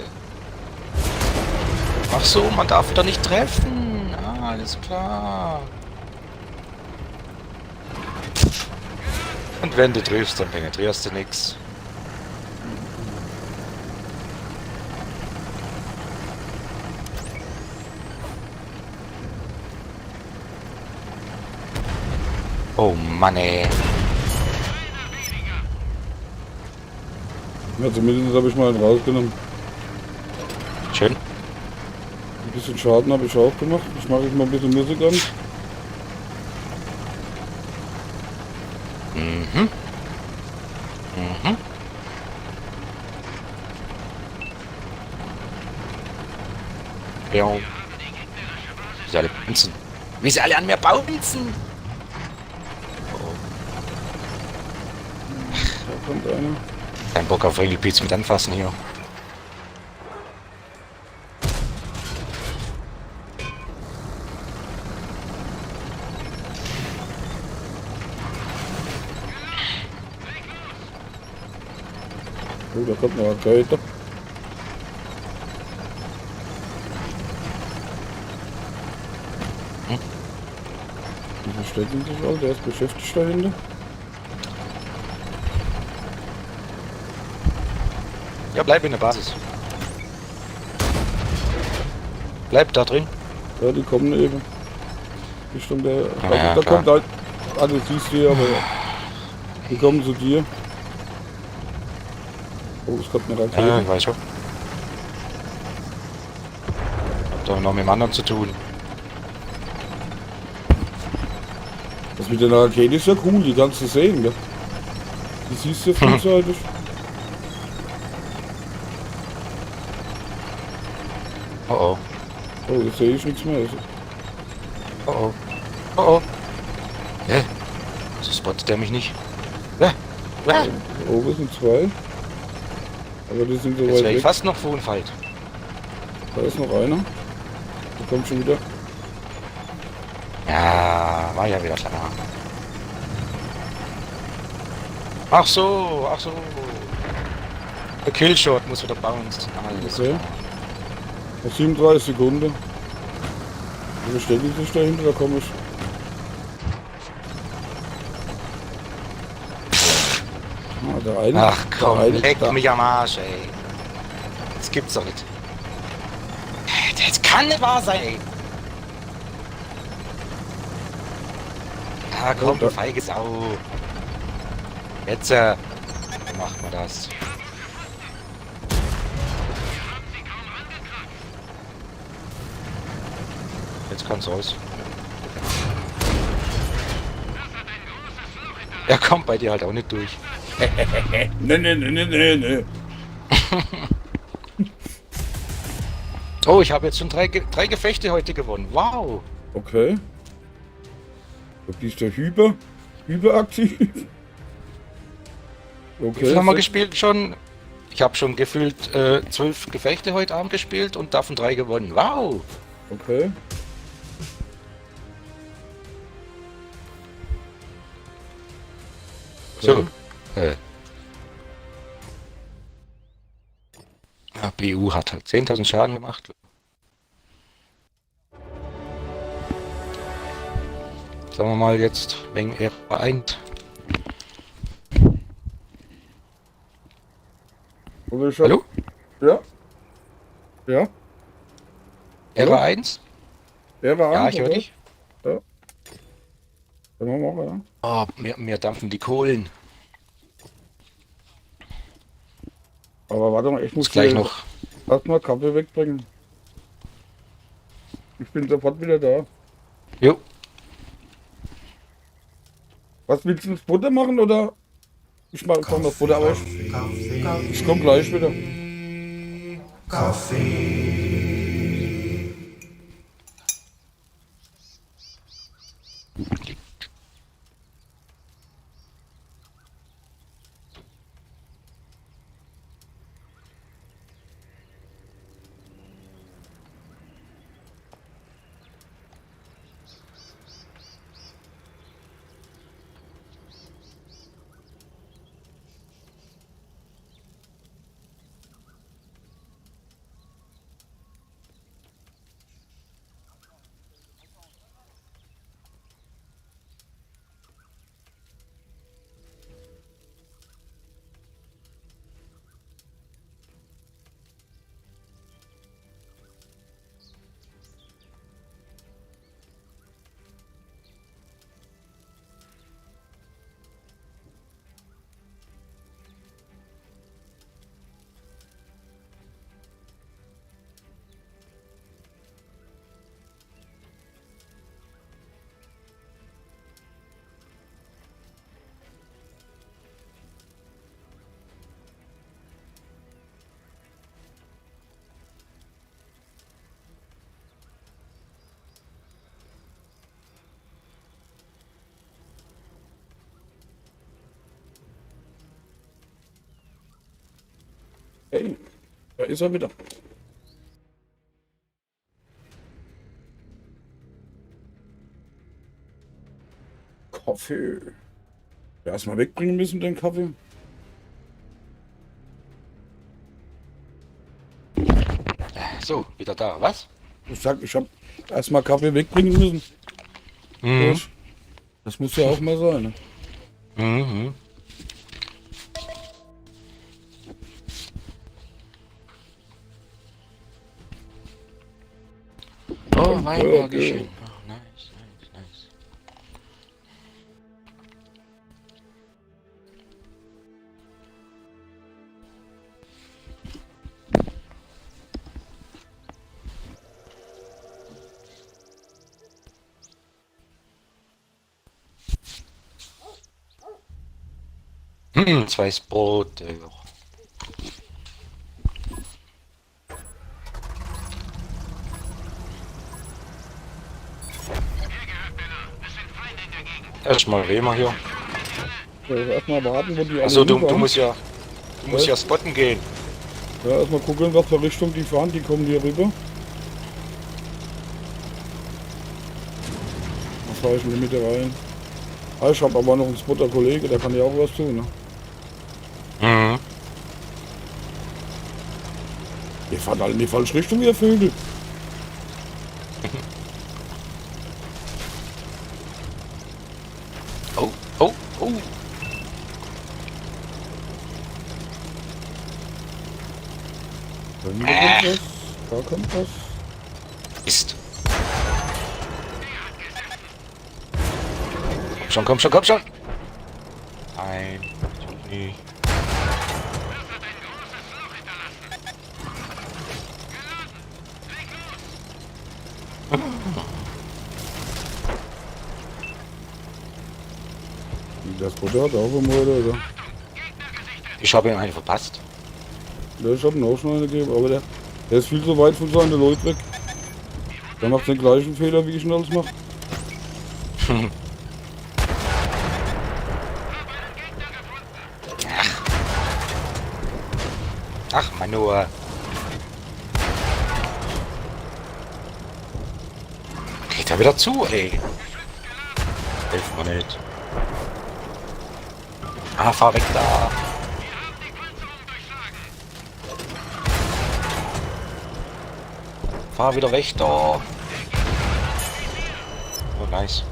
Ach so, man darf da nicht treffen. Ah, alles klar. Und wenn du triffst, dann penetrierst du nix. Oh Mann, ey. Ja, zumindest habe ich mal einen rausgenommen. Schön. Ein bisschen Schaden habe ich auch gemacht. Ich mache jetzt mal ein bisschen Musik an. Mhm. Mhm. Ja. Wie sie alle bouncen. Wie sie alle an mir bouncen. Da kommt einer. Kein Bock auf Real Beats mit anfassen hier. Oh, da kommt noch ein Kälte. Wie versteht ihn sich all? Der ist beschäftigt dahinter. Ja, bleib in der Basis. Bleib da drin. Ja, die kommen eben. Richtung der. Ja, da klar. kommt halt. Ah, du siehst hier, aber. Die kommen zu dir. Oh, es kommt eine Rakete. Ja, ich weiß schon. Hab doch noch mit dem anderen zu tun. Das mit der Rakete ist ja cool, die kannst du sehen, gell? Die siehst du frühzeitig. Oh oh. Oh, jetzt sehe ich nichts mehr. Oh oh. Oh oh. Hä? So spottet der mich nicht. Ja. Ja. Oben sind zwei. Aber die sind so Jetzt weit wäre ich weg. fast noch Verunfallt. Da ist noch einer. Da kommt schon wieder. Ja, war ja wieder klar. Ach so, ach so. Der Killshot muss wieder bouncen. Alles Okay. klar. Noch 37 Sekunden. Wie stelle ich sich dahinter? Da komme ich. Ah, der eine. Ach komm, der eine, leck da. mich am Arsch, ey. Das gibt's doch nicht. Das kann nicht wahr sein, ey. Ah, komm, Oh, da- du feige Sau. Jetzt, macht man das. Jetzt kann's raus. Er kommt bei dir halt auch nicht durch. Nee. Oh, ich habe jetzt schon drei Gefechte heute gewonnen. Wow. Okay. Du bist der hyperaktiv. Okay. Wie viel haben wir so- gespielt schon? Ich habe schon gefühlt 12 Gefechte heute Abend gespielt und davon 3 gewonnen. Wow. Okay. So. Ja, BU hat halt 10.000 Schaden gemacht. Sagen wir mal jetzt wegen R1. Oder ich hab- Hallo? Ja. Ja. Hallo? R1? Der war Ja, an, ich höre oder? dich. Können wir machen, ja. Oh, mir dampfen die Kohlen. Aber warte mal, ich muss Muss gleich hier noch. erstmal Kaffee wegbringen. Ich bin sofort wieder da. Jo. Was willst du, das Butter machen oder? Ich mache noch das Butter, aber ich komme gleich wieder. Kaffee. Hey, da ist er wieder. Kaffee. Erstmal wegbringen müssen, den Kaffee. So, wieder da, was? Ich sag, ich habe erstmal Kaffee wegbringen müssen. Mhm. Das muss ja auch mal sein. Ne? Mhm. Oh, Wein, geschehen. Oh, nice, nice, nice. Zwei Brot. Erstmal Rehmer hier. Erstmal warten, wo die alle Also du hinfahren. musst ja spotten gehen. Ja, erstmal gucken, was für Richtung die fahren. Die kommen hier rüber. Da fahre ich in die Mitte rein. Ah, ich habe aber noch einen Spotter-Kollege, der kann ja auch was tun. Ne? Mhm. Ihr fahrt alle in die falsche Richtung, ihr Vögel. Oh, oh, oh. Da kommt was. Da kommt was. Ist. Komm schon, komm schon. Nein, nie. Das Butter hat auch immer, oder? Ich habe ihn einen verpasst. Ja, ich habe ihn auch schon eine gegeben, aber der ist viel zu weit von seinen Leuten weg. Der macht den gleichen Fehler, wie ich ihn alles mache. Ach, Manua. Geht er wieder zu, ey. Hilft mir nicht. Ah, fahr weg da. Fahr wieder weg da. Oh, nice.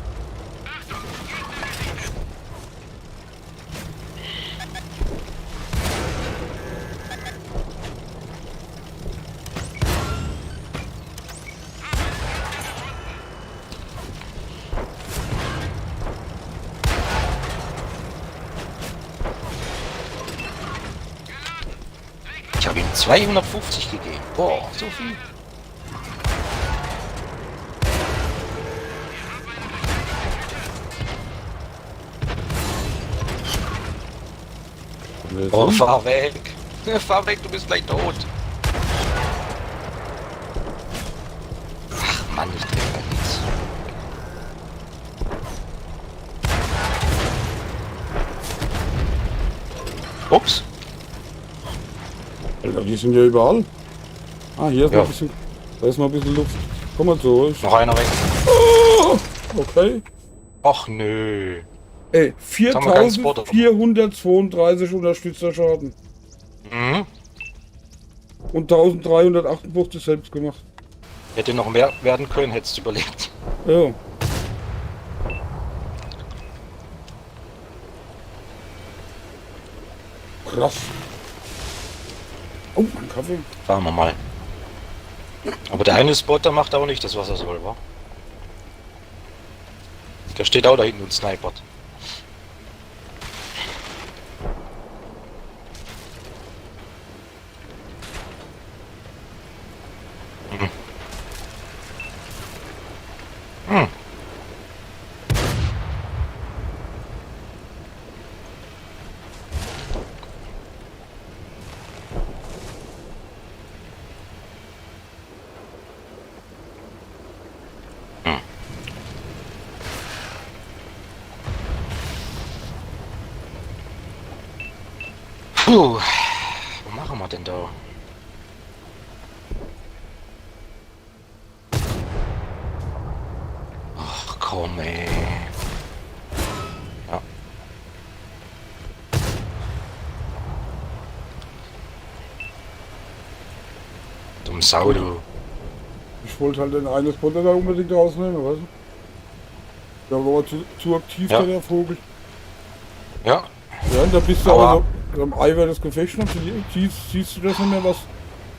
Ich habe ihm 250 gegeben. Boah, so viel. Wer Oh, ist fahr weg. Fahr weg, du bist gleich tot. Ach Mann, ich treffe halt nichts. Ups. Alter, die sind ja überall. Ah, hier ist Ja. noch ein bisschen. Da ist noch ein bisschen Luft. Komm mal zu. Noch einer weg. Okay. Och nö. Ey, haben wir keinen Spot, oder? 4432 Unterstützerschaden. Mhm. Und 1358 selbst gemacht. Hätte noch mehr werden können, hättest du überlebt. Ja. Krass. Oh, mein Kaffee. Fahren wir mal. Aber der eine Spotter macht auch nicht das, was er soll, wa? Der steht auch da hinten und snipert. Mhm. Hm. Puh, was machen wir denn da? Ach komm ey. Ja. Dumm Sau, du. Ich wollte halt den einen Spotter da unbedingt rausnehmen, weißt du? Der war zu aktiv, Ja. der Vogel. Ja, Ja, und da bist du Aber- aber so am Eimer des Gefechts noch. Siehst du das nicht mehr,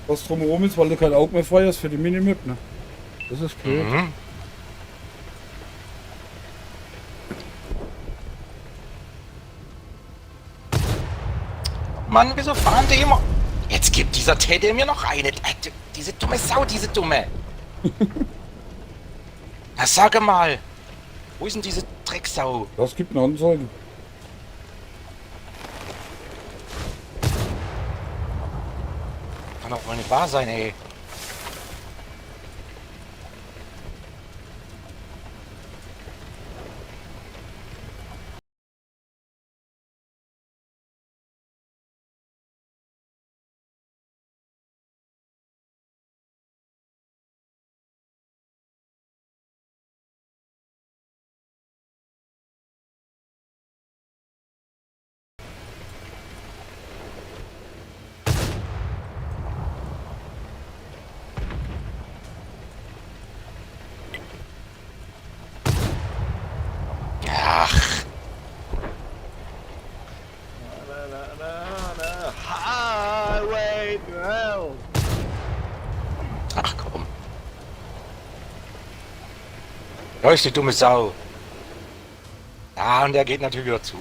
was drumherum ist, weil du kein Auge mehr frei hast für die Minimap, ne? Das ist blöd. mhm. Mann, wieso fahren die immer? Jetzt gibt dieser Teddy mir noch eine. Diese dumme Sau, diese dumme. Na sag mal. Wo ist denn diese Drecksau? Das gibt eine Anzeige. Kann doch wohl nicht wahr sein, ey. Ach, Highway to hell. ach komm. Da ist die dumme Sau. Ja, und der geht natürlich wieder zu.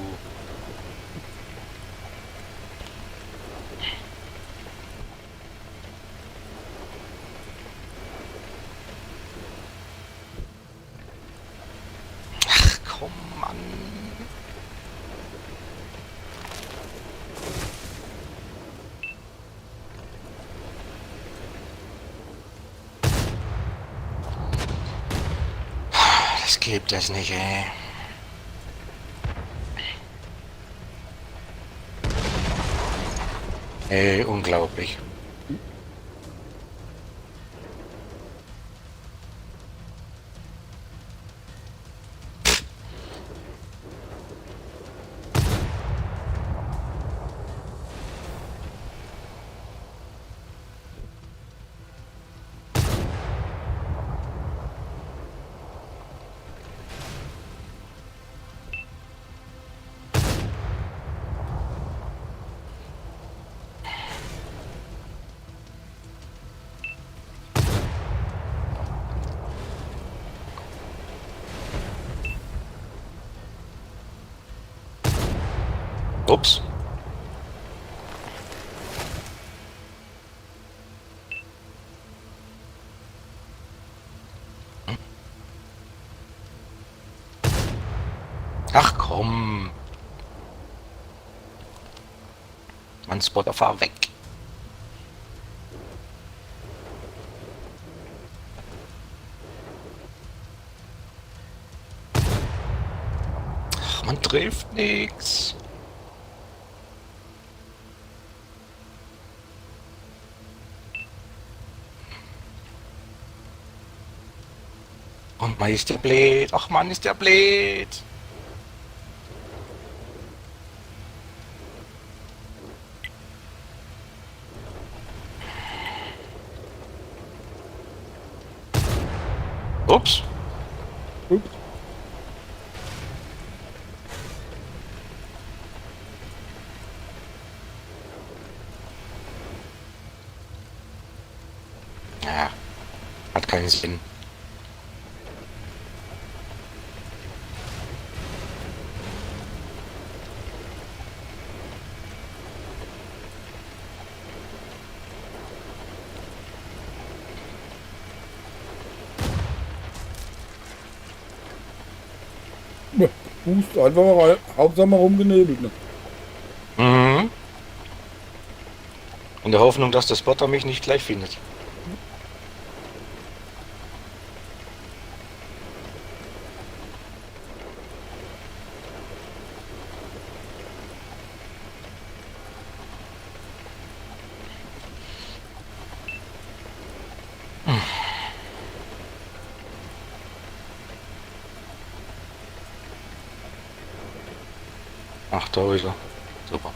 Ach komm, Mann. Das gibt es nicht, ey. Ey, unglaublich. Ups. Ach komm. Mann, Spotter, fahr weg. Ach, man trifft nix. Und Mann, ist der blöd. Ach Mann, ist der blöd. Ups. Ups. Ja, hat keinen Sinn. Boost einfach mal rein. Hauptsache mal rumgenebelt. Ne? Mhm. In der Hoffnung, dass der Spotter mich nicht gleich findet. Ach, da ist er. Super.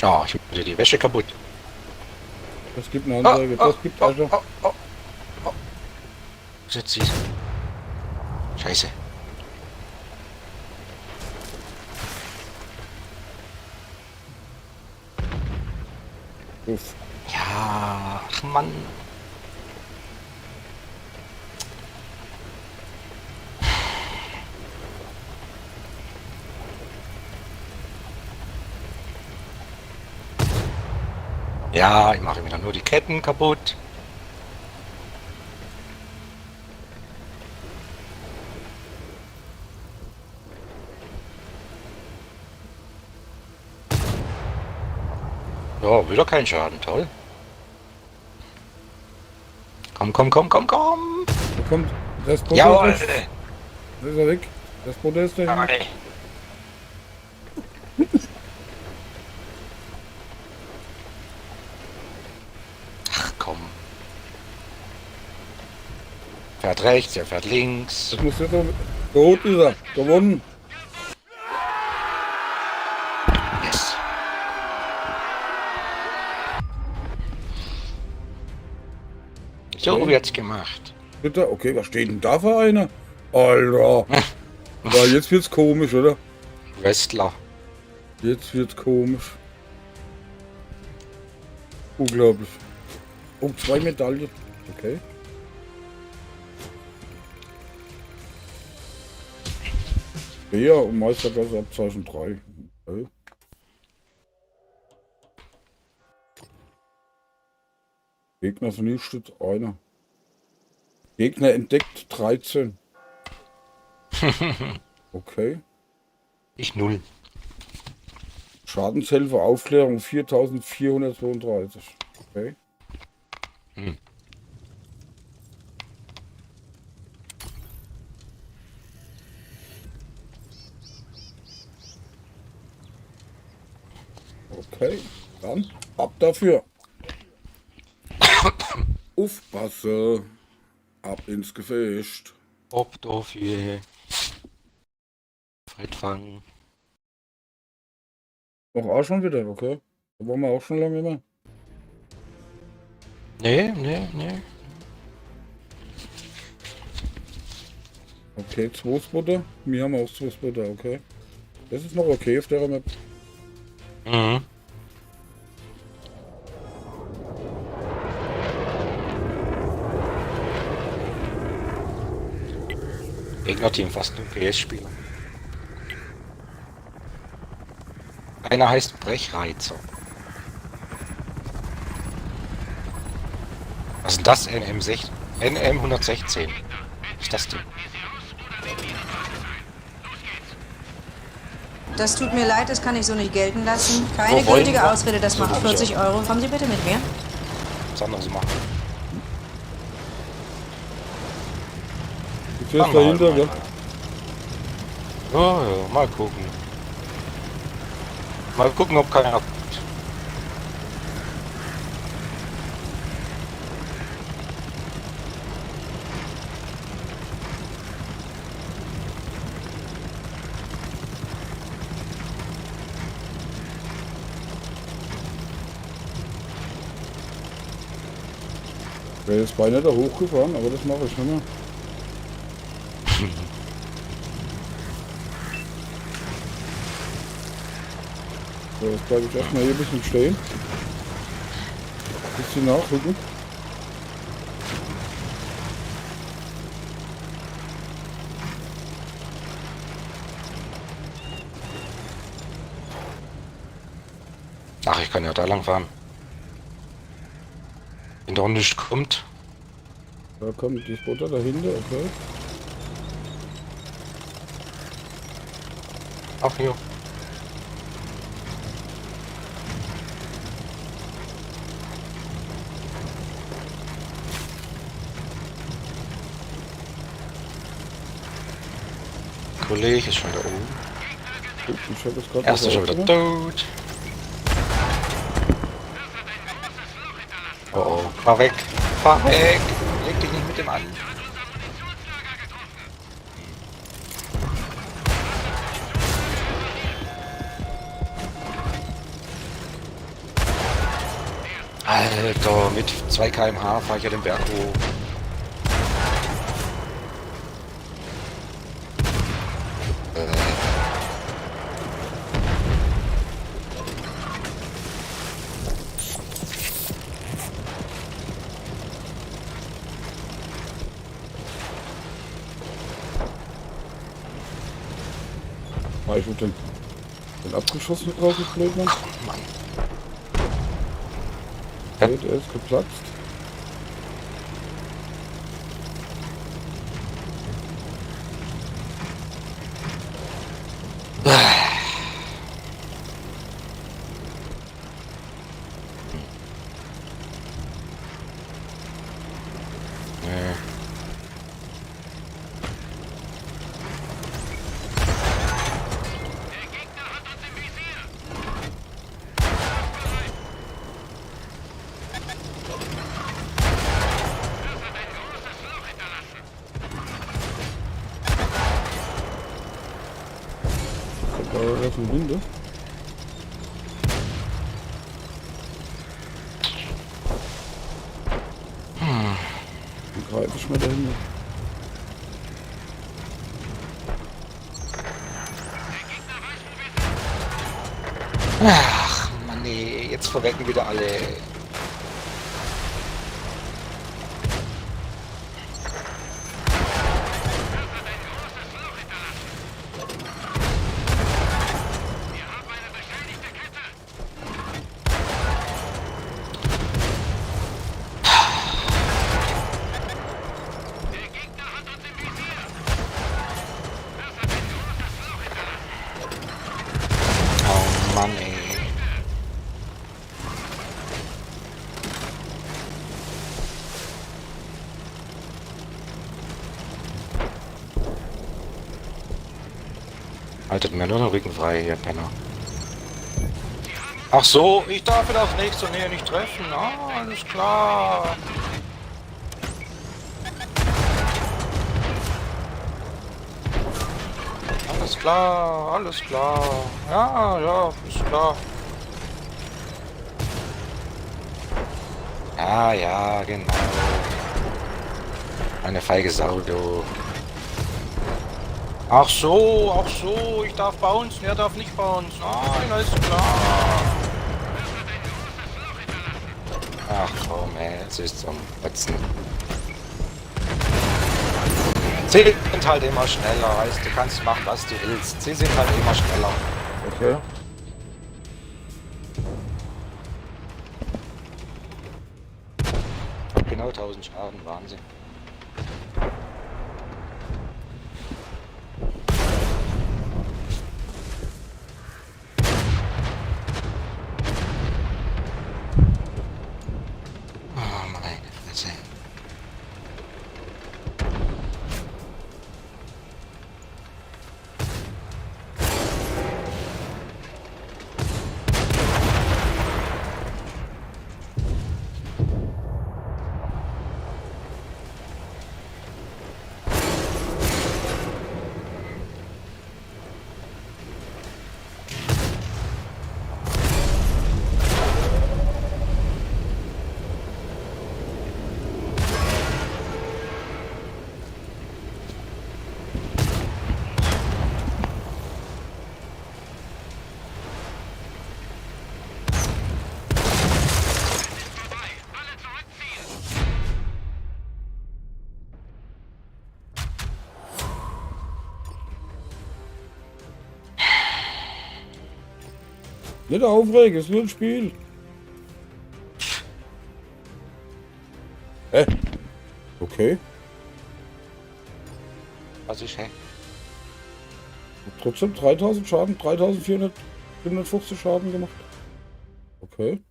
Ja, ich mache die Wäsche kaputt. Das gibt eine Anzeige. Das gibt also. Jetzt sie. Scheiße. Uff. Ja, ach Mann. Ja, ich mache wieder nur die Ketten kaputt. Ja, wieder kein Schaden, toll. Komm, komm, komm, komm, komm. Da kommt das Protest. Jawohl. Da ist er weg. Das Protest da hinten. Okay. Ach komm. Fährt rechts, er fährt links. Das muss jetzt noch. Tot ist er. Gewonnen. Yes. So wird's gemacht. Bitte? Okay, was steht denn da für eine? Alter. Ja, jetzt wird's komisch, oder? Wrestler. Jetzt wird's komisch. Unglaublich. Oh, 2 Medaillen. Okay. Ja, und Meisterklasse Abzeichen 3. Okay. Gegner vernichtet, einer. Gegner entdeckt, 13. Okay. Ich 0. Schadenshelfer, Aufklärung 4432. Okay. Hm. Okay, dann ab dafür. Aufpasse. Ab ins Gefecht. Ob dafür. Fredfang. Auch schon wieder, okay. Da waren wir auch schon lange immer. Nee, nee, nee. Okay, 2 Spotter. Wir haben auch 2 Spotter, okay. Das ist noch okay auf der Map. Mhm. Gegnerteam fast ein PS-Spieler. Einer heißt Brechreizer. Was ist denn das? NM116? NM116. Was ist das denn? Das tut mir leid, das kann ich so nicht gelten lassen. Keine Wo wollen gültige wir? Ausrede, das So, macht hab ich 40 Euro. Kommen Sie bitte mit mir. Was anderes machen. Du fährst dahinter, ja? Ja, ja, mal gucken. Mal gucken, ob keiner kommt. Ich wäre jetzt beinahe da hochgefahren, aber das mache ich nicht mehr. So, jetzt bleibe ich erstmal hier ein bisschen stehen. Bisschen nachrücken. Ach, ich kann ja da lang fahren. Wenn doch nichts kommt. Da kommt die Spotter dahinter, okay. Ach hier. Kollege ist schon da oben. Ich habe es gerade Erster schon wieder tot. Oh oh, fahr weg. Fahr weg. Leg dich nicht mit dem an. Alter, mit 2 km/h fahre ich ja den Berg hoch. Ich hab den abgeschossen drauf, ich blöd, Mann. Mann. Der ist geplatzt. Nee. Da war was im Winde. Dann greife ich mal dahinter. Ach, Mann, nee, jetzt verrecken wieder alle. Oh Mann, ey. Haltet mir nur den Rücken frei, ihr Penner. Ach so, ich darf in das nächste Nähe nicht treffen. Ah, alles klar. Alles klar, alles klar. Ja, ja, ist klar. Ja, ja, genau. Eine feige Sau, du. Ach so, ich darf bouncen, er darf nicht bouncen. Nein, alles klar. Ach komm, ey, es ist zum Kotzen. Sie sind halt immer schneller, weißt du, kannst machen, was du willst. Sie sind halt immer schneller. Okay. Hab genau genau 1000 Schaden, Wahnsinn. Oh meine Fresse. Vorbei. Alle zurückziehen. Nicht aufregen, es ist nur ein Spiel. Hä? Okay. Was ist, hä? Trotzdem 3000 Schaden, 3450 Schaden gemacht. Okay.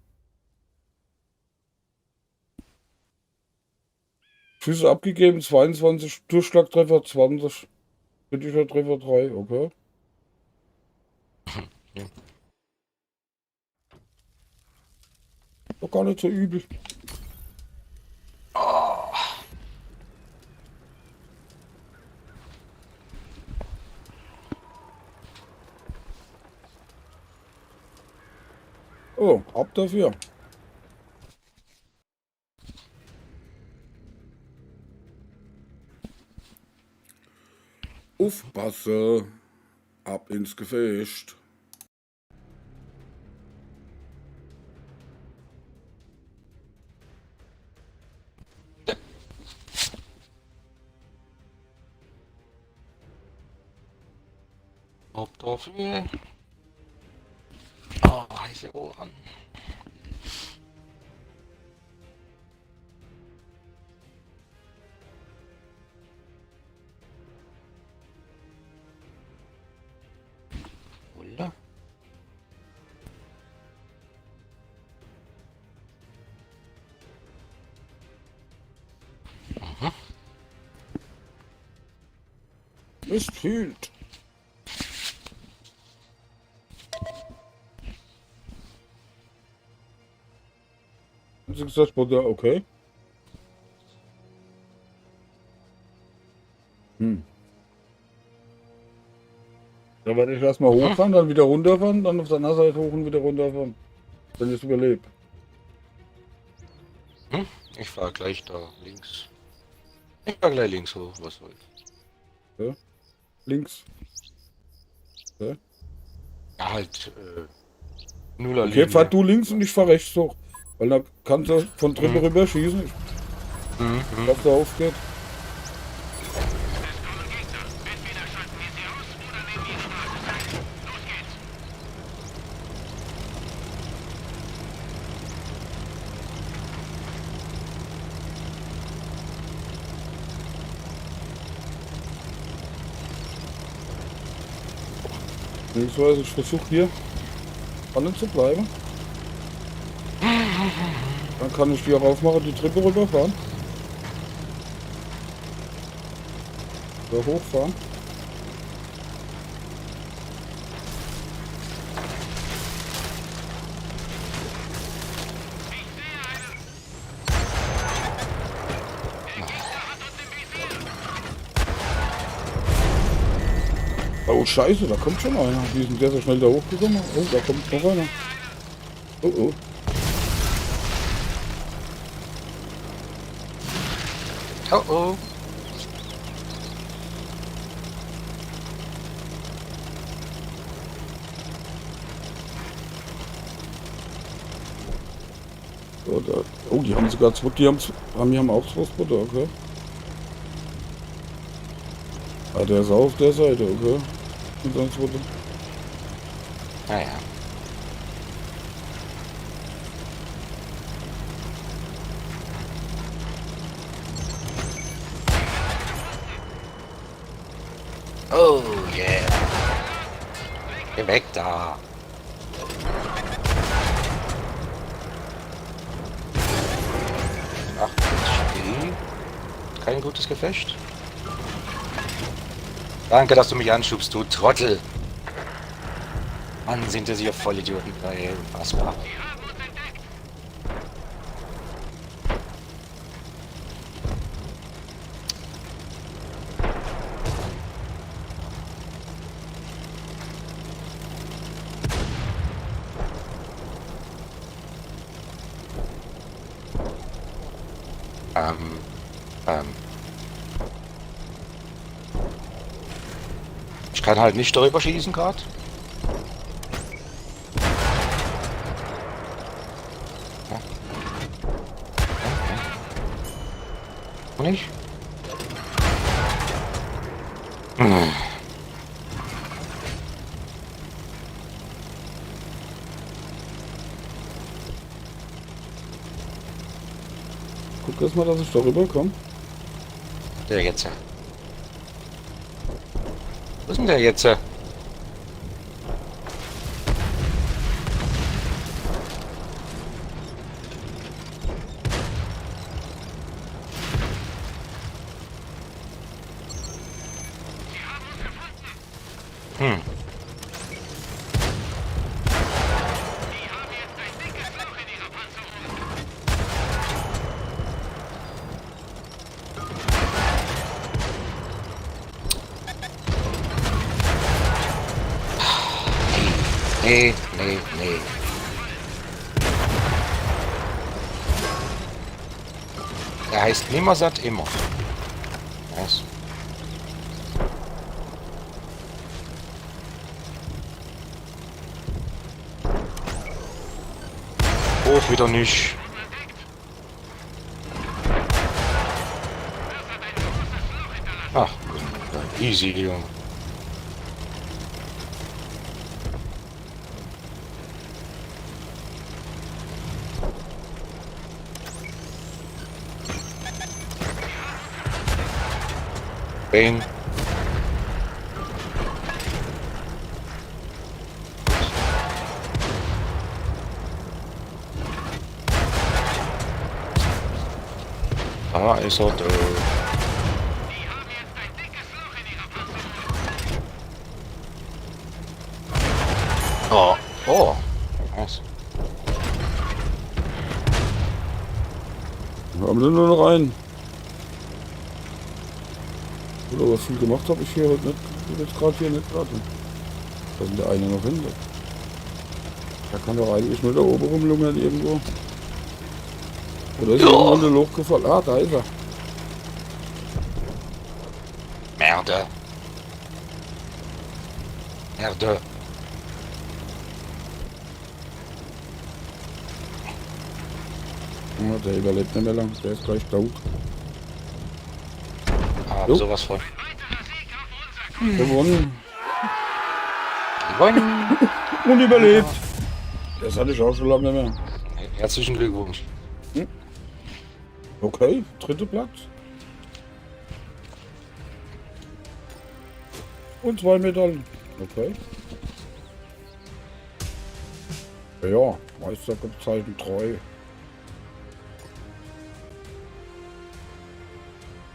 Schüsse abgegeben, 22, Durchschlagtreffer 20, kritischer Treffer 3, okay. Ja. Doch gar nicht so übel. Oh, ab dafür. Aufpasse. Ab ins Gefecht. Ob dafür. Oh, heiße Ohren. Oder? Es fühlt. Hast du gesagt, Bruder, okay. Da werde ich erstmal hochfahren, dann wieder runterfahren, dann auf der anderen Seite hoch und wieder runterfahren. Wenn ich es überlebe. Hm? Ich fahr gleich da links. Ich fahr gleich links hoch, was soll's. Ja. Links. Ja. Ja, halt, Nuller Okay, fahr du links und ich fahr rechts hoch. Weil da kannst du von drüber rüber schießen. Ich glaube, da aufgeht. Es kommen Gegner. Entweder schalten wir sie aus oder nehmen ihre Basis ein. Los geht's. Beziehungsweise ich versuche hier spannend zu bleiben. Dann kann ich die auch aufmachen, die Treppe rüberfahren. Da hochfahren. Ich sehe einen. Der Gegner hat uns im Visier. Oh Scheiße, da kommt schon einer. Die sind sehr, sehr schnell da hochgekommen. Oh, da kommt noch einer. Oh, oh. Oh oh. So, da. Oh, die haben sogar zwei, die haben auch zwei Spotter, okay. Ah, der ist auch auf der Seite, okay. Mit seinem Spotter. Naja. Oh yeah. Geh weg da. Ach, kein gutes Gefecht. Danke, dass du mich anschubst, du Trottel. Mann, sind das hier Vollidioten. Ey, unfassbar. Ich kann halt nicht darüber schießen gerade. Nicht? Guck erst mal, dass ich darüber komme. Der jetzt. Wo ist denn der jetzt? Hm. Nee. Er heißt Nimmersatt immer. Was? Hoch wieder nicht. Ach, easy, Junge. Bang. Da ist er da. Oh. Was? Wir haben nur noch einen. Oder was viel gemacht habe ich hier heute nicht. Jetzt gerade hier nicht gerade. Da sind der eine noch hinter. Da kann doch eigentlich nur da oben rumlungern irgendwo. Oder ist irgendwo in der Loch gefallen? Ah, da ist er. Merde. Ja, der überlebt nicht mehr lang. Der ist gleich tot. Aber Jo. sowas von. Gewonnen. Gewonnen. Und überlebt. Das hatte ich auch schon lange nicht mehr. Herzlichen Glückwunsch. Okay, dritter Platz. Und 2 Medaillen. Okay. Ja, Meistergezeichen 3.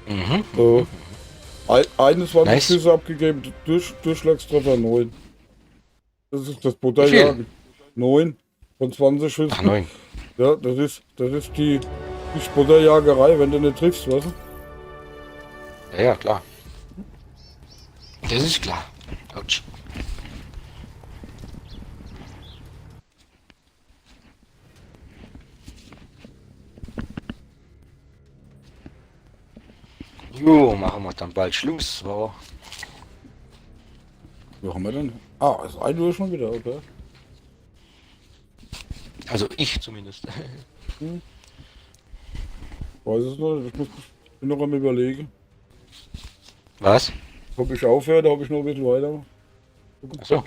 Mhm. 21 Nice. Schüsse abgegeben, Durchschlagstreffer 9. Das ist das Butterjagen. 9 von 20 Schüssen. Ach, 9. Ja, das ist die Sputterjagerei, wenn du nicht triffst, weißt du? Ja, klar. Das ist klar. Autsch. Jo, machen wir dann bald Schluss. So. Wo haben wir denn? Ah, ist 1 Uhr schon wieder, okay. Also ich zumindest. Weiß es nicht, bin noch am Überlegen. Was? Ob ich aufhöre, ob ich noch ein bisschen weiter. Achso.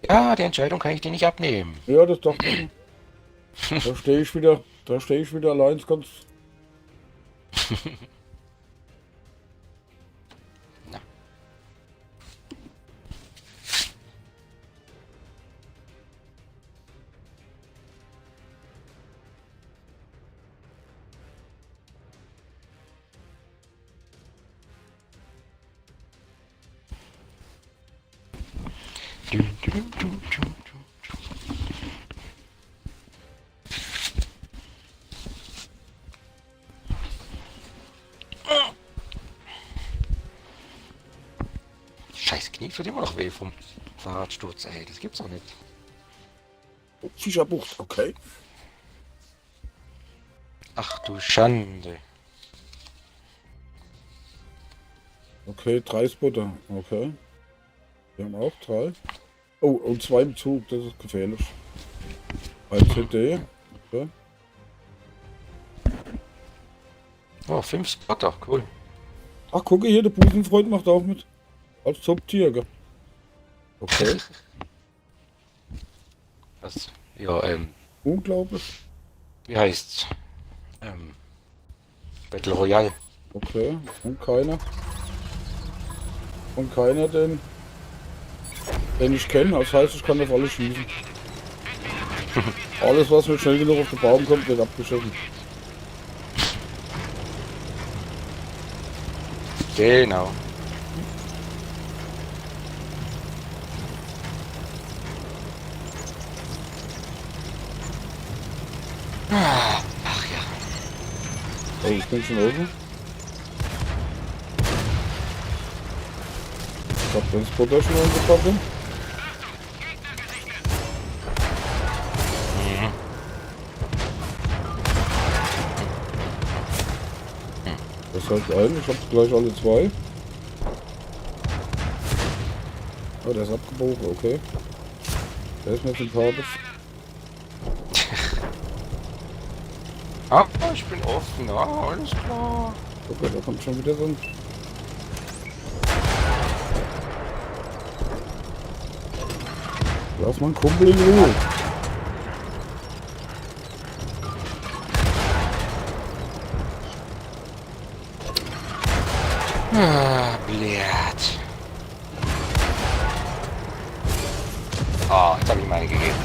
Ja, die Entscheidung kann ich dir nicht abnehmen. Ja, das dachte ich. Da stehe ich wieder allein, ganz. Scheiß Knie tut immer noch weh vom Fahrradsturz. Ey, das gibt's doch nicht. Fischerbucht, okay. Ach du Schande. Okay, 3 Spotter, okay. Wir haben auch 3. Oh, und 2 im Zug, das ist gefährlich. Ein CD, okay. Oh, 5 Spotter, cool. Ach, gucke hier, der Busenfreund macht auch mit. Als Top-Tier, gell? Okay, Was? Ja, unglaublich. wie heißt's? Battle Royale. Okay, und keiner. Und keiner, den ich kenne. Das heißt, ich kann auf alles schießen. Alles, was mir schnell genug auf den Baum kommt, wird abgeschossen. Genau. Ach ja. Oh, ich bin schon oben. Ich hab den Spotter schon angepackt. Das heißt ein, ich hab gleich alle 2. Oh, der ist abgebogen, okay. Der ist mir sympathisch. Ah, ich bin offen. Ah, alles klar. Okay, da kommt schon wieder so ein... Lass mal einen Kumpel in Ruhe. Ah, blöd. Ah, jetzt habe ich meine gegeben.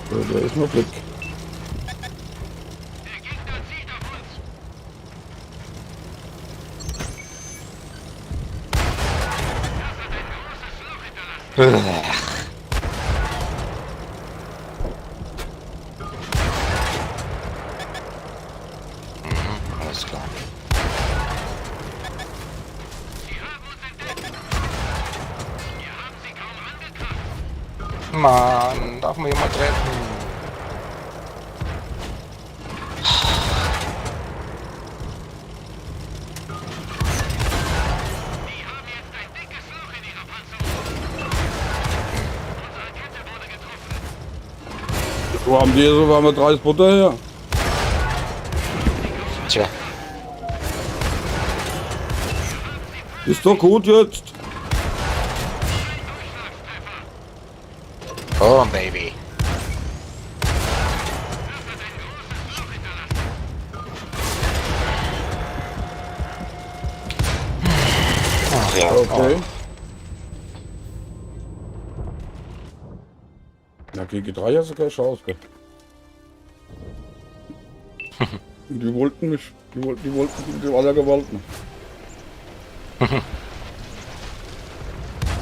So, der ist noch weg. Der Gegner zielt auf uns. Das hat ein großes Loch hinterlassen. Alles klar. Sie haben uns entdeckt. Wir haben sie kaum angegriffen. Mann, darf man jemand treffen? Die haben jetzt ein dickes Loch in ihrer Panzerung. Unsere Kette wurde getroffen. Wo haben die so, haben wir 3 Spotter her? Tja, Ist doch gut jetzt. oh Baby. Ach ja, Okay. Na, gegen 3 hast du keine Chance, gell? Die wollten mich. Die wollten mit aller Gewalt.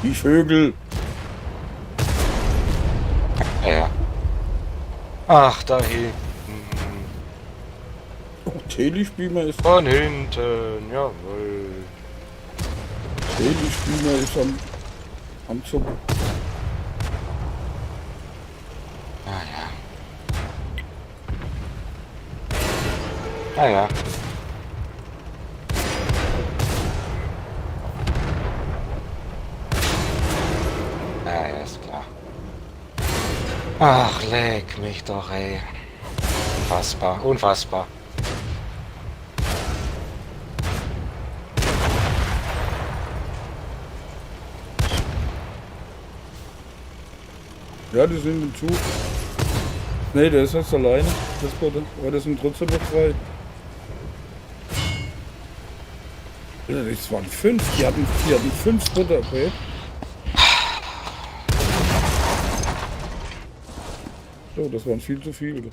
Die Vögel. Ja. Ach, da hinten. Oh, Telespieler ist. Von hinten, jawohl. Telespieler ist am Zucken. Ah ja. Ah ja. Ah ja, ist klar. Ach, leck mich doch, ey. Unfassbar, unfassbar. Ja, die sind im Zug. Ne, der ist jetzt alleine. Das Bote. Aber das sind trotzdem noch 2. Ja, das waren 5. Die hatten 5 Spotter, okay. So, das waren viel zu viele.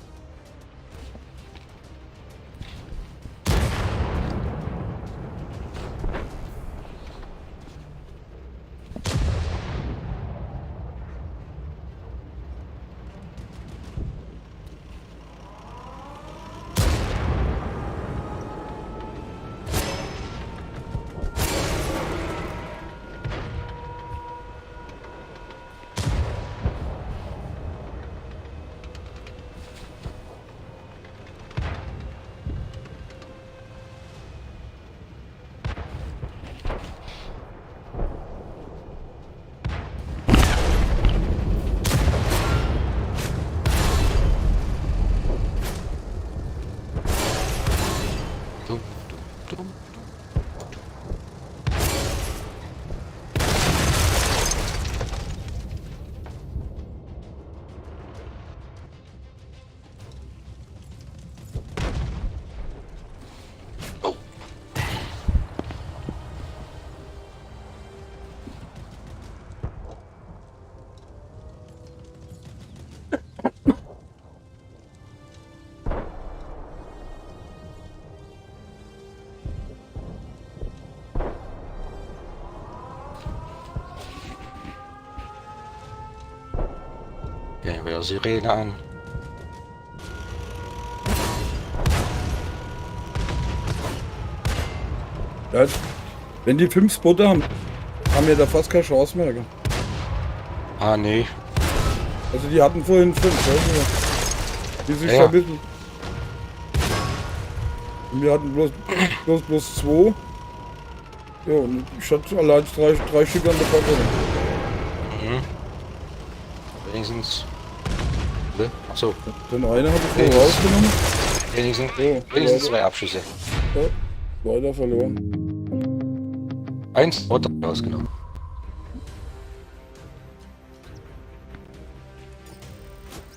dum. Oh. Ja, wieder Sirene an. Ja, wenn die 5 Spotter haben, haben wir da fast keine Chance mehr. Gell? Ah, nee. Also die hatten vorhin 5, weißt du? Die sich Ja. schon ein bisschen... Und wir hatten bloß 2. Ja, und ich hatte allein 3 Stück an der Karte. Wenigstens. Ne? Achso, Den einen habe ich vorher rausgenommen. wenigstens, Oh, wenigstens ja. 2 Abschüsse. Ja, weiter verloren. 1 oder rausgenommen.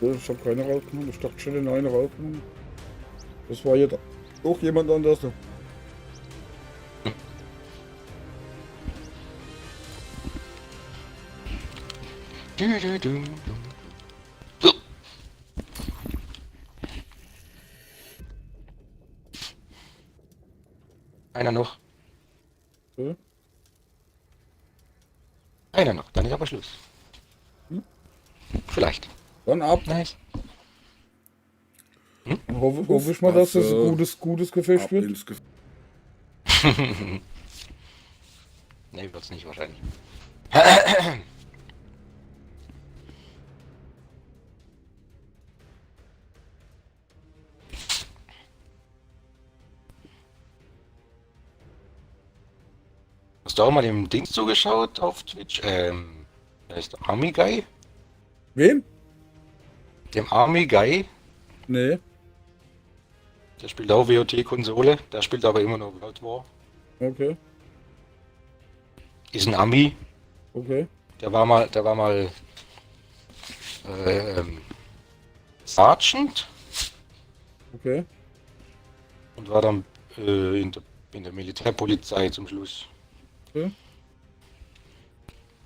Ja, ich habe keine rausgenommen. Ich dachte schon den einen rausgenommen. Das war jetzt auch jemand anders. So. Einer noch. Ja. Einer noch, dann ist aber Schluss. Vielleicht. Dann ab. Nice. Dann hoffe ich mal, dass das ein gutes Gefecht wird. Nee, wird's nicht wahrscheinlich. Hast du auch mal dem Dings zugeschaut auf Twitch? Da ist der Army Guy. Wem? Dem Army Guy. Nee. Der spielt auch WOT-Konsole. Der spielt aber immer noch World War. Okay. Ist ein Ami. Okay. Der war mal Sergeant Okay. und war dann in der Militärpolizei zum Schluss. Okay.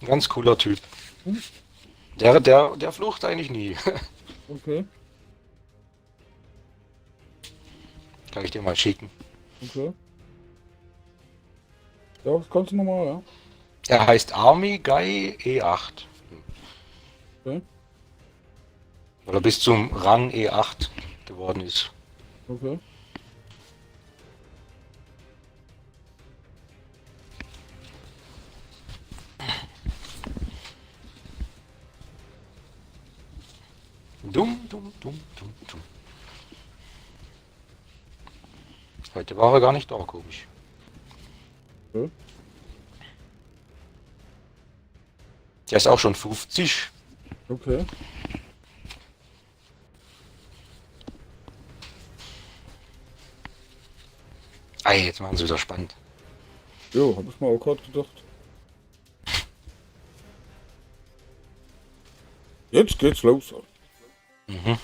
Ein ganz cooler Typ. Der flucht eigentlich nie. Okay. Kann ich dir mal schicken. Okay. Ja, das kannst du nochmal, ja. Er heißt Army Guy E8. Okay. Weil er bis zum Rang E8 geworden ist. Okay. Dumm. Heute war er gar nicht da, komisch. Okay. Der ist auch schon 50. Okay. Ei, jetzt machen sie wieder spannend. Jo, hab ich mal auch gerade gedacht. Jetzt geht's los. Mhm.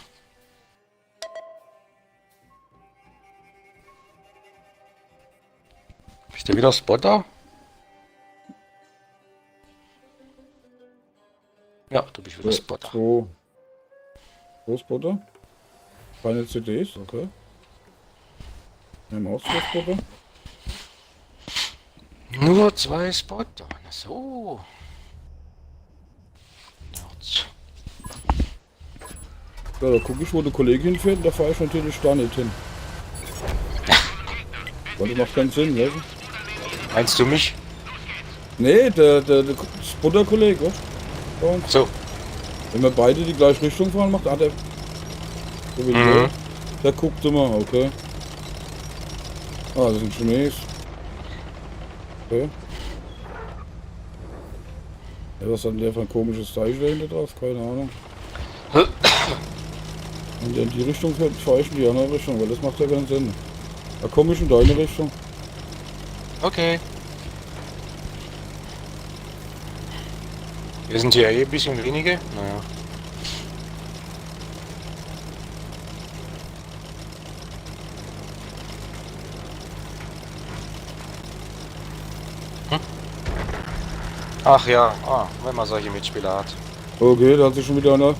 Bist du wieder Spotter? Ja, du bist wieder Spotter. So. Spotter. Keine CDs, okay. Wir haben auch zwei Spotter. Nur 2 Spotter. Na so. Nerds. Ja, da gucke ich, wo der Kollege hinfährt, da fahre ich natürlich da nicht hin. Weil das macht keinen Sinn, weißt du? Meinst du mich? Nee, der Spotter-Kollege, weißt du? Bei uns. So. Wenn wir beide die gleiche Richtung fahren, macht der. So wie Mhm. der guckt immer, okay. Ah, das sind Chines. Okay. Ja, was hat denn der für ein komisches Zeichen dahinter drauf? Keine Ahnung. Wenn der in die Richtung fährt, fahre ich in die andere Richtung, weil das macht ja keinen Sinn. Da komme ich in deine Richtung. Okay. Wir sind hier eh ein bisschen wenige. Naja. Ach ja, wenn man solche Mitspieler hat. Okay, da hat sich schon wieder einer.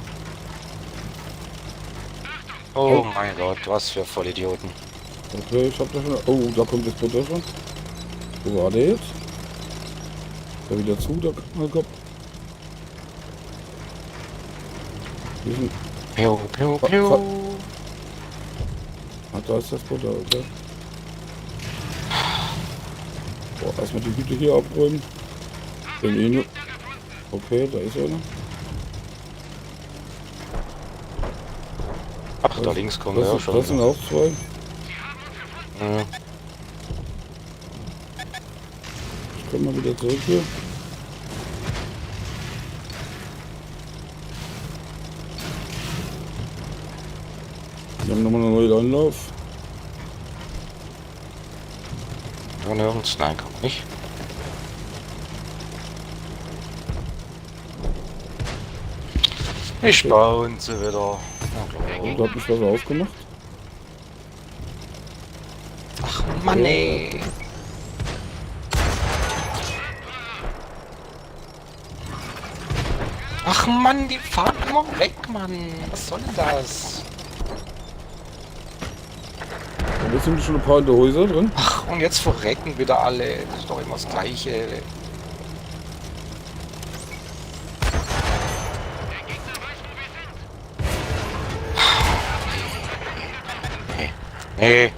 Oh mein Gott, was für Vollidioten. Okay, ich hab da schon. Oh, da kommt das Butter schon. Wo war der jetzt? Da wieder zu, der Kopf. Piu, piu, piu. Ah, da ist das Butter, okay. Boah, erstmal die Hüte hier abräumen. Den eh nur. Okay, da ist einer. Ach, da links kommt er Das, ja ist, schon. das sind auch zwei. Mhm. Ich komme mal wieder zurück hier. Wir haben nochmal einen neuen Anlauf. Ja, nirgends. Nein, kann man nicht. Ich baue sie wieder. Oh, da hat mich was aufgemacht. Ach Mann, ey. Ach Mann, die fahren immer weg, Mann. Was soll denn das? Und jetzt sind schon ein paar in der Häuser drin. Ach, und jetzt verrecken wieder alle. Das ist doch immer das Gleiche. Nee.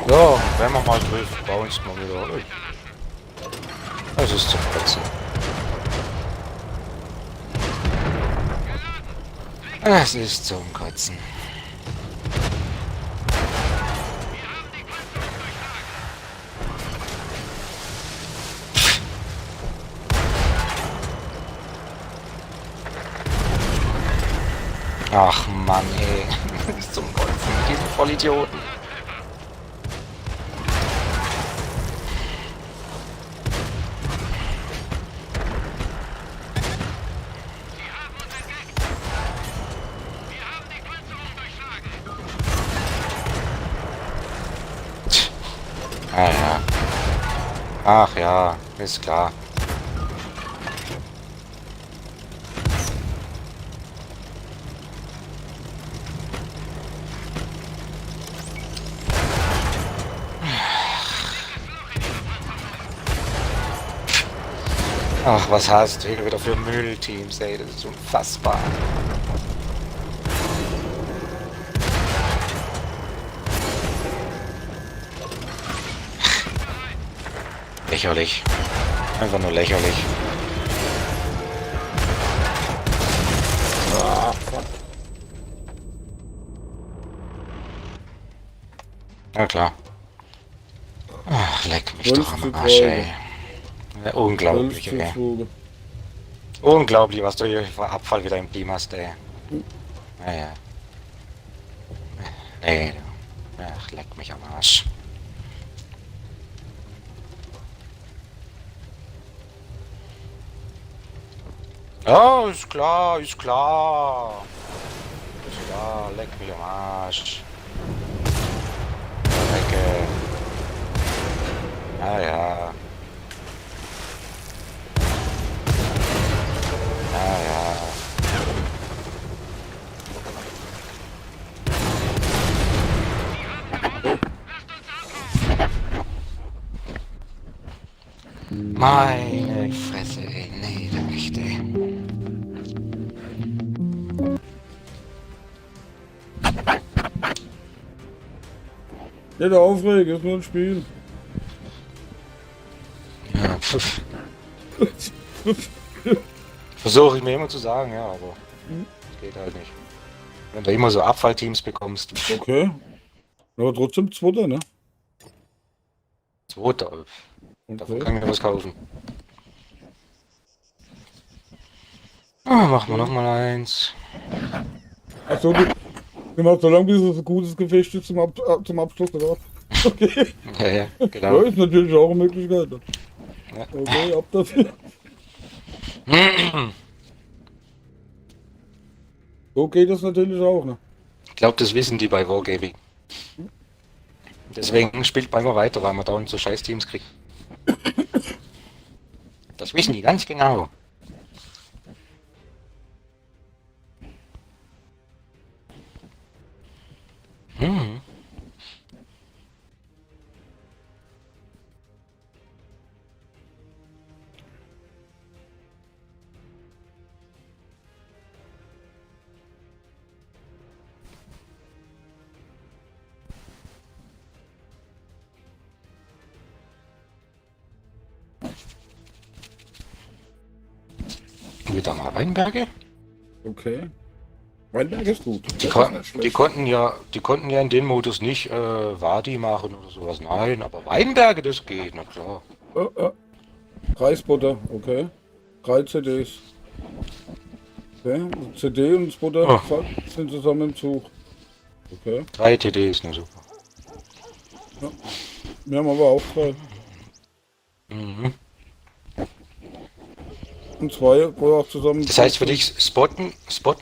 Ja, wenn wir mal trifft, bauen uns mal wieder. Das ist zum Kotzen. Es ist zum Kotzen. Ach Mann, ey. Das ist zum Kotzen mit diesen Vollidioten. Ah ja. Ach ja, ist klar. Ach, was hast du hier wieder für Müllteams, ey, das ist unfassbar. Lächerlich. Einfach nur lächerlich. Ah, fuck. Na klar. Ach, leck mich doch am Arsch, ey. Ja, unglaublich, ey. Unglaublich, was du hier für Abfall wieder im Team hast, ey. Naja. Nee. Ach, leck mich am Arsch. Ja, ist klar, ist klar. Ist klar, leck mich am Arsch. Lecke. Ah ja. Ah ja. Meine Fresse, ey. Nee, der echt, ey. Ja, der Aufreg, ist nur ein Spiel. Ja, pfiff. Versuche ich mir immer zu sagen, ja, aber geht halt nicht. Wenn du immer so Abfallteams bekommst. Okay. Aber trotzdem Zweiter, ne? Zweiter. Davon kann ich mir was kaufen. Machen wir noch mal eins. Achso, du. Gemacht, so lange bis es ein gutes Gefecht ist zum Abschluss, oder? Okay. Ja, ja, Ja, genau. ist natürlich auch eine Möglichkeit. Ja. Okay, ab dafür. So geht das natürlich auch, ne? Ich glaube, das wissen die bei Wargaming. Deswegen spielt man immer weiter, weil man dauernd so scheiß Teams kriegt. Das wissen die ganz genau. Hm. Wieder mal Weinberge. Okay. Weinberg ist gut. Die, Das ist kon nicht die, schlecht. konnten ja in dem Modus nicht Wadi machen oder sowas. Nein, aber Weinberge, das geht, na klar. 3 Spotter, okay. 3 CDs. Okay, CD und Spotter Oh. sind zusammen im Zug. Okay. 3 TDs, na super. Wir haben aber auch 3. Mhm. Und 2, wo wir auch zusammen. Das heißt für dich spotten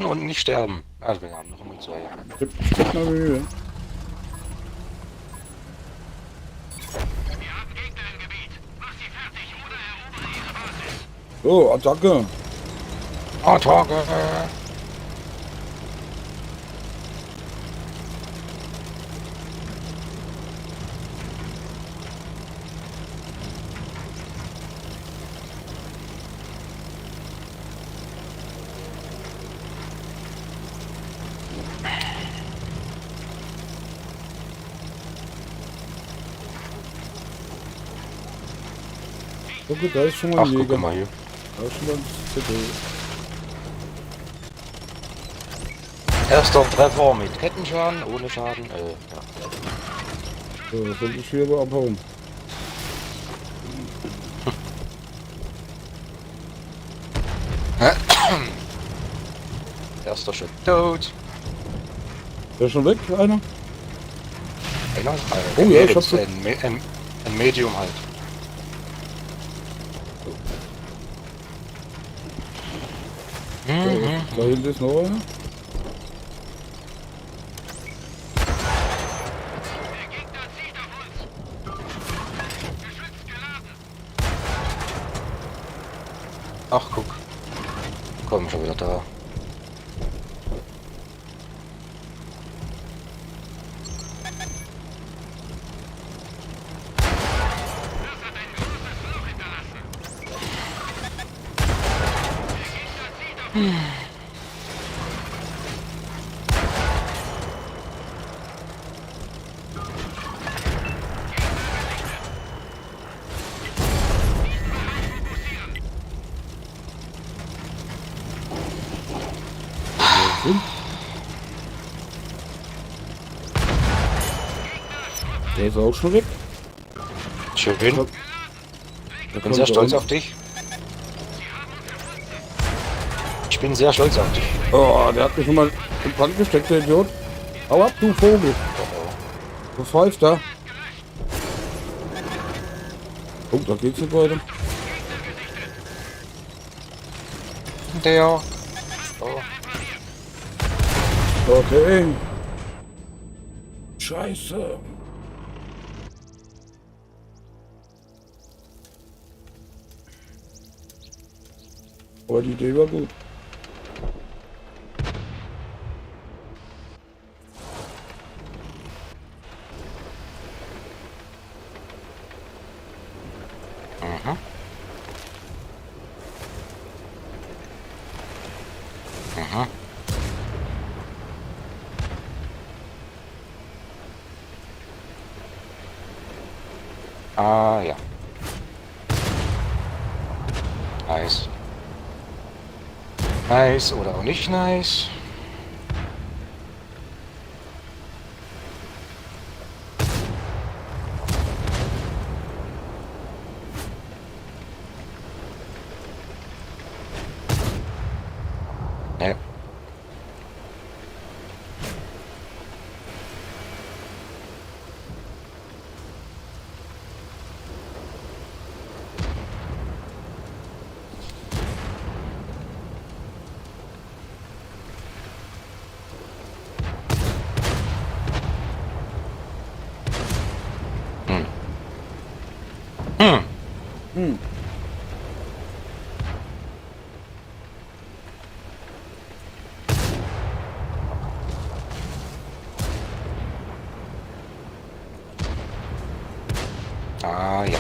und nicht sterben. Also wir haben noch immer 2. Gibt mal Mühe. Wir haben Gegner im Gebiet. Mach sie fertig oder erobere ihre Basis. So, Attacke. Attacke! Okay, da ist schon mal Ach, ein guck Jäger. mal hier. Da ist schon mal ein CD. Erster Treffer mit Kettenschaden, ohne Schaden. Ja. So, das soll ich hier aber abhauen. Erster schon tot. Der ist schon weg, einer? Einer? Oh ja, ich hab's- ein Medium halt. Da hinten ist noch einer. Der Gegner zieht auf uns. Geschütz geladen. Ach, guck. Komm, schon wieder da. Das hat ein großes Loch hinterlassen. Der Gegner zieht auf uns. Der ist auch schon weg. Schön. Der Ich bin kommt sehr da stolz unten. auf dich. Ich bin sehr stolz auf dich. Oh, der hat mich schon mal in Brand gesteckt, der Idiot. Hau ab, du Vogel. Was pfeift da? Oh, da geht's nicht weiter. Der. Oh. Okay. Scheiße. Aber die Idee war gut. Mhm. Mhm. Ah, ja. Nice. Nice oder auch nicht nice. Ja. Ah, ja.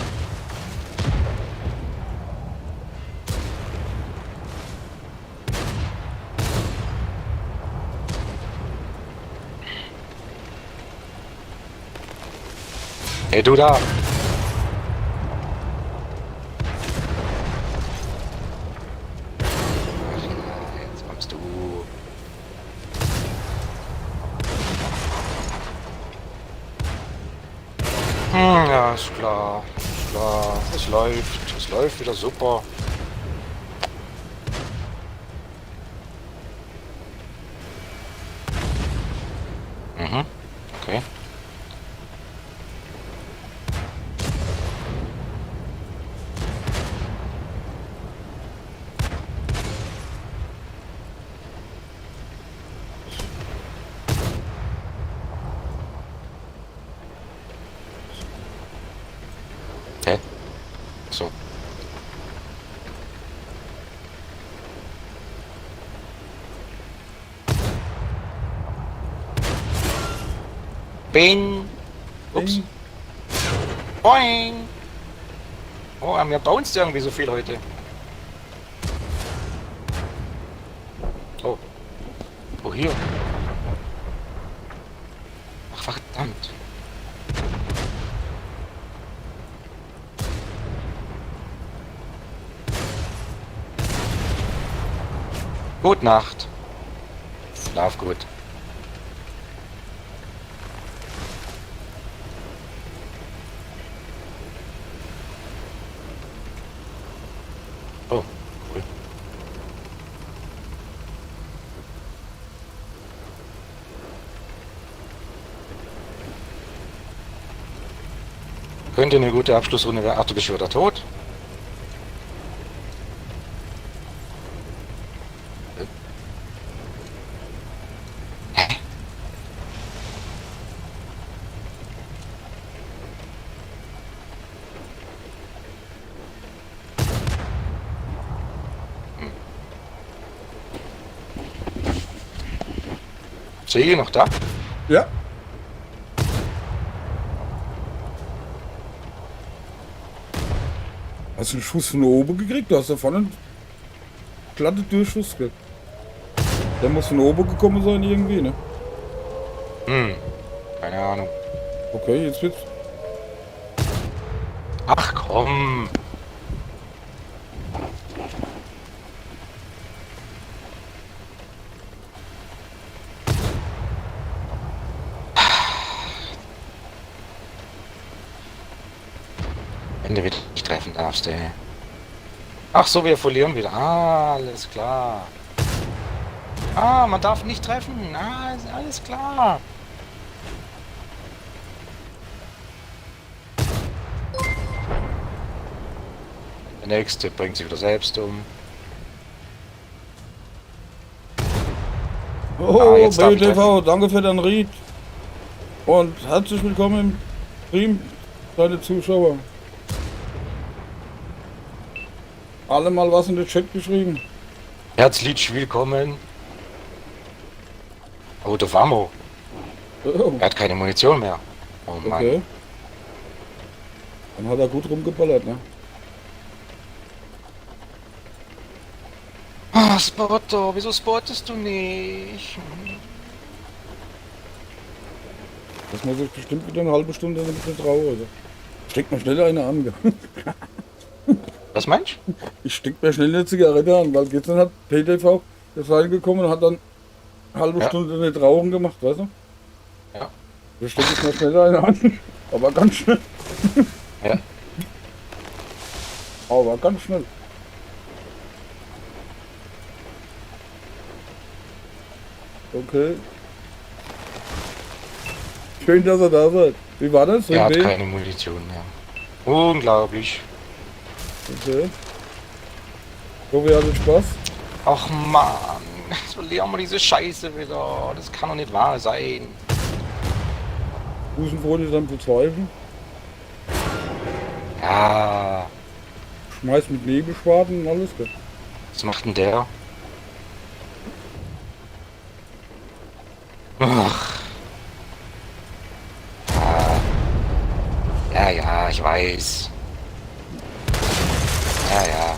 Hey, du da! Jetzt kommst du. Ja, ist klar. Ist klar. Es läuft. Es läuft wieder super. Mhm. Okay. Hä? So. Bing. Ups. Boing. Oh, mir bounced irgendwie so viel heute. Oh. Oh, hier. Ach, verdammt. Gute Nacht. Schlaf gut. Oh, cool. Könnte eine gute Abschlussrunde werden. Ach, du bist schon wieder tot? Hä? Segel noch da? Ja. Hast du einen Schuss von oben gekriegt? Du hast da vorne einen glatte Durchschuss gekriegt. Der muss von oben gekommen sein irgendwie, ne? Hm. Keine Ahnung. Okay, jetzt wird's. Ach komm. Wenn du wieder nicht treffen darfst, ey. Ach so, wir verlieren wieder. Ah, alles klar. Ah, man darf nicht treffen. Ah, ist alles klar. Der nächste bringt sich wieder selbst um. Oh, jetzt darf ich BTV, danke für deinen Read. Und herzlich willkommen im Stream, deine Zuschauer. Alle mal was in den Chat geschrieben. Herzlich willkommen. Oh, der Wamo. Oh, Er hat keine Munition mehr. Oh Mann. okay. Dann hat er gut rumgeballert, ne? Ah, Spotter, wieso spottest du nicht? Das muss ich bestimmt wieder eine halbe Stunde ein bisschen traurig. Steckt mir schnell eine an. gell? Was meinst du? Ich steck mir schnell eine Zigarette an, weil gestern hat PTV das reingekommen und hat dann eine halbe Ja. Stunde nicht rauchen gemacht, weißt du? Ja. Da stecke ich mir schnell eine an. Aber ganz schnell. Ja. Aber ganz schnell. Okay. Schön, dass ihr da seid. Wie war das? Er hat Ring B? keine Munition mehr. Unglaublich. Okay. So, wir hatten Spaß. Ach Mann, jetzt verlieren wir diese Scheiße wieder. Das kann doch nicht wahr sein. Busenbrot ist am Verzweifeln. Ja. schmeiß mit Nebelschwaden und alles. Gell? Was macht denn der? Ach. Ja, ja, ich weiß. Ja, ja.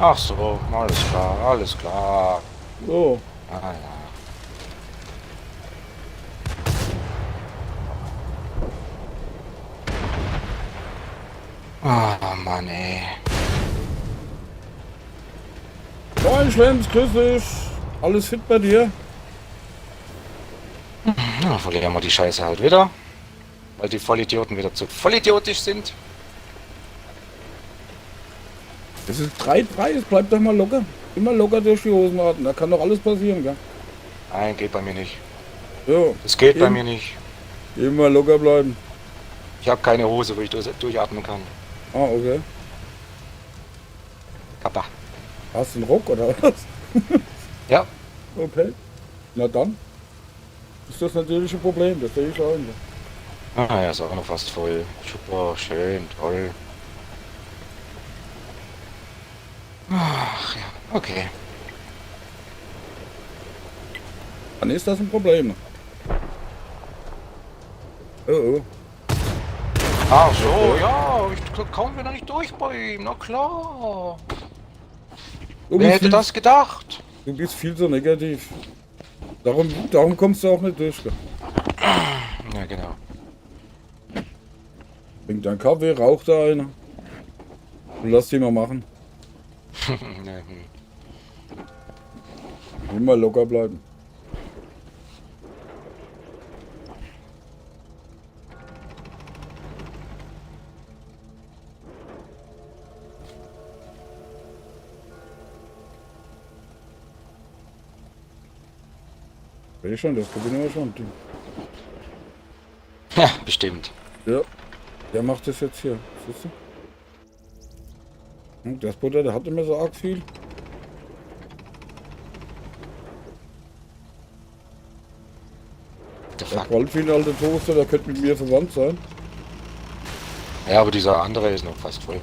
Ach so, alles klar, alles klar. So, Ah ja. Ah, Mann, ey. moin Schlenz, grüß dich. Alles fit bei dir? Na, verlieren wir die Scheiße halt wieder. Weil die Vollidioten wieder zu vollidiotisch sind. Es ist 3-3, es bleibt doch mal locker. Immer locker durch die Hosen atmen, da kann doch alles passieren, gell? Nein, geht bei mir nicht. So, Das geht bei Eben. mir nicht. immer locker bleiben. Ich habe keine Hose, wo ich durchatmen kann. Ah, okay. Kappa. Hast du einen Rock oder was? Ja. Okay. Na dann. Ist das natürlich ein Problem, das sehe ich ein. Ah, ja, ist auch noch fast voll. Super, schön, toll. Ach ja, okay. Dann ist das ein Problem. Oh, oh. Ach so, ja, ich komme wieder nicht durch bei ihm, na klar. Du Wer bist hätte viel, das gedacht? du bist viel so negativ. Darum kommst du auch nicht durch. Gell? Ja, genau. Trink deinen Kaffee, raucht da einer. Und lass die mal machen. Immer locker bleiben. Weiß ich schon, das gewinnen wir schon. Ja, bestimmt. Ja, der macht das jetzt hier. Siehst du? Hm, der Butter, der hat immer so arg viel. The Der fuck? Qualfin, alter Toaster, der könnte mit mir verwandt sein. Ja, aber dieser andere ist noch fast voll.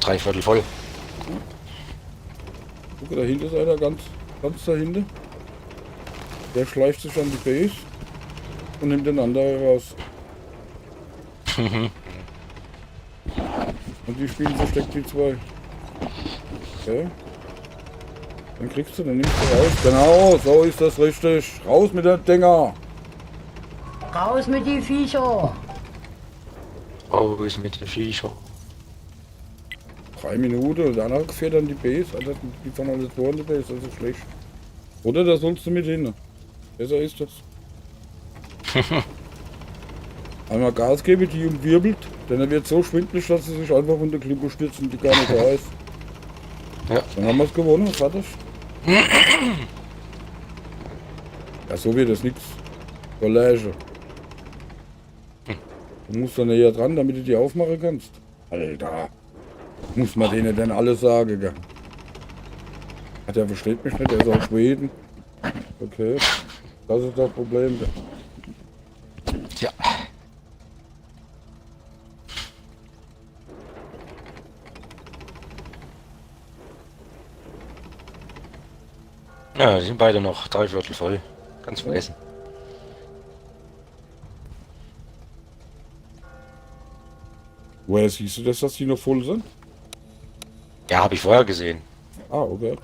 3/4 voll. Guck, dahinter ist einer, ganz dahinter. Der schleicht sich an die Base und nimmt den anderen raus. Und die spielen versteckt die zwei. Okay. Dann kriegst du, dann nimmst du raus. Genau, so ist das richtig. Raus mit der Dinger. Raus mit die Viecher. Oh, ist mit der Viecher. 3 Minuten und danach fährt dann die Base. Alter, die fahren alle zwei an die Base, das ist schlecht. Oder da sollst du mit hin. Besser ist das. Einmal Gas geben, die umwirbelt, denn er wird so schwindelig, dass sie sich einfach unter Klippe stürzen, die gar nicht da ist. Ja. Dann haben wir es gewonnen, fertig. Ja, so wird das nichts. Collage. Du musst da näher dran, damit du die aufmachen kannst. Alter. Muss man denen denn alles sagen, gell? Ach, der versteht mich nicht, der ist aus Schweden. Okay. Das ist das Problem. Ja. Ja, die sind beide noch 3/4 voll. Ganz vergessen. Woher siehst du das, dass die noch voll sind? Ja, habe ich vorher gesehen. Ah, okay.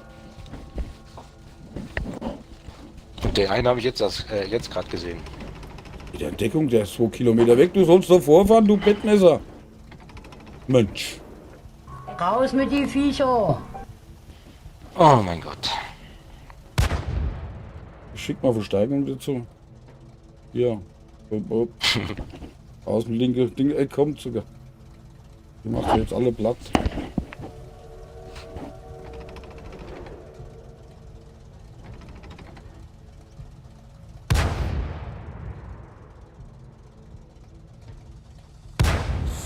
Und den einen habe ich jetzt gerade gesehen. Mit der Entdeckung, der ist 2 Kilometer weg. Du sollst doch vorfahren, du Bettmesser. Mensch. Raus mit die Viecher. Oh mein Gott. Ich schick mal Verstärkung dazu. Ja. Aus dem linken Ding kommt sogar. Die macht jetzt alle platt.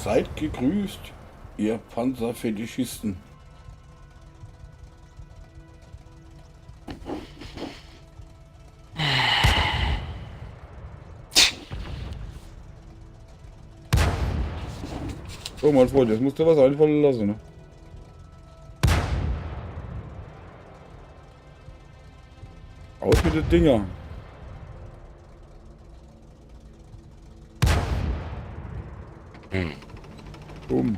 Seid gegrüßt, ihr Panzerfetischisten. So, mein Freund, jetzt musst du was einfallen lassen, ne? Aus mit den Dinger. Boom.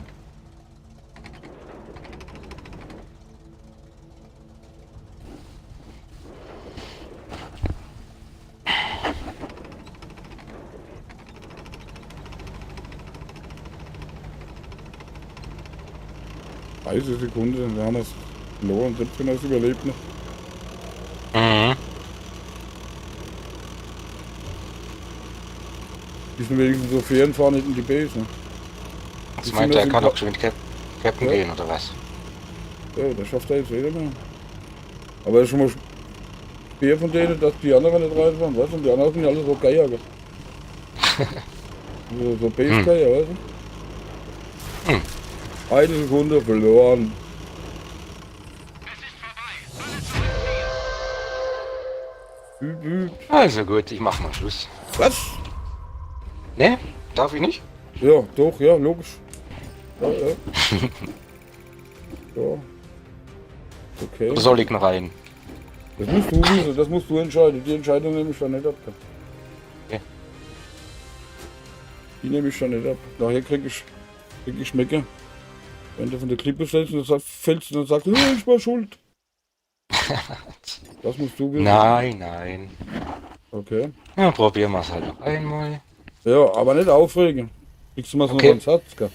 Sekunde, dann haben wir es verloren, selbst wenn er es überlebt noch. Mhm. Die sind wenigstens so fair und fahren nicht in die Base, ne? Das meint er, kann auch schon mit Captain Ja. gehen, oder was? Ja, das schafft er jetzt wieder mehr. Aber es ist schon mal fair von denen, dass die anderen nicht reinfahren, weißt du? Und die anderen sind ja alle so Geier, gell? so Base-Geier, weißt du? Hm. Eine Sekunde verloren. Üb, üb. Also gut, ich mach mal Schluss. Was? Ne? Darf ich nicht? Ja, doch, ja, logisch. Ja, ja. Ja. Okay. Oder soll ich noch rein? Das musst du wissen, das musst du entscheiden. Die Entscheidung nehme ich dann nicht ab. Okay. Die nehme ich dann nicht ab. Nachher krieg ich Schmecke. Wenn du von der Klippe fällst und dann fällst und dann sagst du, ich war schuld. Das musst du wissen. Nein, nein. Okay. Ja, probieren wir es halt noch einmal. Ja, aber nicht aufregen. Kriegst du mal so Okay. einen Satz, gell?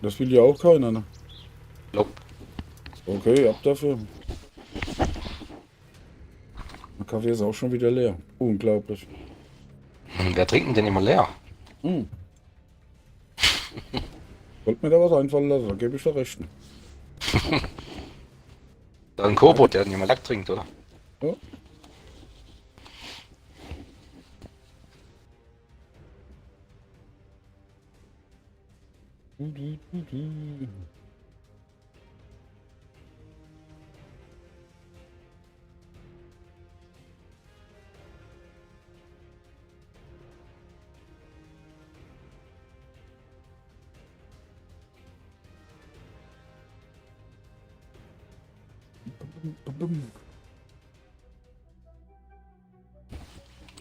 Das will ja auch keiner, ne? Lob. Okay, ab dafür. Der Kaffee ist auch schon wieder leer. Unglaublich. Wer trinkt denn immer leer? Hm. Wollt mir da was einfallen lassen, da gebe ich da recht. Da ein Kobo, der nicht mehr Lack trinkt, oder? Ja.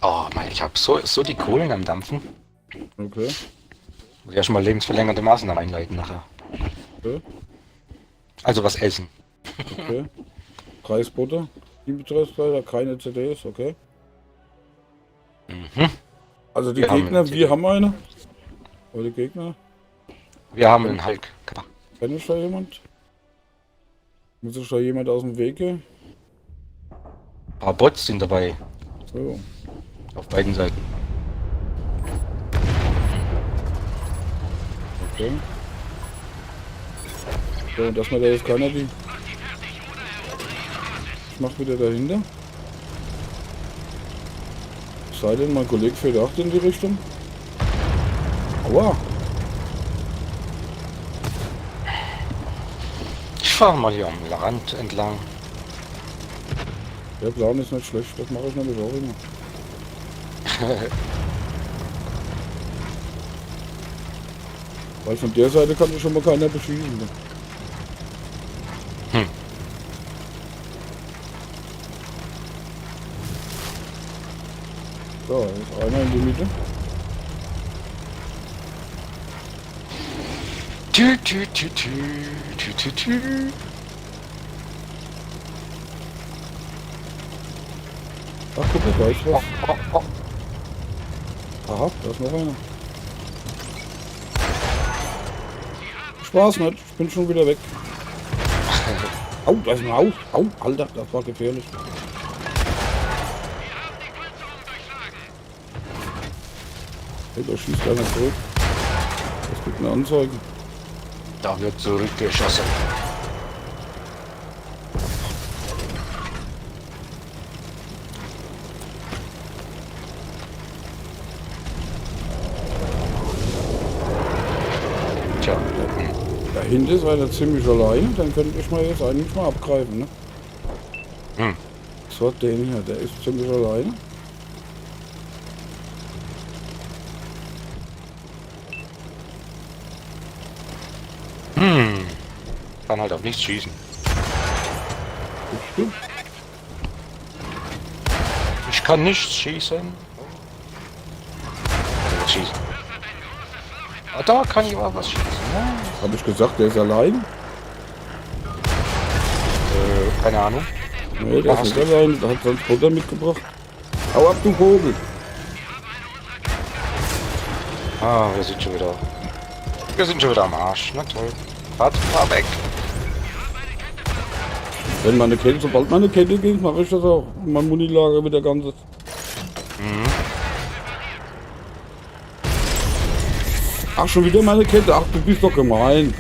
Oh Mann, ich hab so die Kohlen am Dampfen. Okay. Muss ja schon mal lebensverlängernde Maßnahmen einleiten nachher. Okay. Also was essen. Okay. Preisbutter. Betriebspreise, keine CDs, okay. Mhm. Also die Wir haben Gegner, eine wir CD. haben eine. Oder die Gegner? Wir haben einen Hulk. Kennt ich da jemand? Muss ich da jemand aus dem Weg gehen? Ein paar Bots sind dabei. So. Auf beiden Seiten. Okay. So, und dass man da jetzt keiner die... Ich mach wieder dahinter. Es sei denn, mein Kollege fährt auch in die Richtung. Aua! Ich fahre mal hier am Rand entlang. Der Plan ist nicht schlecht, das mache ich nämlich auch immer. Weil von der Seite kann sich schon mal keiner beschießen. Ne? So, jetzt einer in die Mitte. Tü, tü, tü, tü, tü, tü, tü. Ach guck mal, da ist was. Oh, oh. Aha, da ist noch einer. Spaß nicht, ich bin schon wieder weg. Au, da ist ein Haus. Au, Alter, das war gefährlich. Hey, da schießt einer zurück. Das gibt eine Anzeige. Da wird zurückgeschossen. Tja, Dahinter ist einer ziemlich alleine, dann könnte ich mal jetzt eigentlich mal abgreifen, ne? Hm. So, den hier, der ist ziemlich alleine. kann halt auf nichts schießen. Stimmt. Ich kann nichts schießen. Schießen. Ah, da kann ich aber was schießen. Habe ich gesagt, der ist allein? Keine Ahnung. Nee, der ist nicht allein. Der hat seinen Bruder mitgebracht. Hau ab, du Vogel. Ah, wir sind schon wieder. Wir sind schon wieder am Arsch. Na toll. Fahr weg. Wenn meine Kette, sobald meine Kette geht, mache ich das auch. Mein Munilager wieder ganzes. Ach, schon wieder meine Kette. Ach, du bist doch gemein.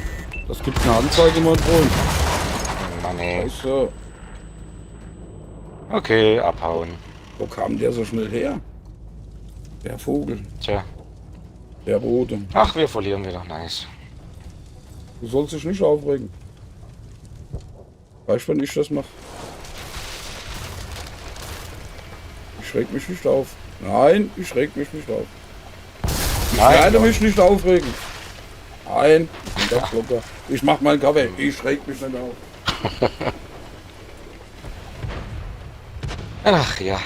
Das gibt eine Anzeige, mein Freund. Mann, ey. Scheiße. Okay, abhauen. Wo kam der so schnell her? Der Vogel. Tja. Der Rote. Ach, wir verlieren wieder. Nice. Du sollst dich nicht aufregen. Weißt du, wenn ich das mache? Ich reg mich nicht auf. Nein, ich reg mich nicht auf. Ich werde mich nicht aufregen. Nein, ich bin ganz locker. Ich mach meinen Kaffee. Ich reg mich nicht auf. Ach ja.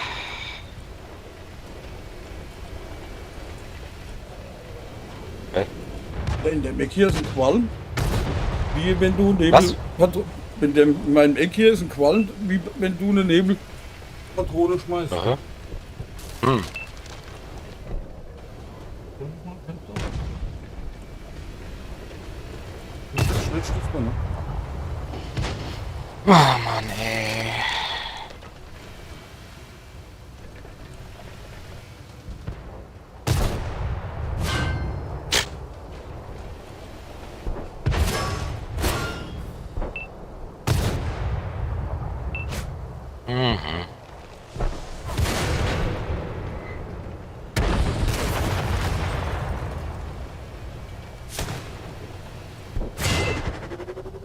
In dem Eck hier ist ein Qualm. Wie wenn du Nebel... Was? In meinem Eck hier ist ein Qualm, wie wenn du eine Nebelpatrone schmeißt. Aha. Das ist Schnittstift, ne? Oh Mann, ey.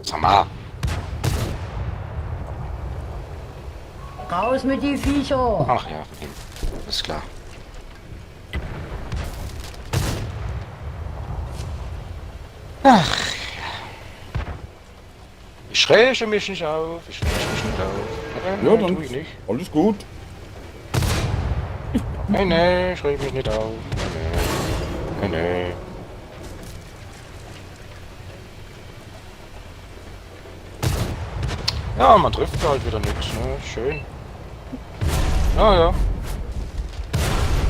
Sag mal. Raus mit die Viecher. Ach ja, ist klar. Ach ja. Ich schräge mich nicht auf. Ich schräge mich nicht auf. Ja, dann tu ich nicht. alles gut. Nee, ich schräge mich nicht auf. Nee. Ja, man trifft halt wieder nichts, ne? Schön. Ah ja.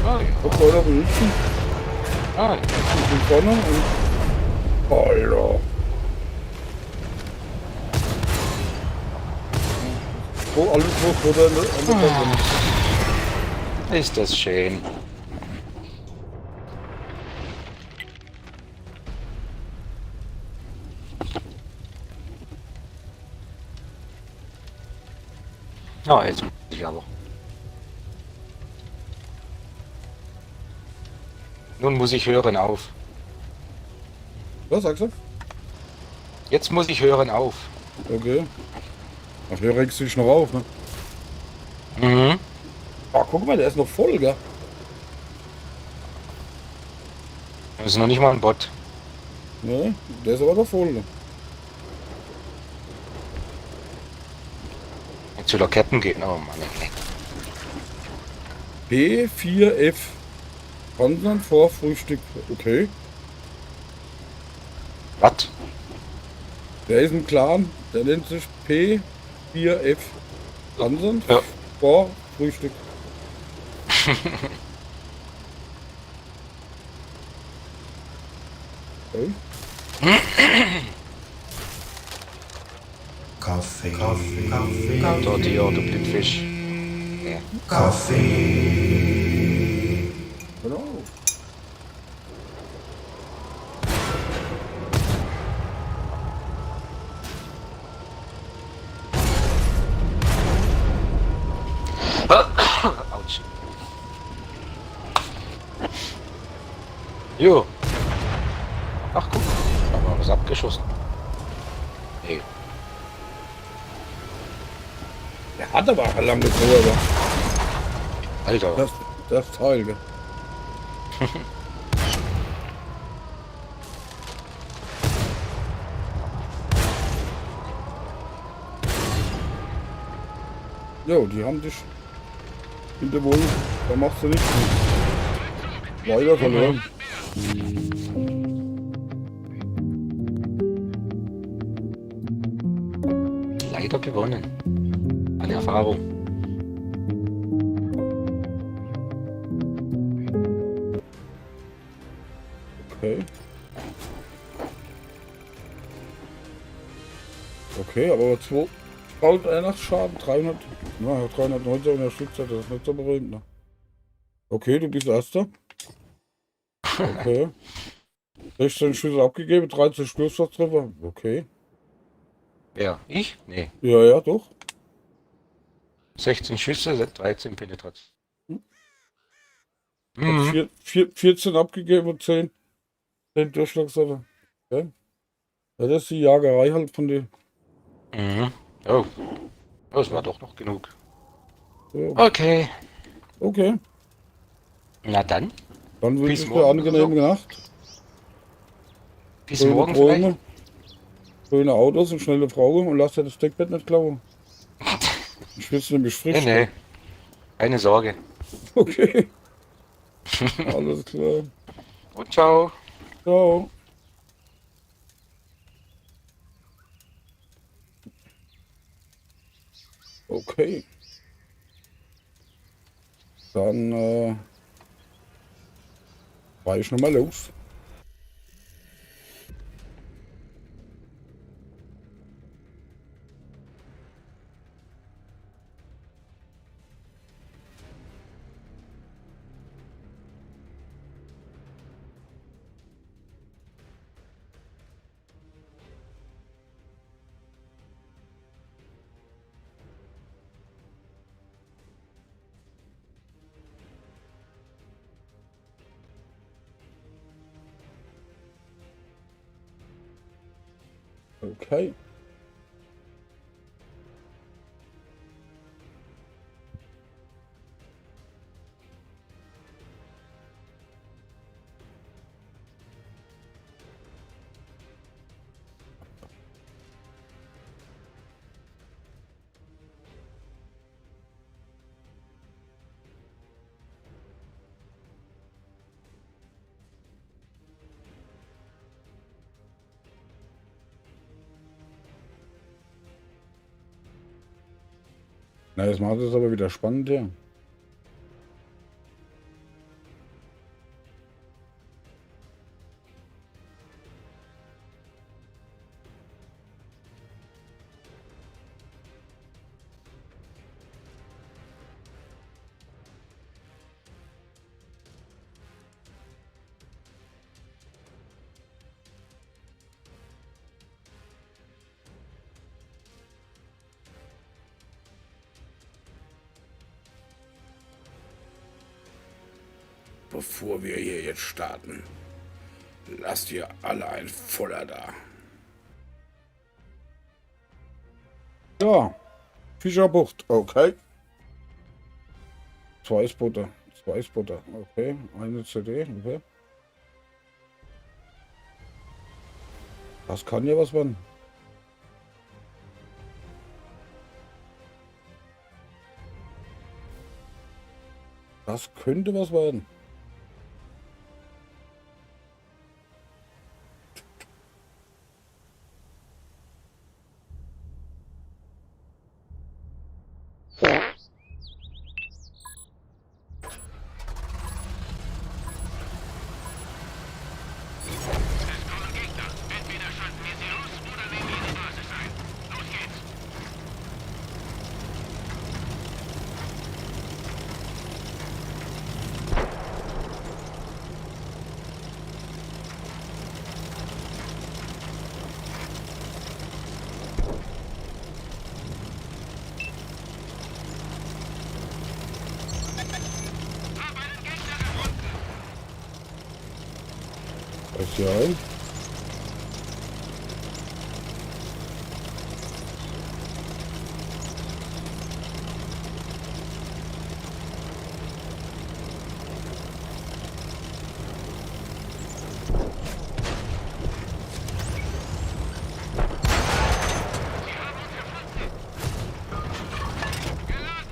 Ah ja. Guck mal da unten. Ah ja. Ich bin vorne und... Alter. So, alles hoch oder an der Kante. Ist das schön. Ja, jetzt muss ich aber. Nun muss ich hören auf. Was sagst du? Jetzt muss ich hören auf. Okay. Ach, der regst du dich noch auf, ne? Mhm. Ah, guck mal, der ist noch voll, gell? Das ist noch nicht mal ein Bot. Ne, der ist aber noch voll, ne? Jetzt will er Ketten gehen. Oh Mann. P4F. Panzern vor Frühstück. Okay. Was? Der ist ein Clan, der nennt sich P4F. Panzern Ja. vor Frühstück. Okay. Kaffee. Dort die Orte Blickfisch. Ja. Kaffee. Genau. Autsch. Jo. Ach guck, haben wir was abgeschossen. Hey. Der hat aber auch lange Kurve. Alter. Das Teil, gell? Jo, die haben dich in der Wohnung. Da machst du nichts. Weiter verloren. Leider gewonnen. Eine Erfahrung. Okay. Okay, aber 2 Weihnachtsschaden, 300, na, 390 in der Stückzeit, das ist nicht so berühmt, ne? Okay, du bist Erster. Okay. 16 Schüsse abgegeben, 13 Sturmsatztreffer. Okay. Wer? Ich? Nee. Ja, ja, doch. 16 Schüsse, 13 Penetration. Hat 14 abgegeben und 10 Durchschlagstreffer. Okay. Ja, das ist die Jagerei halt von den. Mhm. Oh. Das war doch noch genug. Ja. Okay. Okay. Na dann. Dann wünsche Bis ich dir morgen, eine angenehme Nacht. Bis Schöne morgen Träume, vielleicht. schöne Autos und schnelle Frauen und lass dir das Deckbett nicht klauen. Ich will es nämlich frisch. Nee, nee. Keine Sorge. Okay. Alles klar. Und ciao. Ciao. Okay. Dann fahr ich nochmal los. Okay. Na, jetzt macht es aber wieder spannend, ja. Bevor wir hier jetzt starten, lasst ihr alle ein Voller da. Ja, Fischerbucht, okay. 2 Spotter, okay. Eine CD, okay. Das kann ja was werden. Das könnte was werden. Es kommen Gegner. Entweder schalten wir sie aus oder nehmen ihre Basis ein. Los geht's. Hab einen Gegner gefunden. Ist hier ein. Sie haben uns gefunden. Geladen.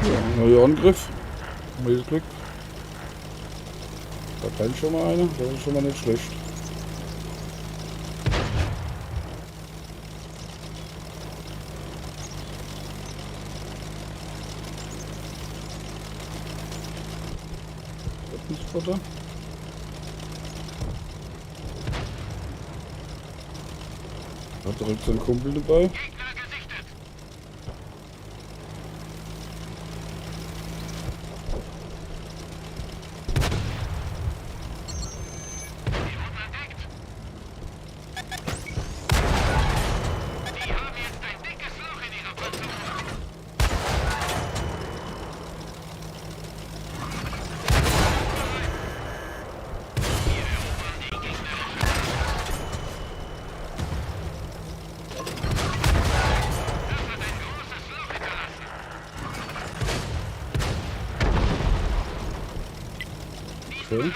Ja, neuer Angriff. Neues Glück. Da brennt schon mal einer. Das ist schon mal nicht schlecht. Spotter. Hat direkt seinen Kumpel dabei. Gegner gesichtet. Sie wurden entdeckt. Die haben jetzt ein dickes Loch in ihrer Panzerung. Okay.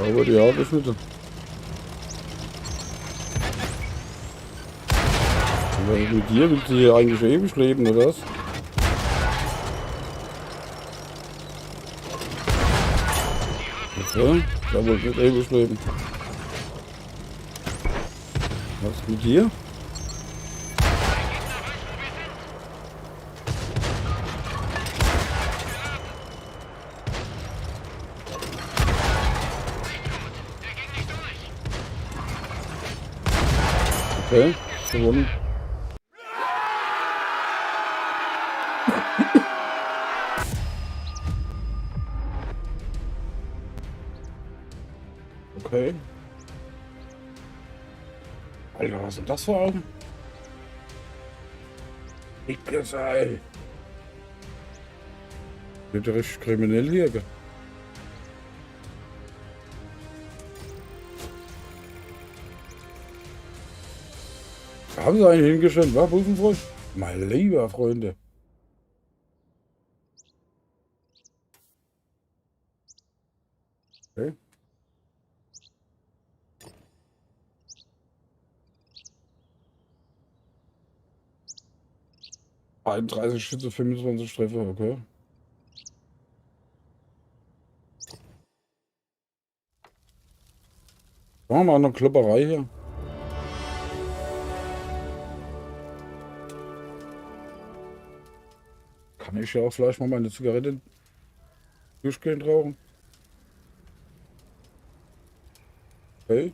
Aber die Haare geschnitten. Was ist mit dir? Willst du hier eigentlich ewig leben, oder was? Okay, da wollte ich nicht ewig leben. Was ist mit dir? Okay, gewonnen. Okay. Alter, was ist denn das für Augen? Dicke Seil. Wird ja richtig kriminell hier, gell? Haben sie einen hingestellt, war Busenfreund? Mein lieber Freunde. Okay. 31 Schütze, 25 Treffer, okay. Machen wir mal eine Klopperei hier. Kann ich ja auch vielleicht mal meine Zigarette durchgehend rauchen. Okay.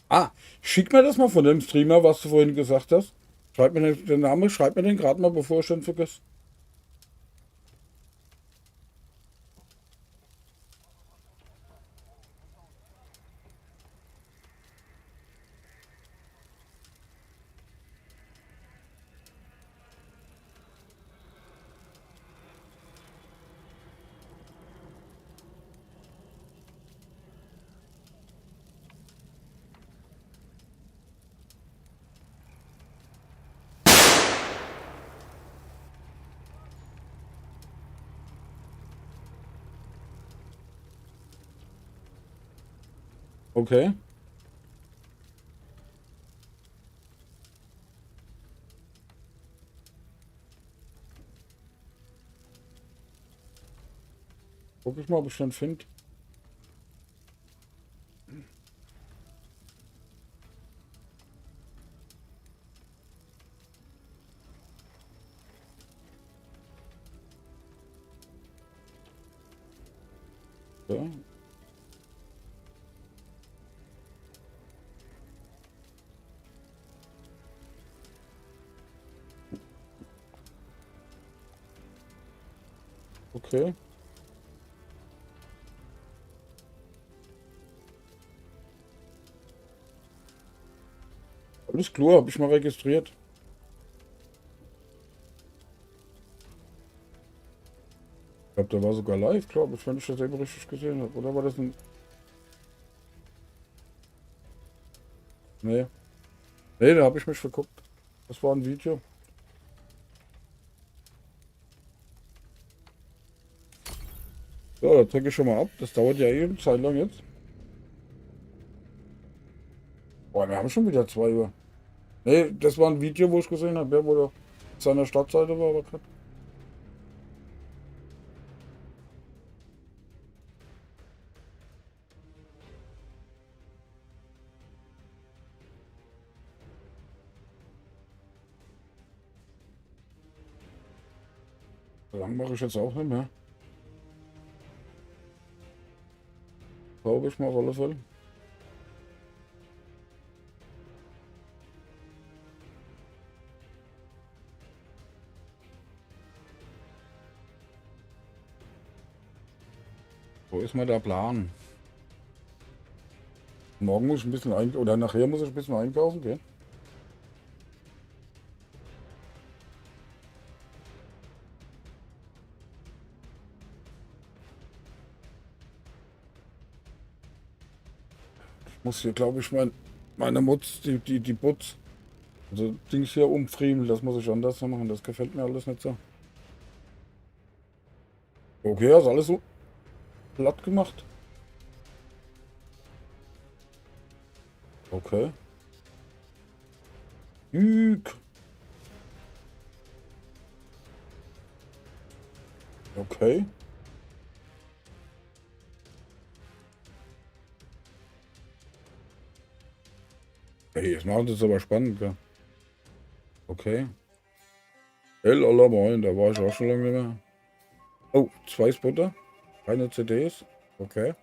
Ah, schick mir das mal von dem Streamer, was du vorhin gesagt hast. Schreib mir den Namen, schreib mir den gerade mal, bevor ich den vergesse. Okay. Guck ich mal, ob ich den finde. Ja. Okay. Alles klar, habe ich mal registriert. Ich glaube, der war sogar live, glaube ich, wenn ich das eben richtig gesehen habe. Oder war das ein... Nee. Nee, da habe ich mich verguckt. Das war ein Video. So, da drücke ich schon mal ab. Das dauert ja eh eine Zeit lang jetzt. Boah, wir haben schon wieder 2 Uhr. Nee, das war ein Video, wo ich gesehen habe, ja, wo der auf seiner Startseite war, aber gerade. So lang mache ich jetzt auch nicht mehr. Glaube ich mal auf alle Fälle. Wo ist mal der Plan? Morgen muss ich ein bisschen einkaufen, oder nachher muss ich ein bisschen einkaufen gehen. Ich muss hier, glaube ich, meine Mutz, die Butz, also Dings hier umfriemeln, das muss ich anders machen, das gefällt mir alles nicht so. Okay, hast alles so platt gemacht. Okay. Okay. Hey, jetzt machen das aber spannend, gell? Okay. El Allah moin, da war ich auch schon lange nicht mehr. Oh, 2 Spotter. Keine CDs. Okay.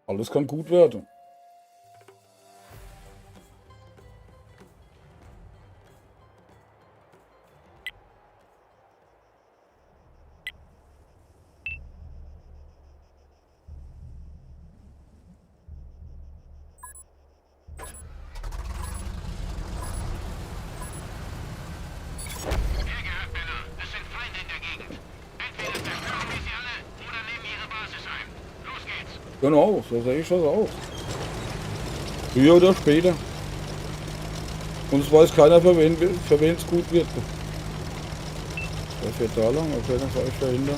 Alles kann gut werden. Genau, so sehe ich das auch. Früher oder später. Und es weiß keiner, für wen es gut wird. Der fährt da lang, okay, dann fahre ich dahinter.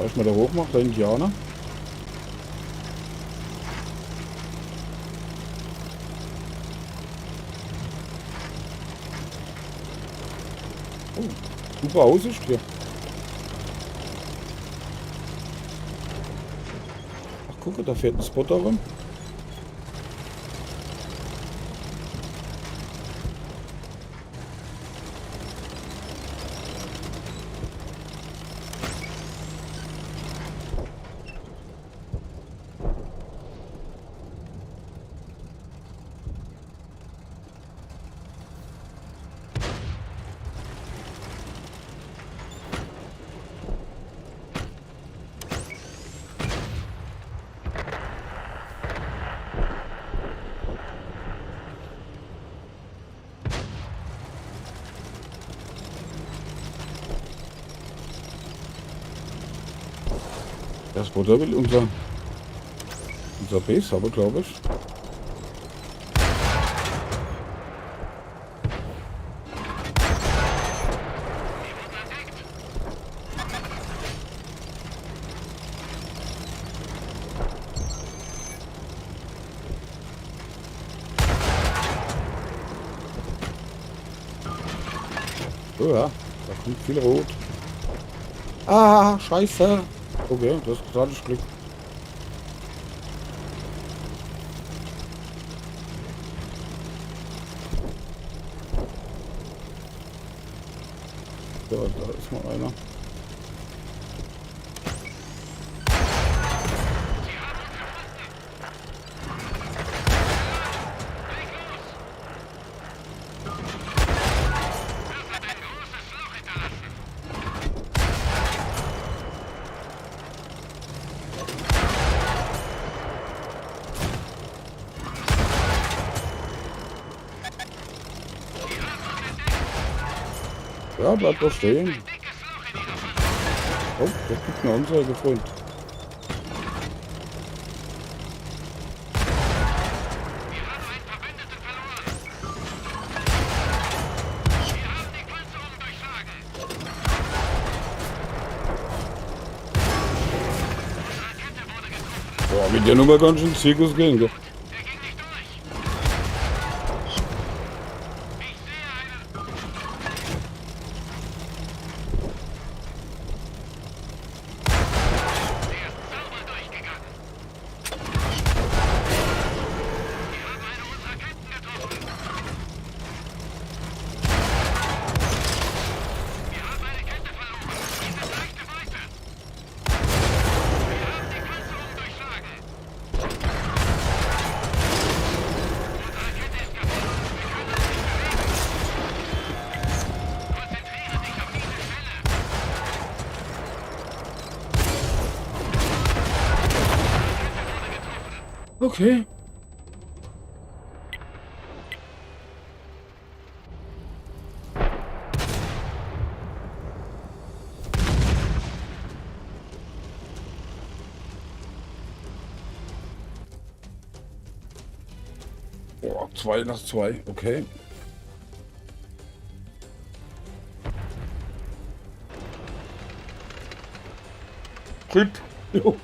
Bevor ich mal da hoch mache, der Indianer. Oh, super Aussicht hier. Ach, gucke, da fährt ein Spotter rum. Der Spotter will unser Base haben, glaube ich. Oh ja, da kommt viel Rot. Ah, scheiße. Okay, das ist gerade Glück. Ja, da ist mal einer. Ja, bleib doch stehen. Oh, das gibt mir unser Freund. Boah, mit der Nummer ganz schön Zirkus gehen, gell? Okay. Boah, 2 nach 2, okay. Grip. Jo.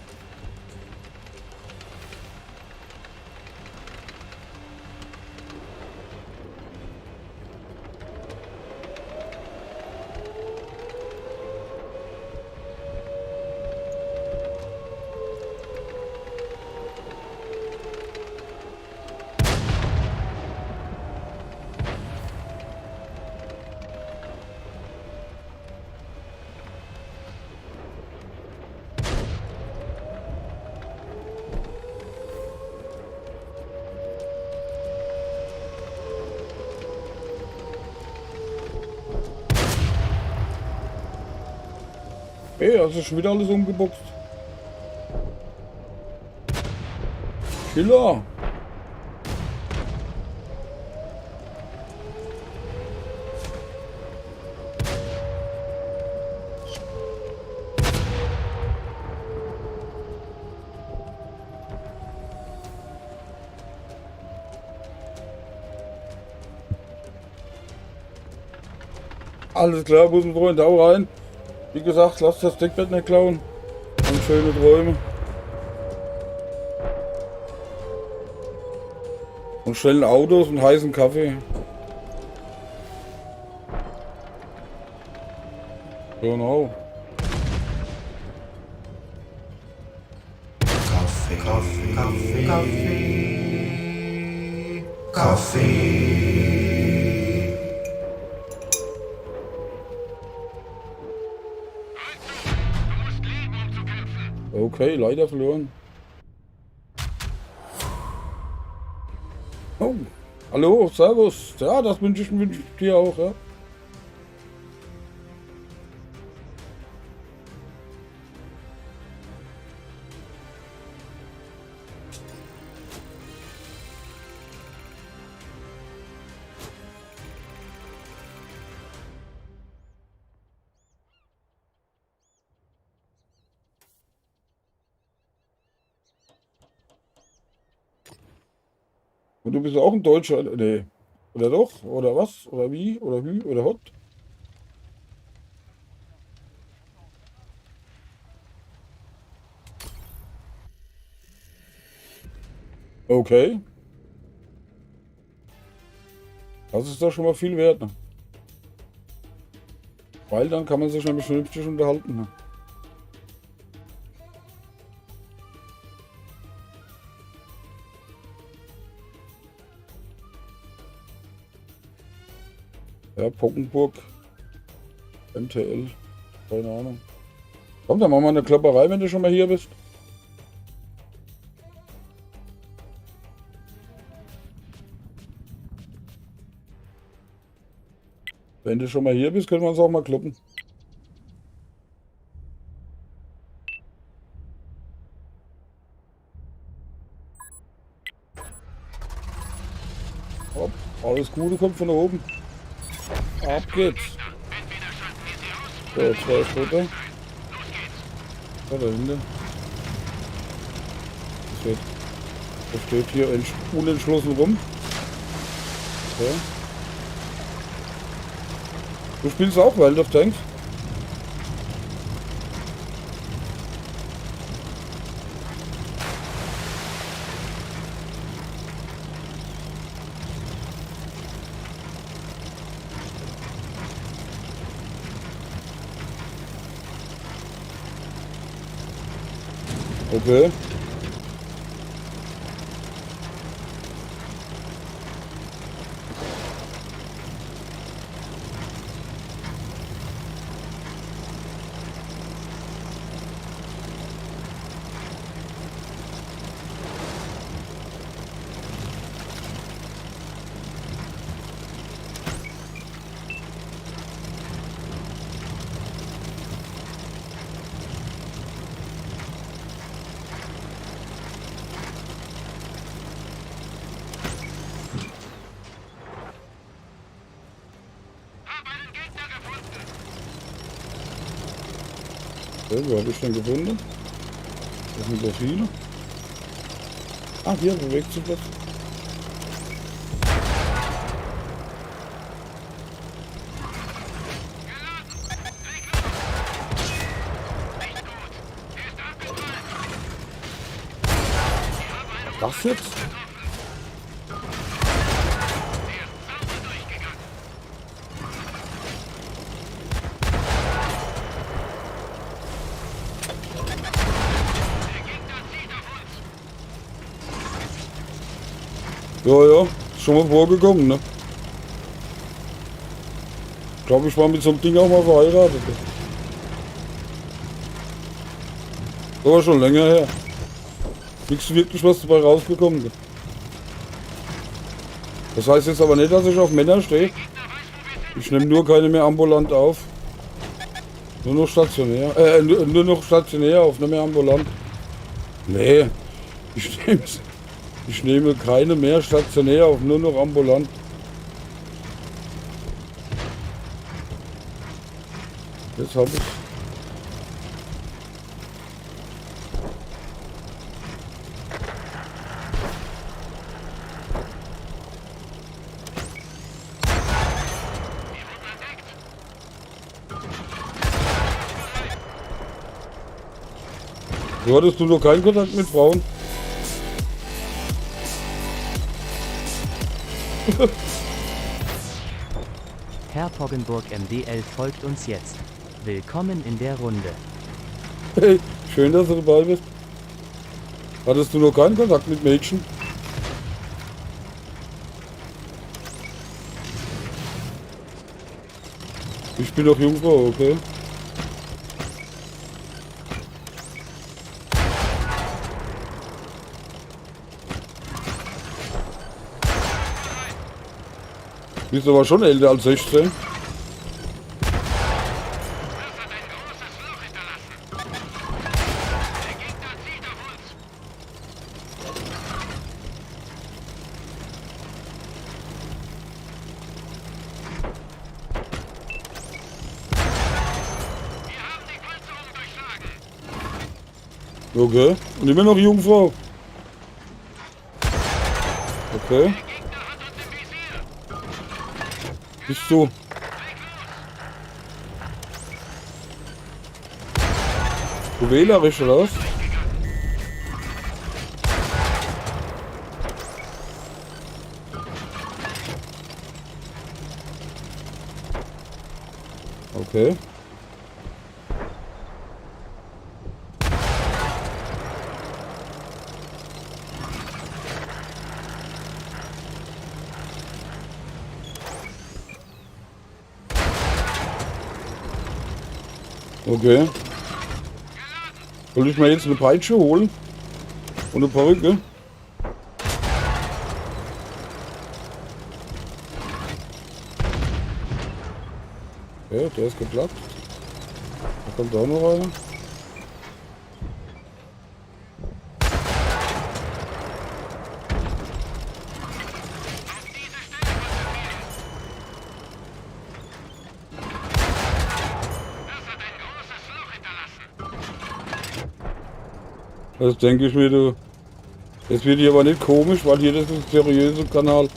Ey, hast du schon wieder alles umgeboxt? Killer! Alles klar, guten Freund, hau rein. Wie gesagt, lasst das Deckbett nicht klauen. Und schöne Träume. Und schnellen Autos und heißen Kaffee. Genau. Okay, leider verloren. Oh, hallo, servus. Ja, das wünsche ich dir auch, ja. Und du bist auch ein Deutscher? Nee. Oder doch? Oder was? Oder wie? Oder wie? Oder hot? Okay. Das ist doch schon mal viel wert, ne? Weil dann kann man sich nämlich vernünftig unterhalten, ne? Ja, Pockenburg, MTL, keine Ahnung. Komm, dann machen wir eine Klopperei, wenn du schon mal hier bist. Wenn du schon mal hier bist, können wir uns auch mal kloppen. Hopp, alles Gute kommt von oben. Ab geht's. So, 2 Schritte. Da hinten. Das steht hier unentschlossen rum. So. Du spielst auch World of Tanks? Okay. Okay, wo habe ich denn gefunden? Das sind so viele. Ah, hier bewegt sich was. Was jetzt? Ja, ist schon mal vorgekommen, ne? Ich glaube, ich war mit so einem Ding auch mal verheiratet. Aber schon länger her. Nichts wirklich was dabei rausgekommen ist. Das heißt jetzt aber nicht, dass ich auf Männer stehe. Ich nehme nur keine mehr ambulant auf. Nur noch stationär. Nur noch stationär auf, nicht mehr ambulant. Nee, ich nehme keine mehr stationär auf, nur noch ambulant. Jetzt habe ich. So hattest du noch keinen Kontakt mit Frauen? Herr Poggenburg MDL folgt uns jetzt. Willkommen in der Runde. Hey, schön, dass du dabei bist. Hattest du noch keinen Kontakt mit Mädchen? Ich bin doch Jungfrau, okay. Bist aber schon älter als 16. Okay. Und immer noch Jungfrau. Okay. Bist du? Du wählerisch oder was? Okay. Okay. Soll ich mir jetzt eine Peitsche holen? Und eine Perücke? Okay, der ist geklappt. Da kommt auch noch einer. Das denke ich mir, du. Das wird hier aber nicht komisch, weil hier das ist ein seriöser Kanal.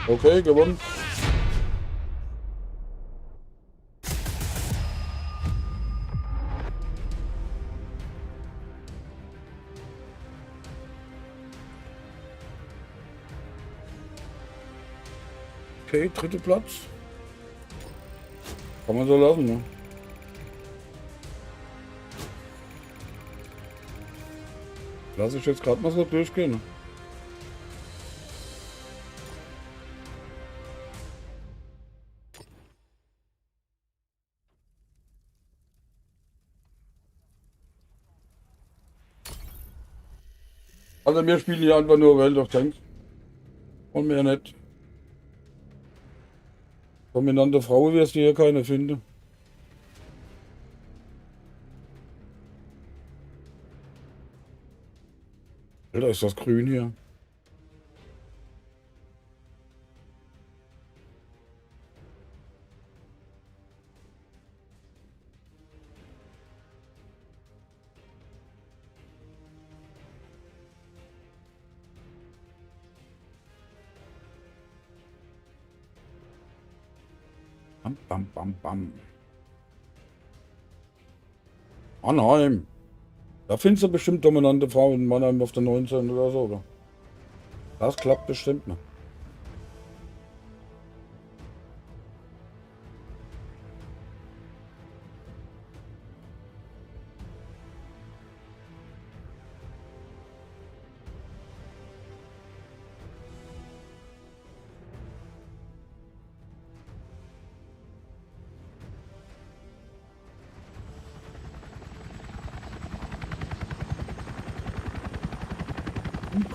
Okay, gewonnen. Okay, dritter Platz. Kann man so lassen, ne? Lass ich jetzt gerade mal so durchgehen. Also wir spielen hier einfach nur World of Tanks. Und mehr nicht. Dominante Frau wirst du hier keine finden. Alter, ist das grün hier. Bam, bam, bam, bam. Mannheim. Da findest du bestimmt dominante Frauen in Mannheim auf der 19 oder so, oder? Das klappt bestimmt noch.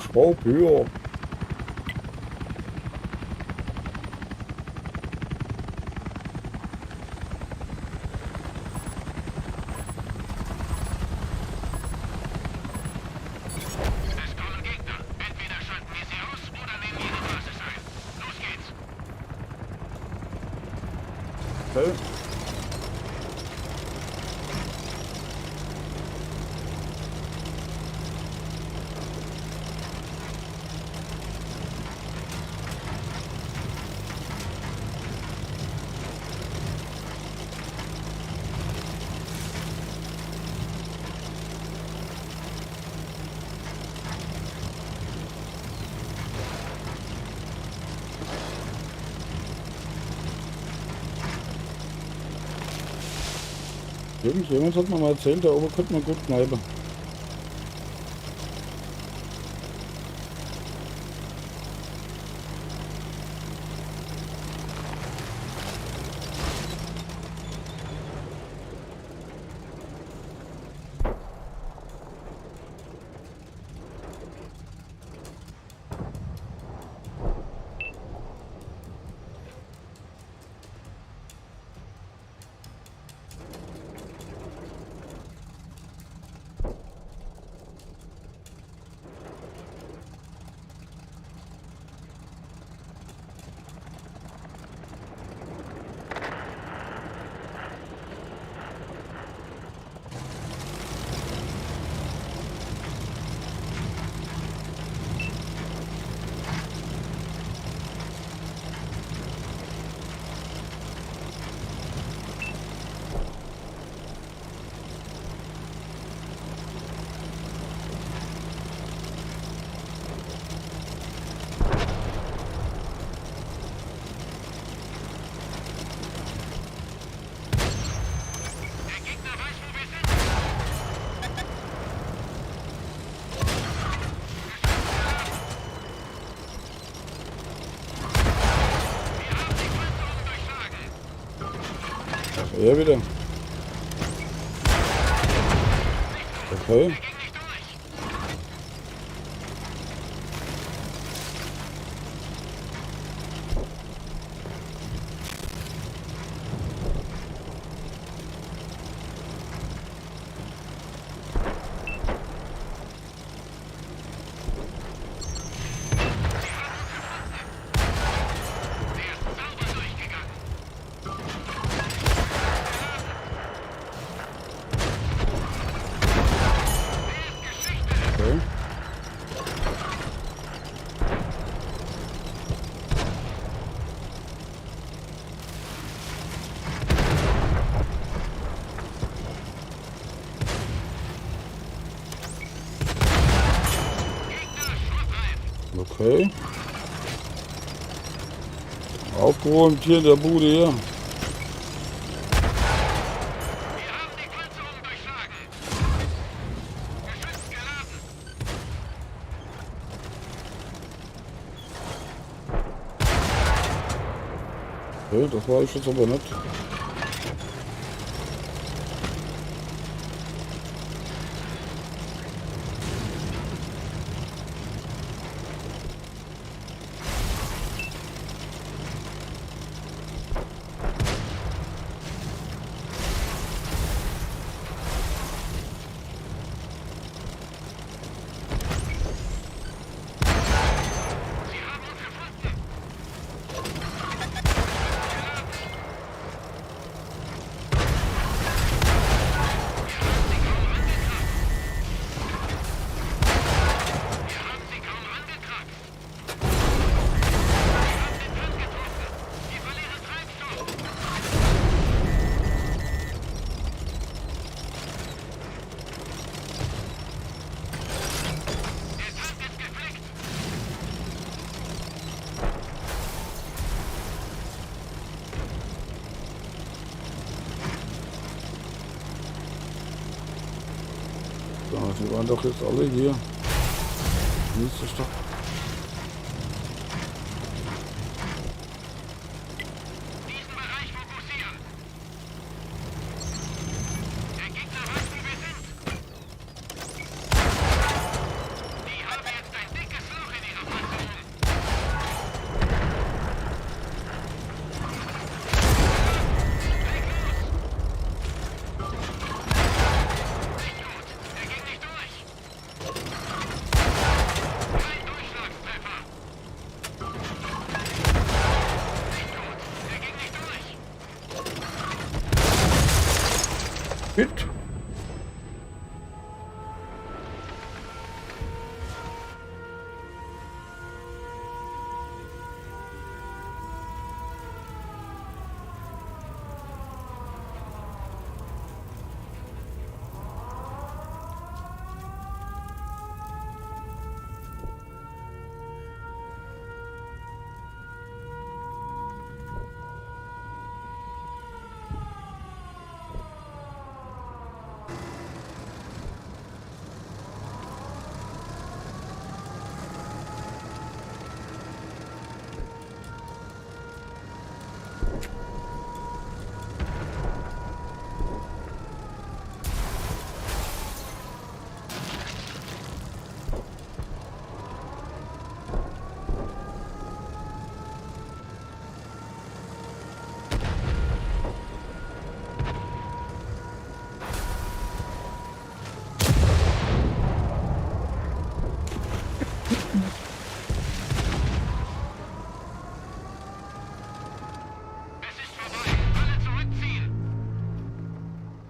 Schraub höher. Es kommen Gegner. Entweder schalten wir sie aus oder nehmen ihre Basis ein. Los geht's. Okay. Irgendjemand hat mir mal erzählt, da oben könnte man gut kneipen. Der Gegner weiß, wo wir sind. Wir haben die Panzerung durchschlagen. Ja, wieder. Okay. Ging nicht durch. Der ist sauber durchgegangen. Okay. Okay. Aufgeräumt hier in der Bude hier. Wir haben die Panzerung durchschlagen. Geschütz geladen. Okay, das war ich jetzt aber nicht. Sie haben uns gefunden. Die waren doch jetzt alle hier. Nächste Stopp. Diesen Bereich fokussieren. Der Gegner weiß, wo wir sind. Die haben jetzt ein dickes Loch in ihrer Panzerung. Hit.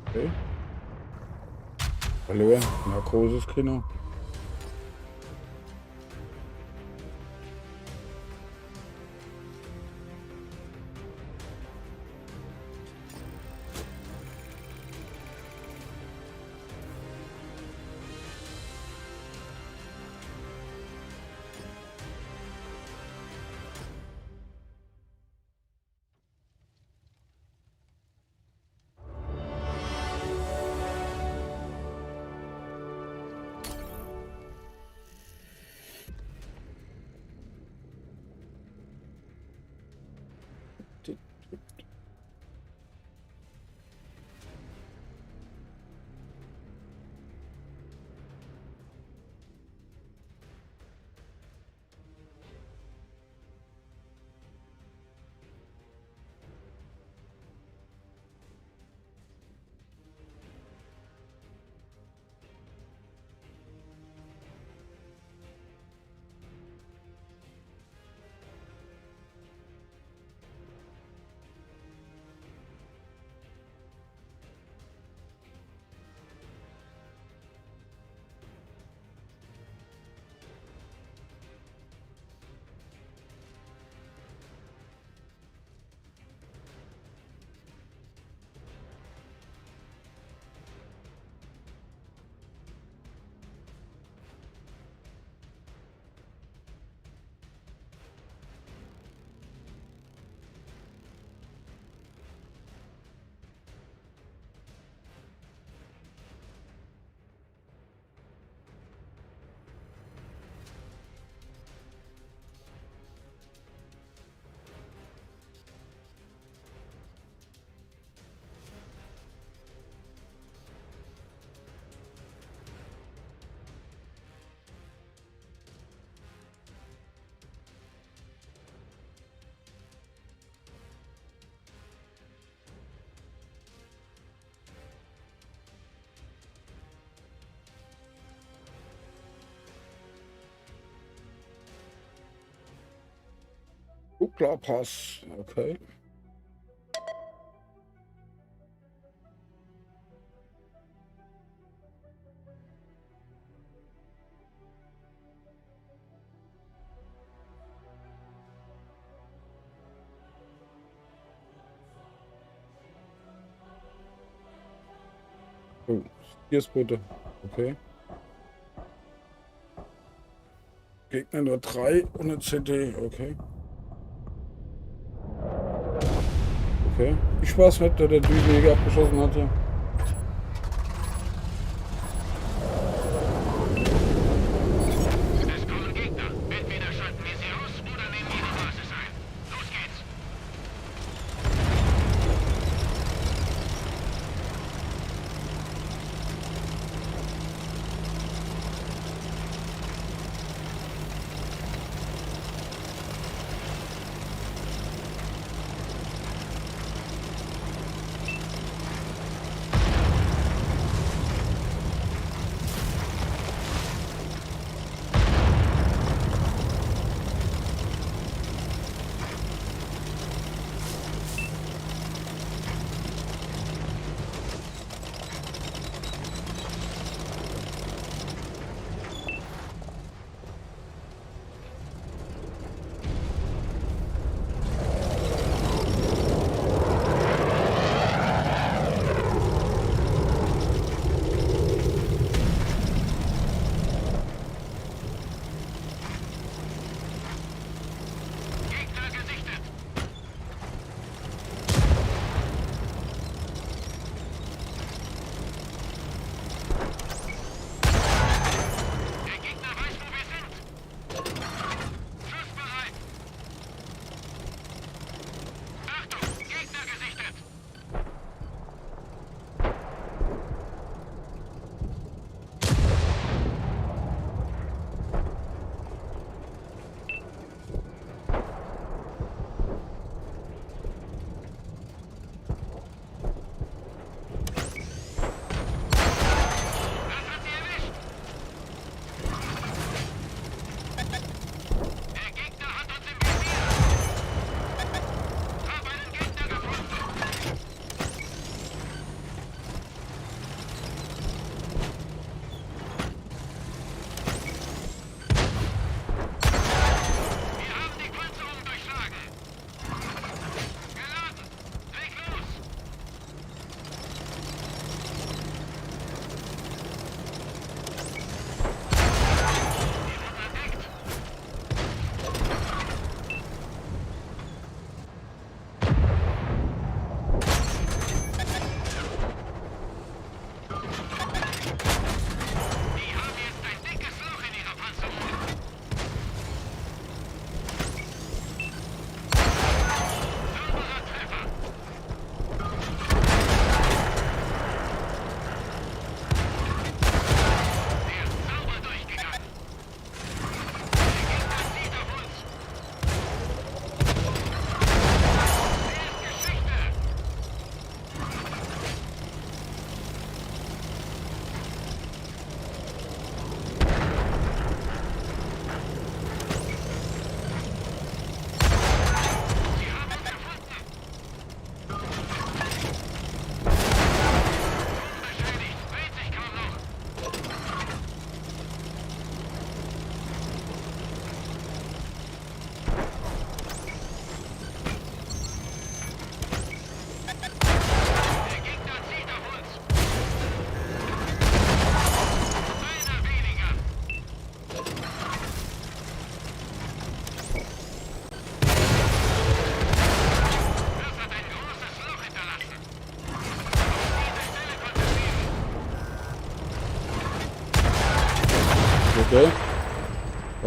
Okay. Hallo, Narkoses Kino. Pass, okay. Oh, Stiersboote, okay. Gegner nur 3 und eine CD, okay. Okay. Ich Spaß mit der Düsenjäger abgeschossen hat hier.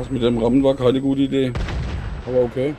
Das mit dem Rammen war keine gute Idee. Aber okay.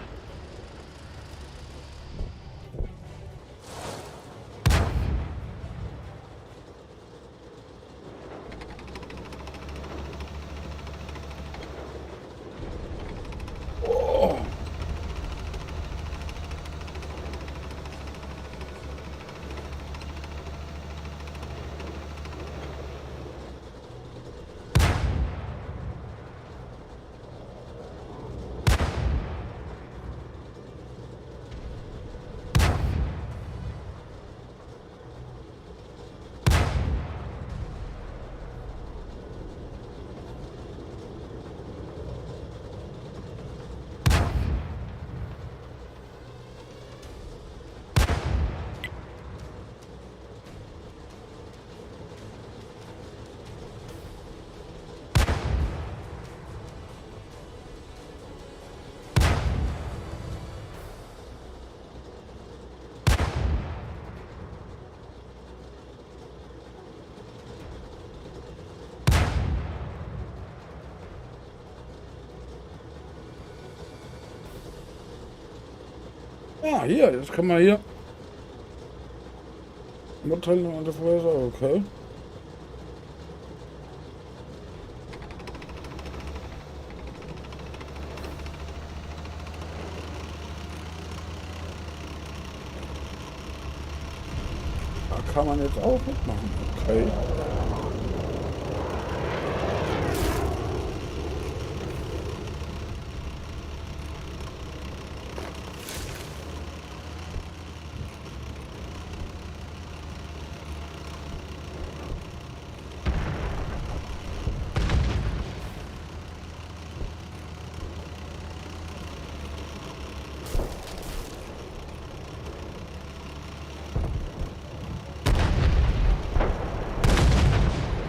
Ah, hier, jetzt kann man hier. Modell an der Feuerwehr, okay. Da kann man jetzt auch mitmachen, okay.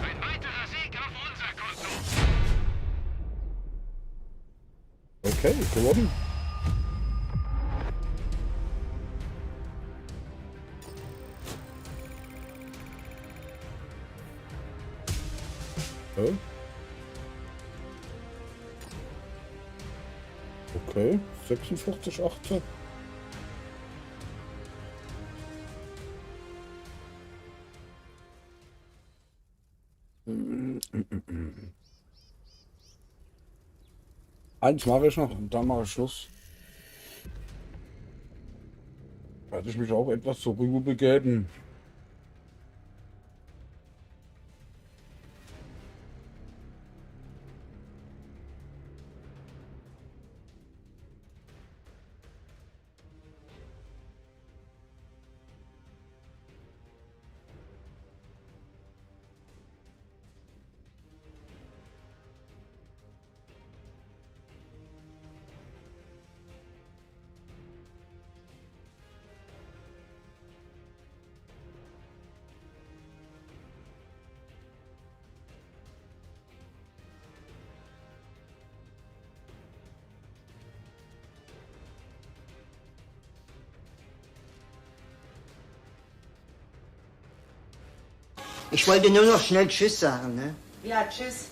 Ein weiterer Sieg auf unser Konto. Okay, gewonnen. Okay. Okay, 46, 18. Eins mache ich noch und dann mache ich Schluss. Werde ich mich auch etwas zur Ruhe begeben. Ich wollte nur noch schnell Tschüss sagen, ne? Ja, tschüss.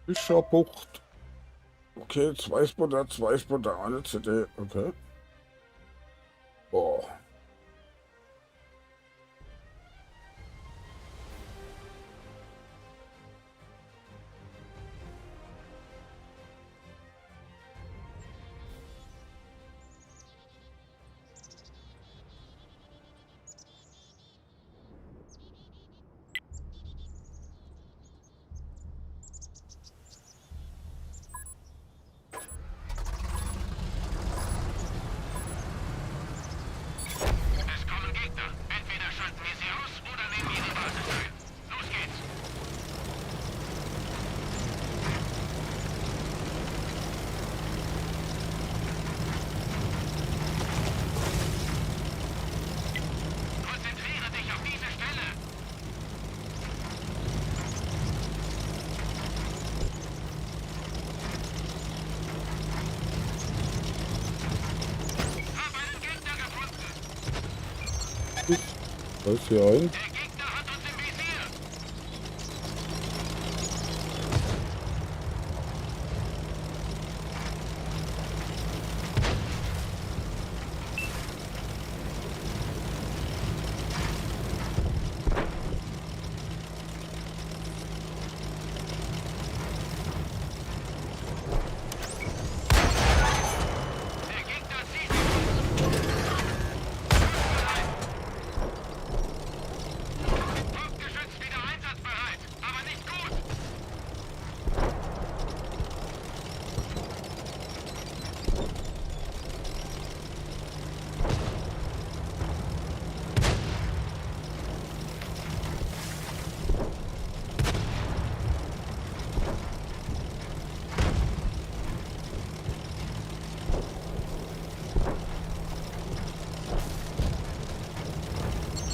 Fischerbucht. Okay, zwei Spotter, eine CD. Okay. Boah. Da ist hier ein. Der Gegner hat uns im Visier. Der Gegner sieht uns. Hauptgeschütz wieder einsatzbereit, aber nicht gut. Wir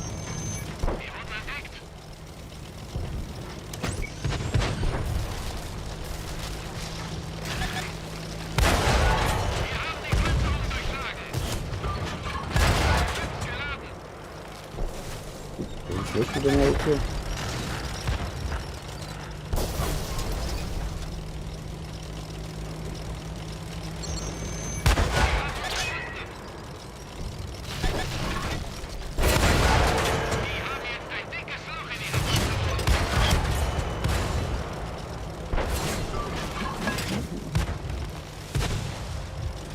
wurden entdeckt. Wir haben die Panzerung durchschlagen. Geschütz geladen. Das ist schlecht mit dem Auto. Die haben jetzt ein dickes Loch in ihrer Panzerung. Wir haben einen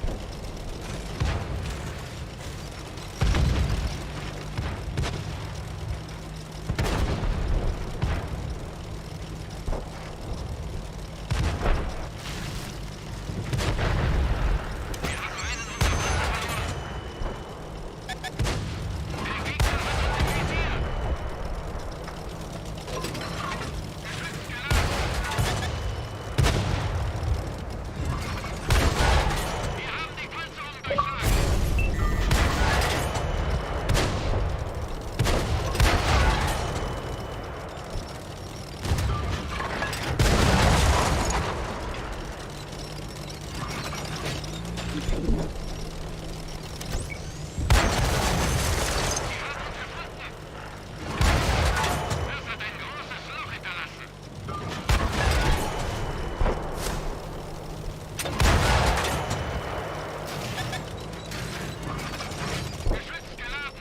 unserer Panzer verloren. Der Gegner hat uns im Visier. Geschütz geladen. Wir haben die Panzerung durchschlagen. Sie haben uns gefunden. Das hat ein großes Loch hinterlassen. Geschütz geladen.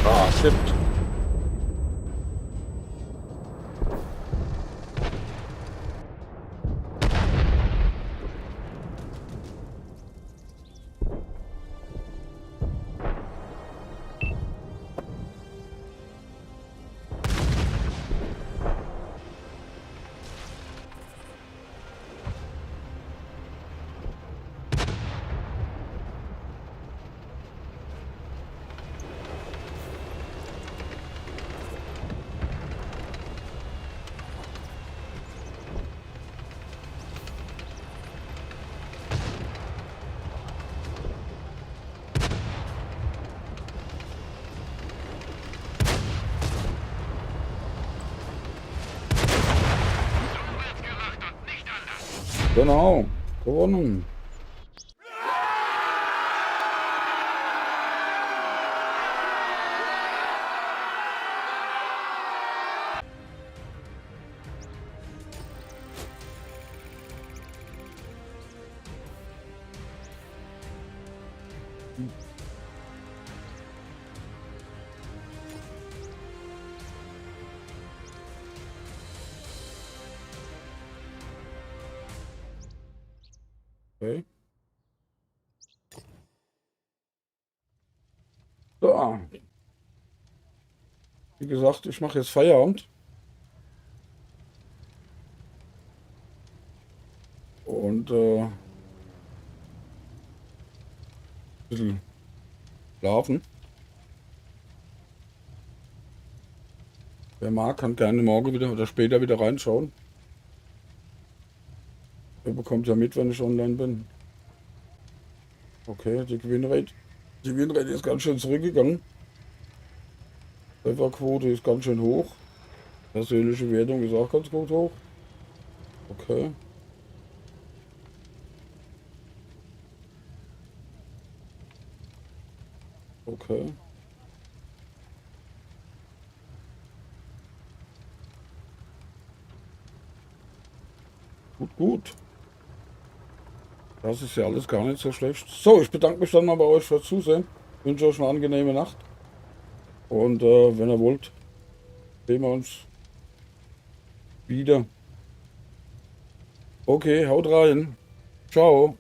Ah, shit. Vorwärts gemacht und nicht anders. Genau. Gewonnen. Okay. So. Wie gesagt, ich mache jetzt Feierabend. Und ein bisschen schlafen. Wer mag, kann gerne morgen wieder oder später wieder reinschauen. Ihr bekommt ja mit, wenn ich online bin. Okay, die Gewinnrate ist ganz schön zurückgegangen. Trefferquote ist ganz schön hoch. Persönliche Wertung ist auch ganz gut hoch. Okay. Okay. Gut, gut. Das ist ja alles gar nicht so schlecht. So, ich bedanke mich dann mal bei euch fürs Zusehen. Wünsche euch eine angenehme Nacht. Und wenn ihr wollt, sehen wir uns wieder. Okay, haut rein. Ciao.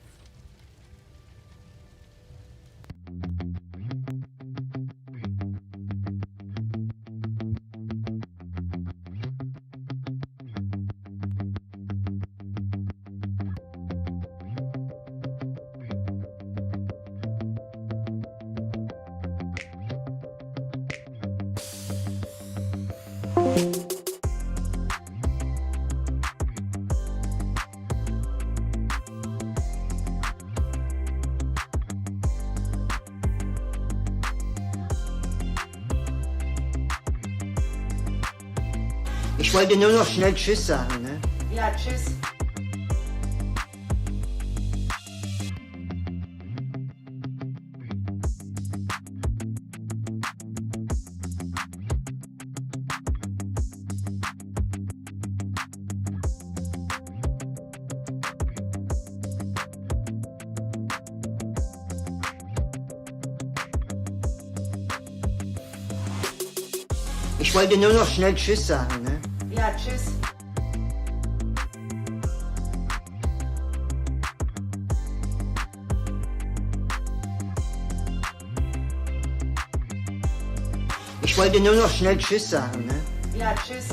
Ich wollte nur noch schnell Tschüss sagen, ne? Ja, tschüss. Ich wollte nur noch schnell Tschüss sagen, ne? Ja, tschüss. Ich wollte nur noch schnell Tschüss sagen, ne? Ja, tschüss.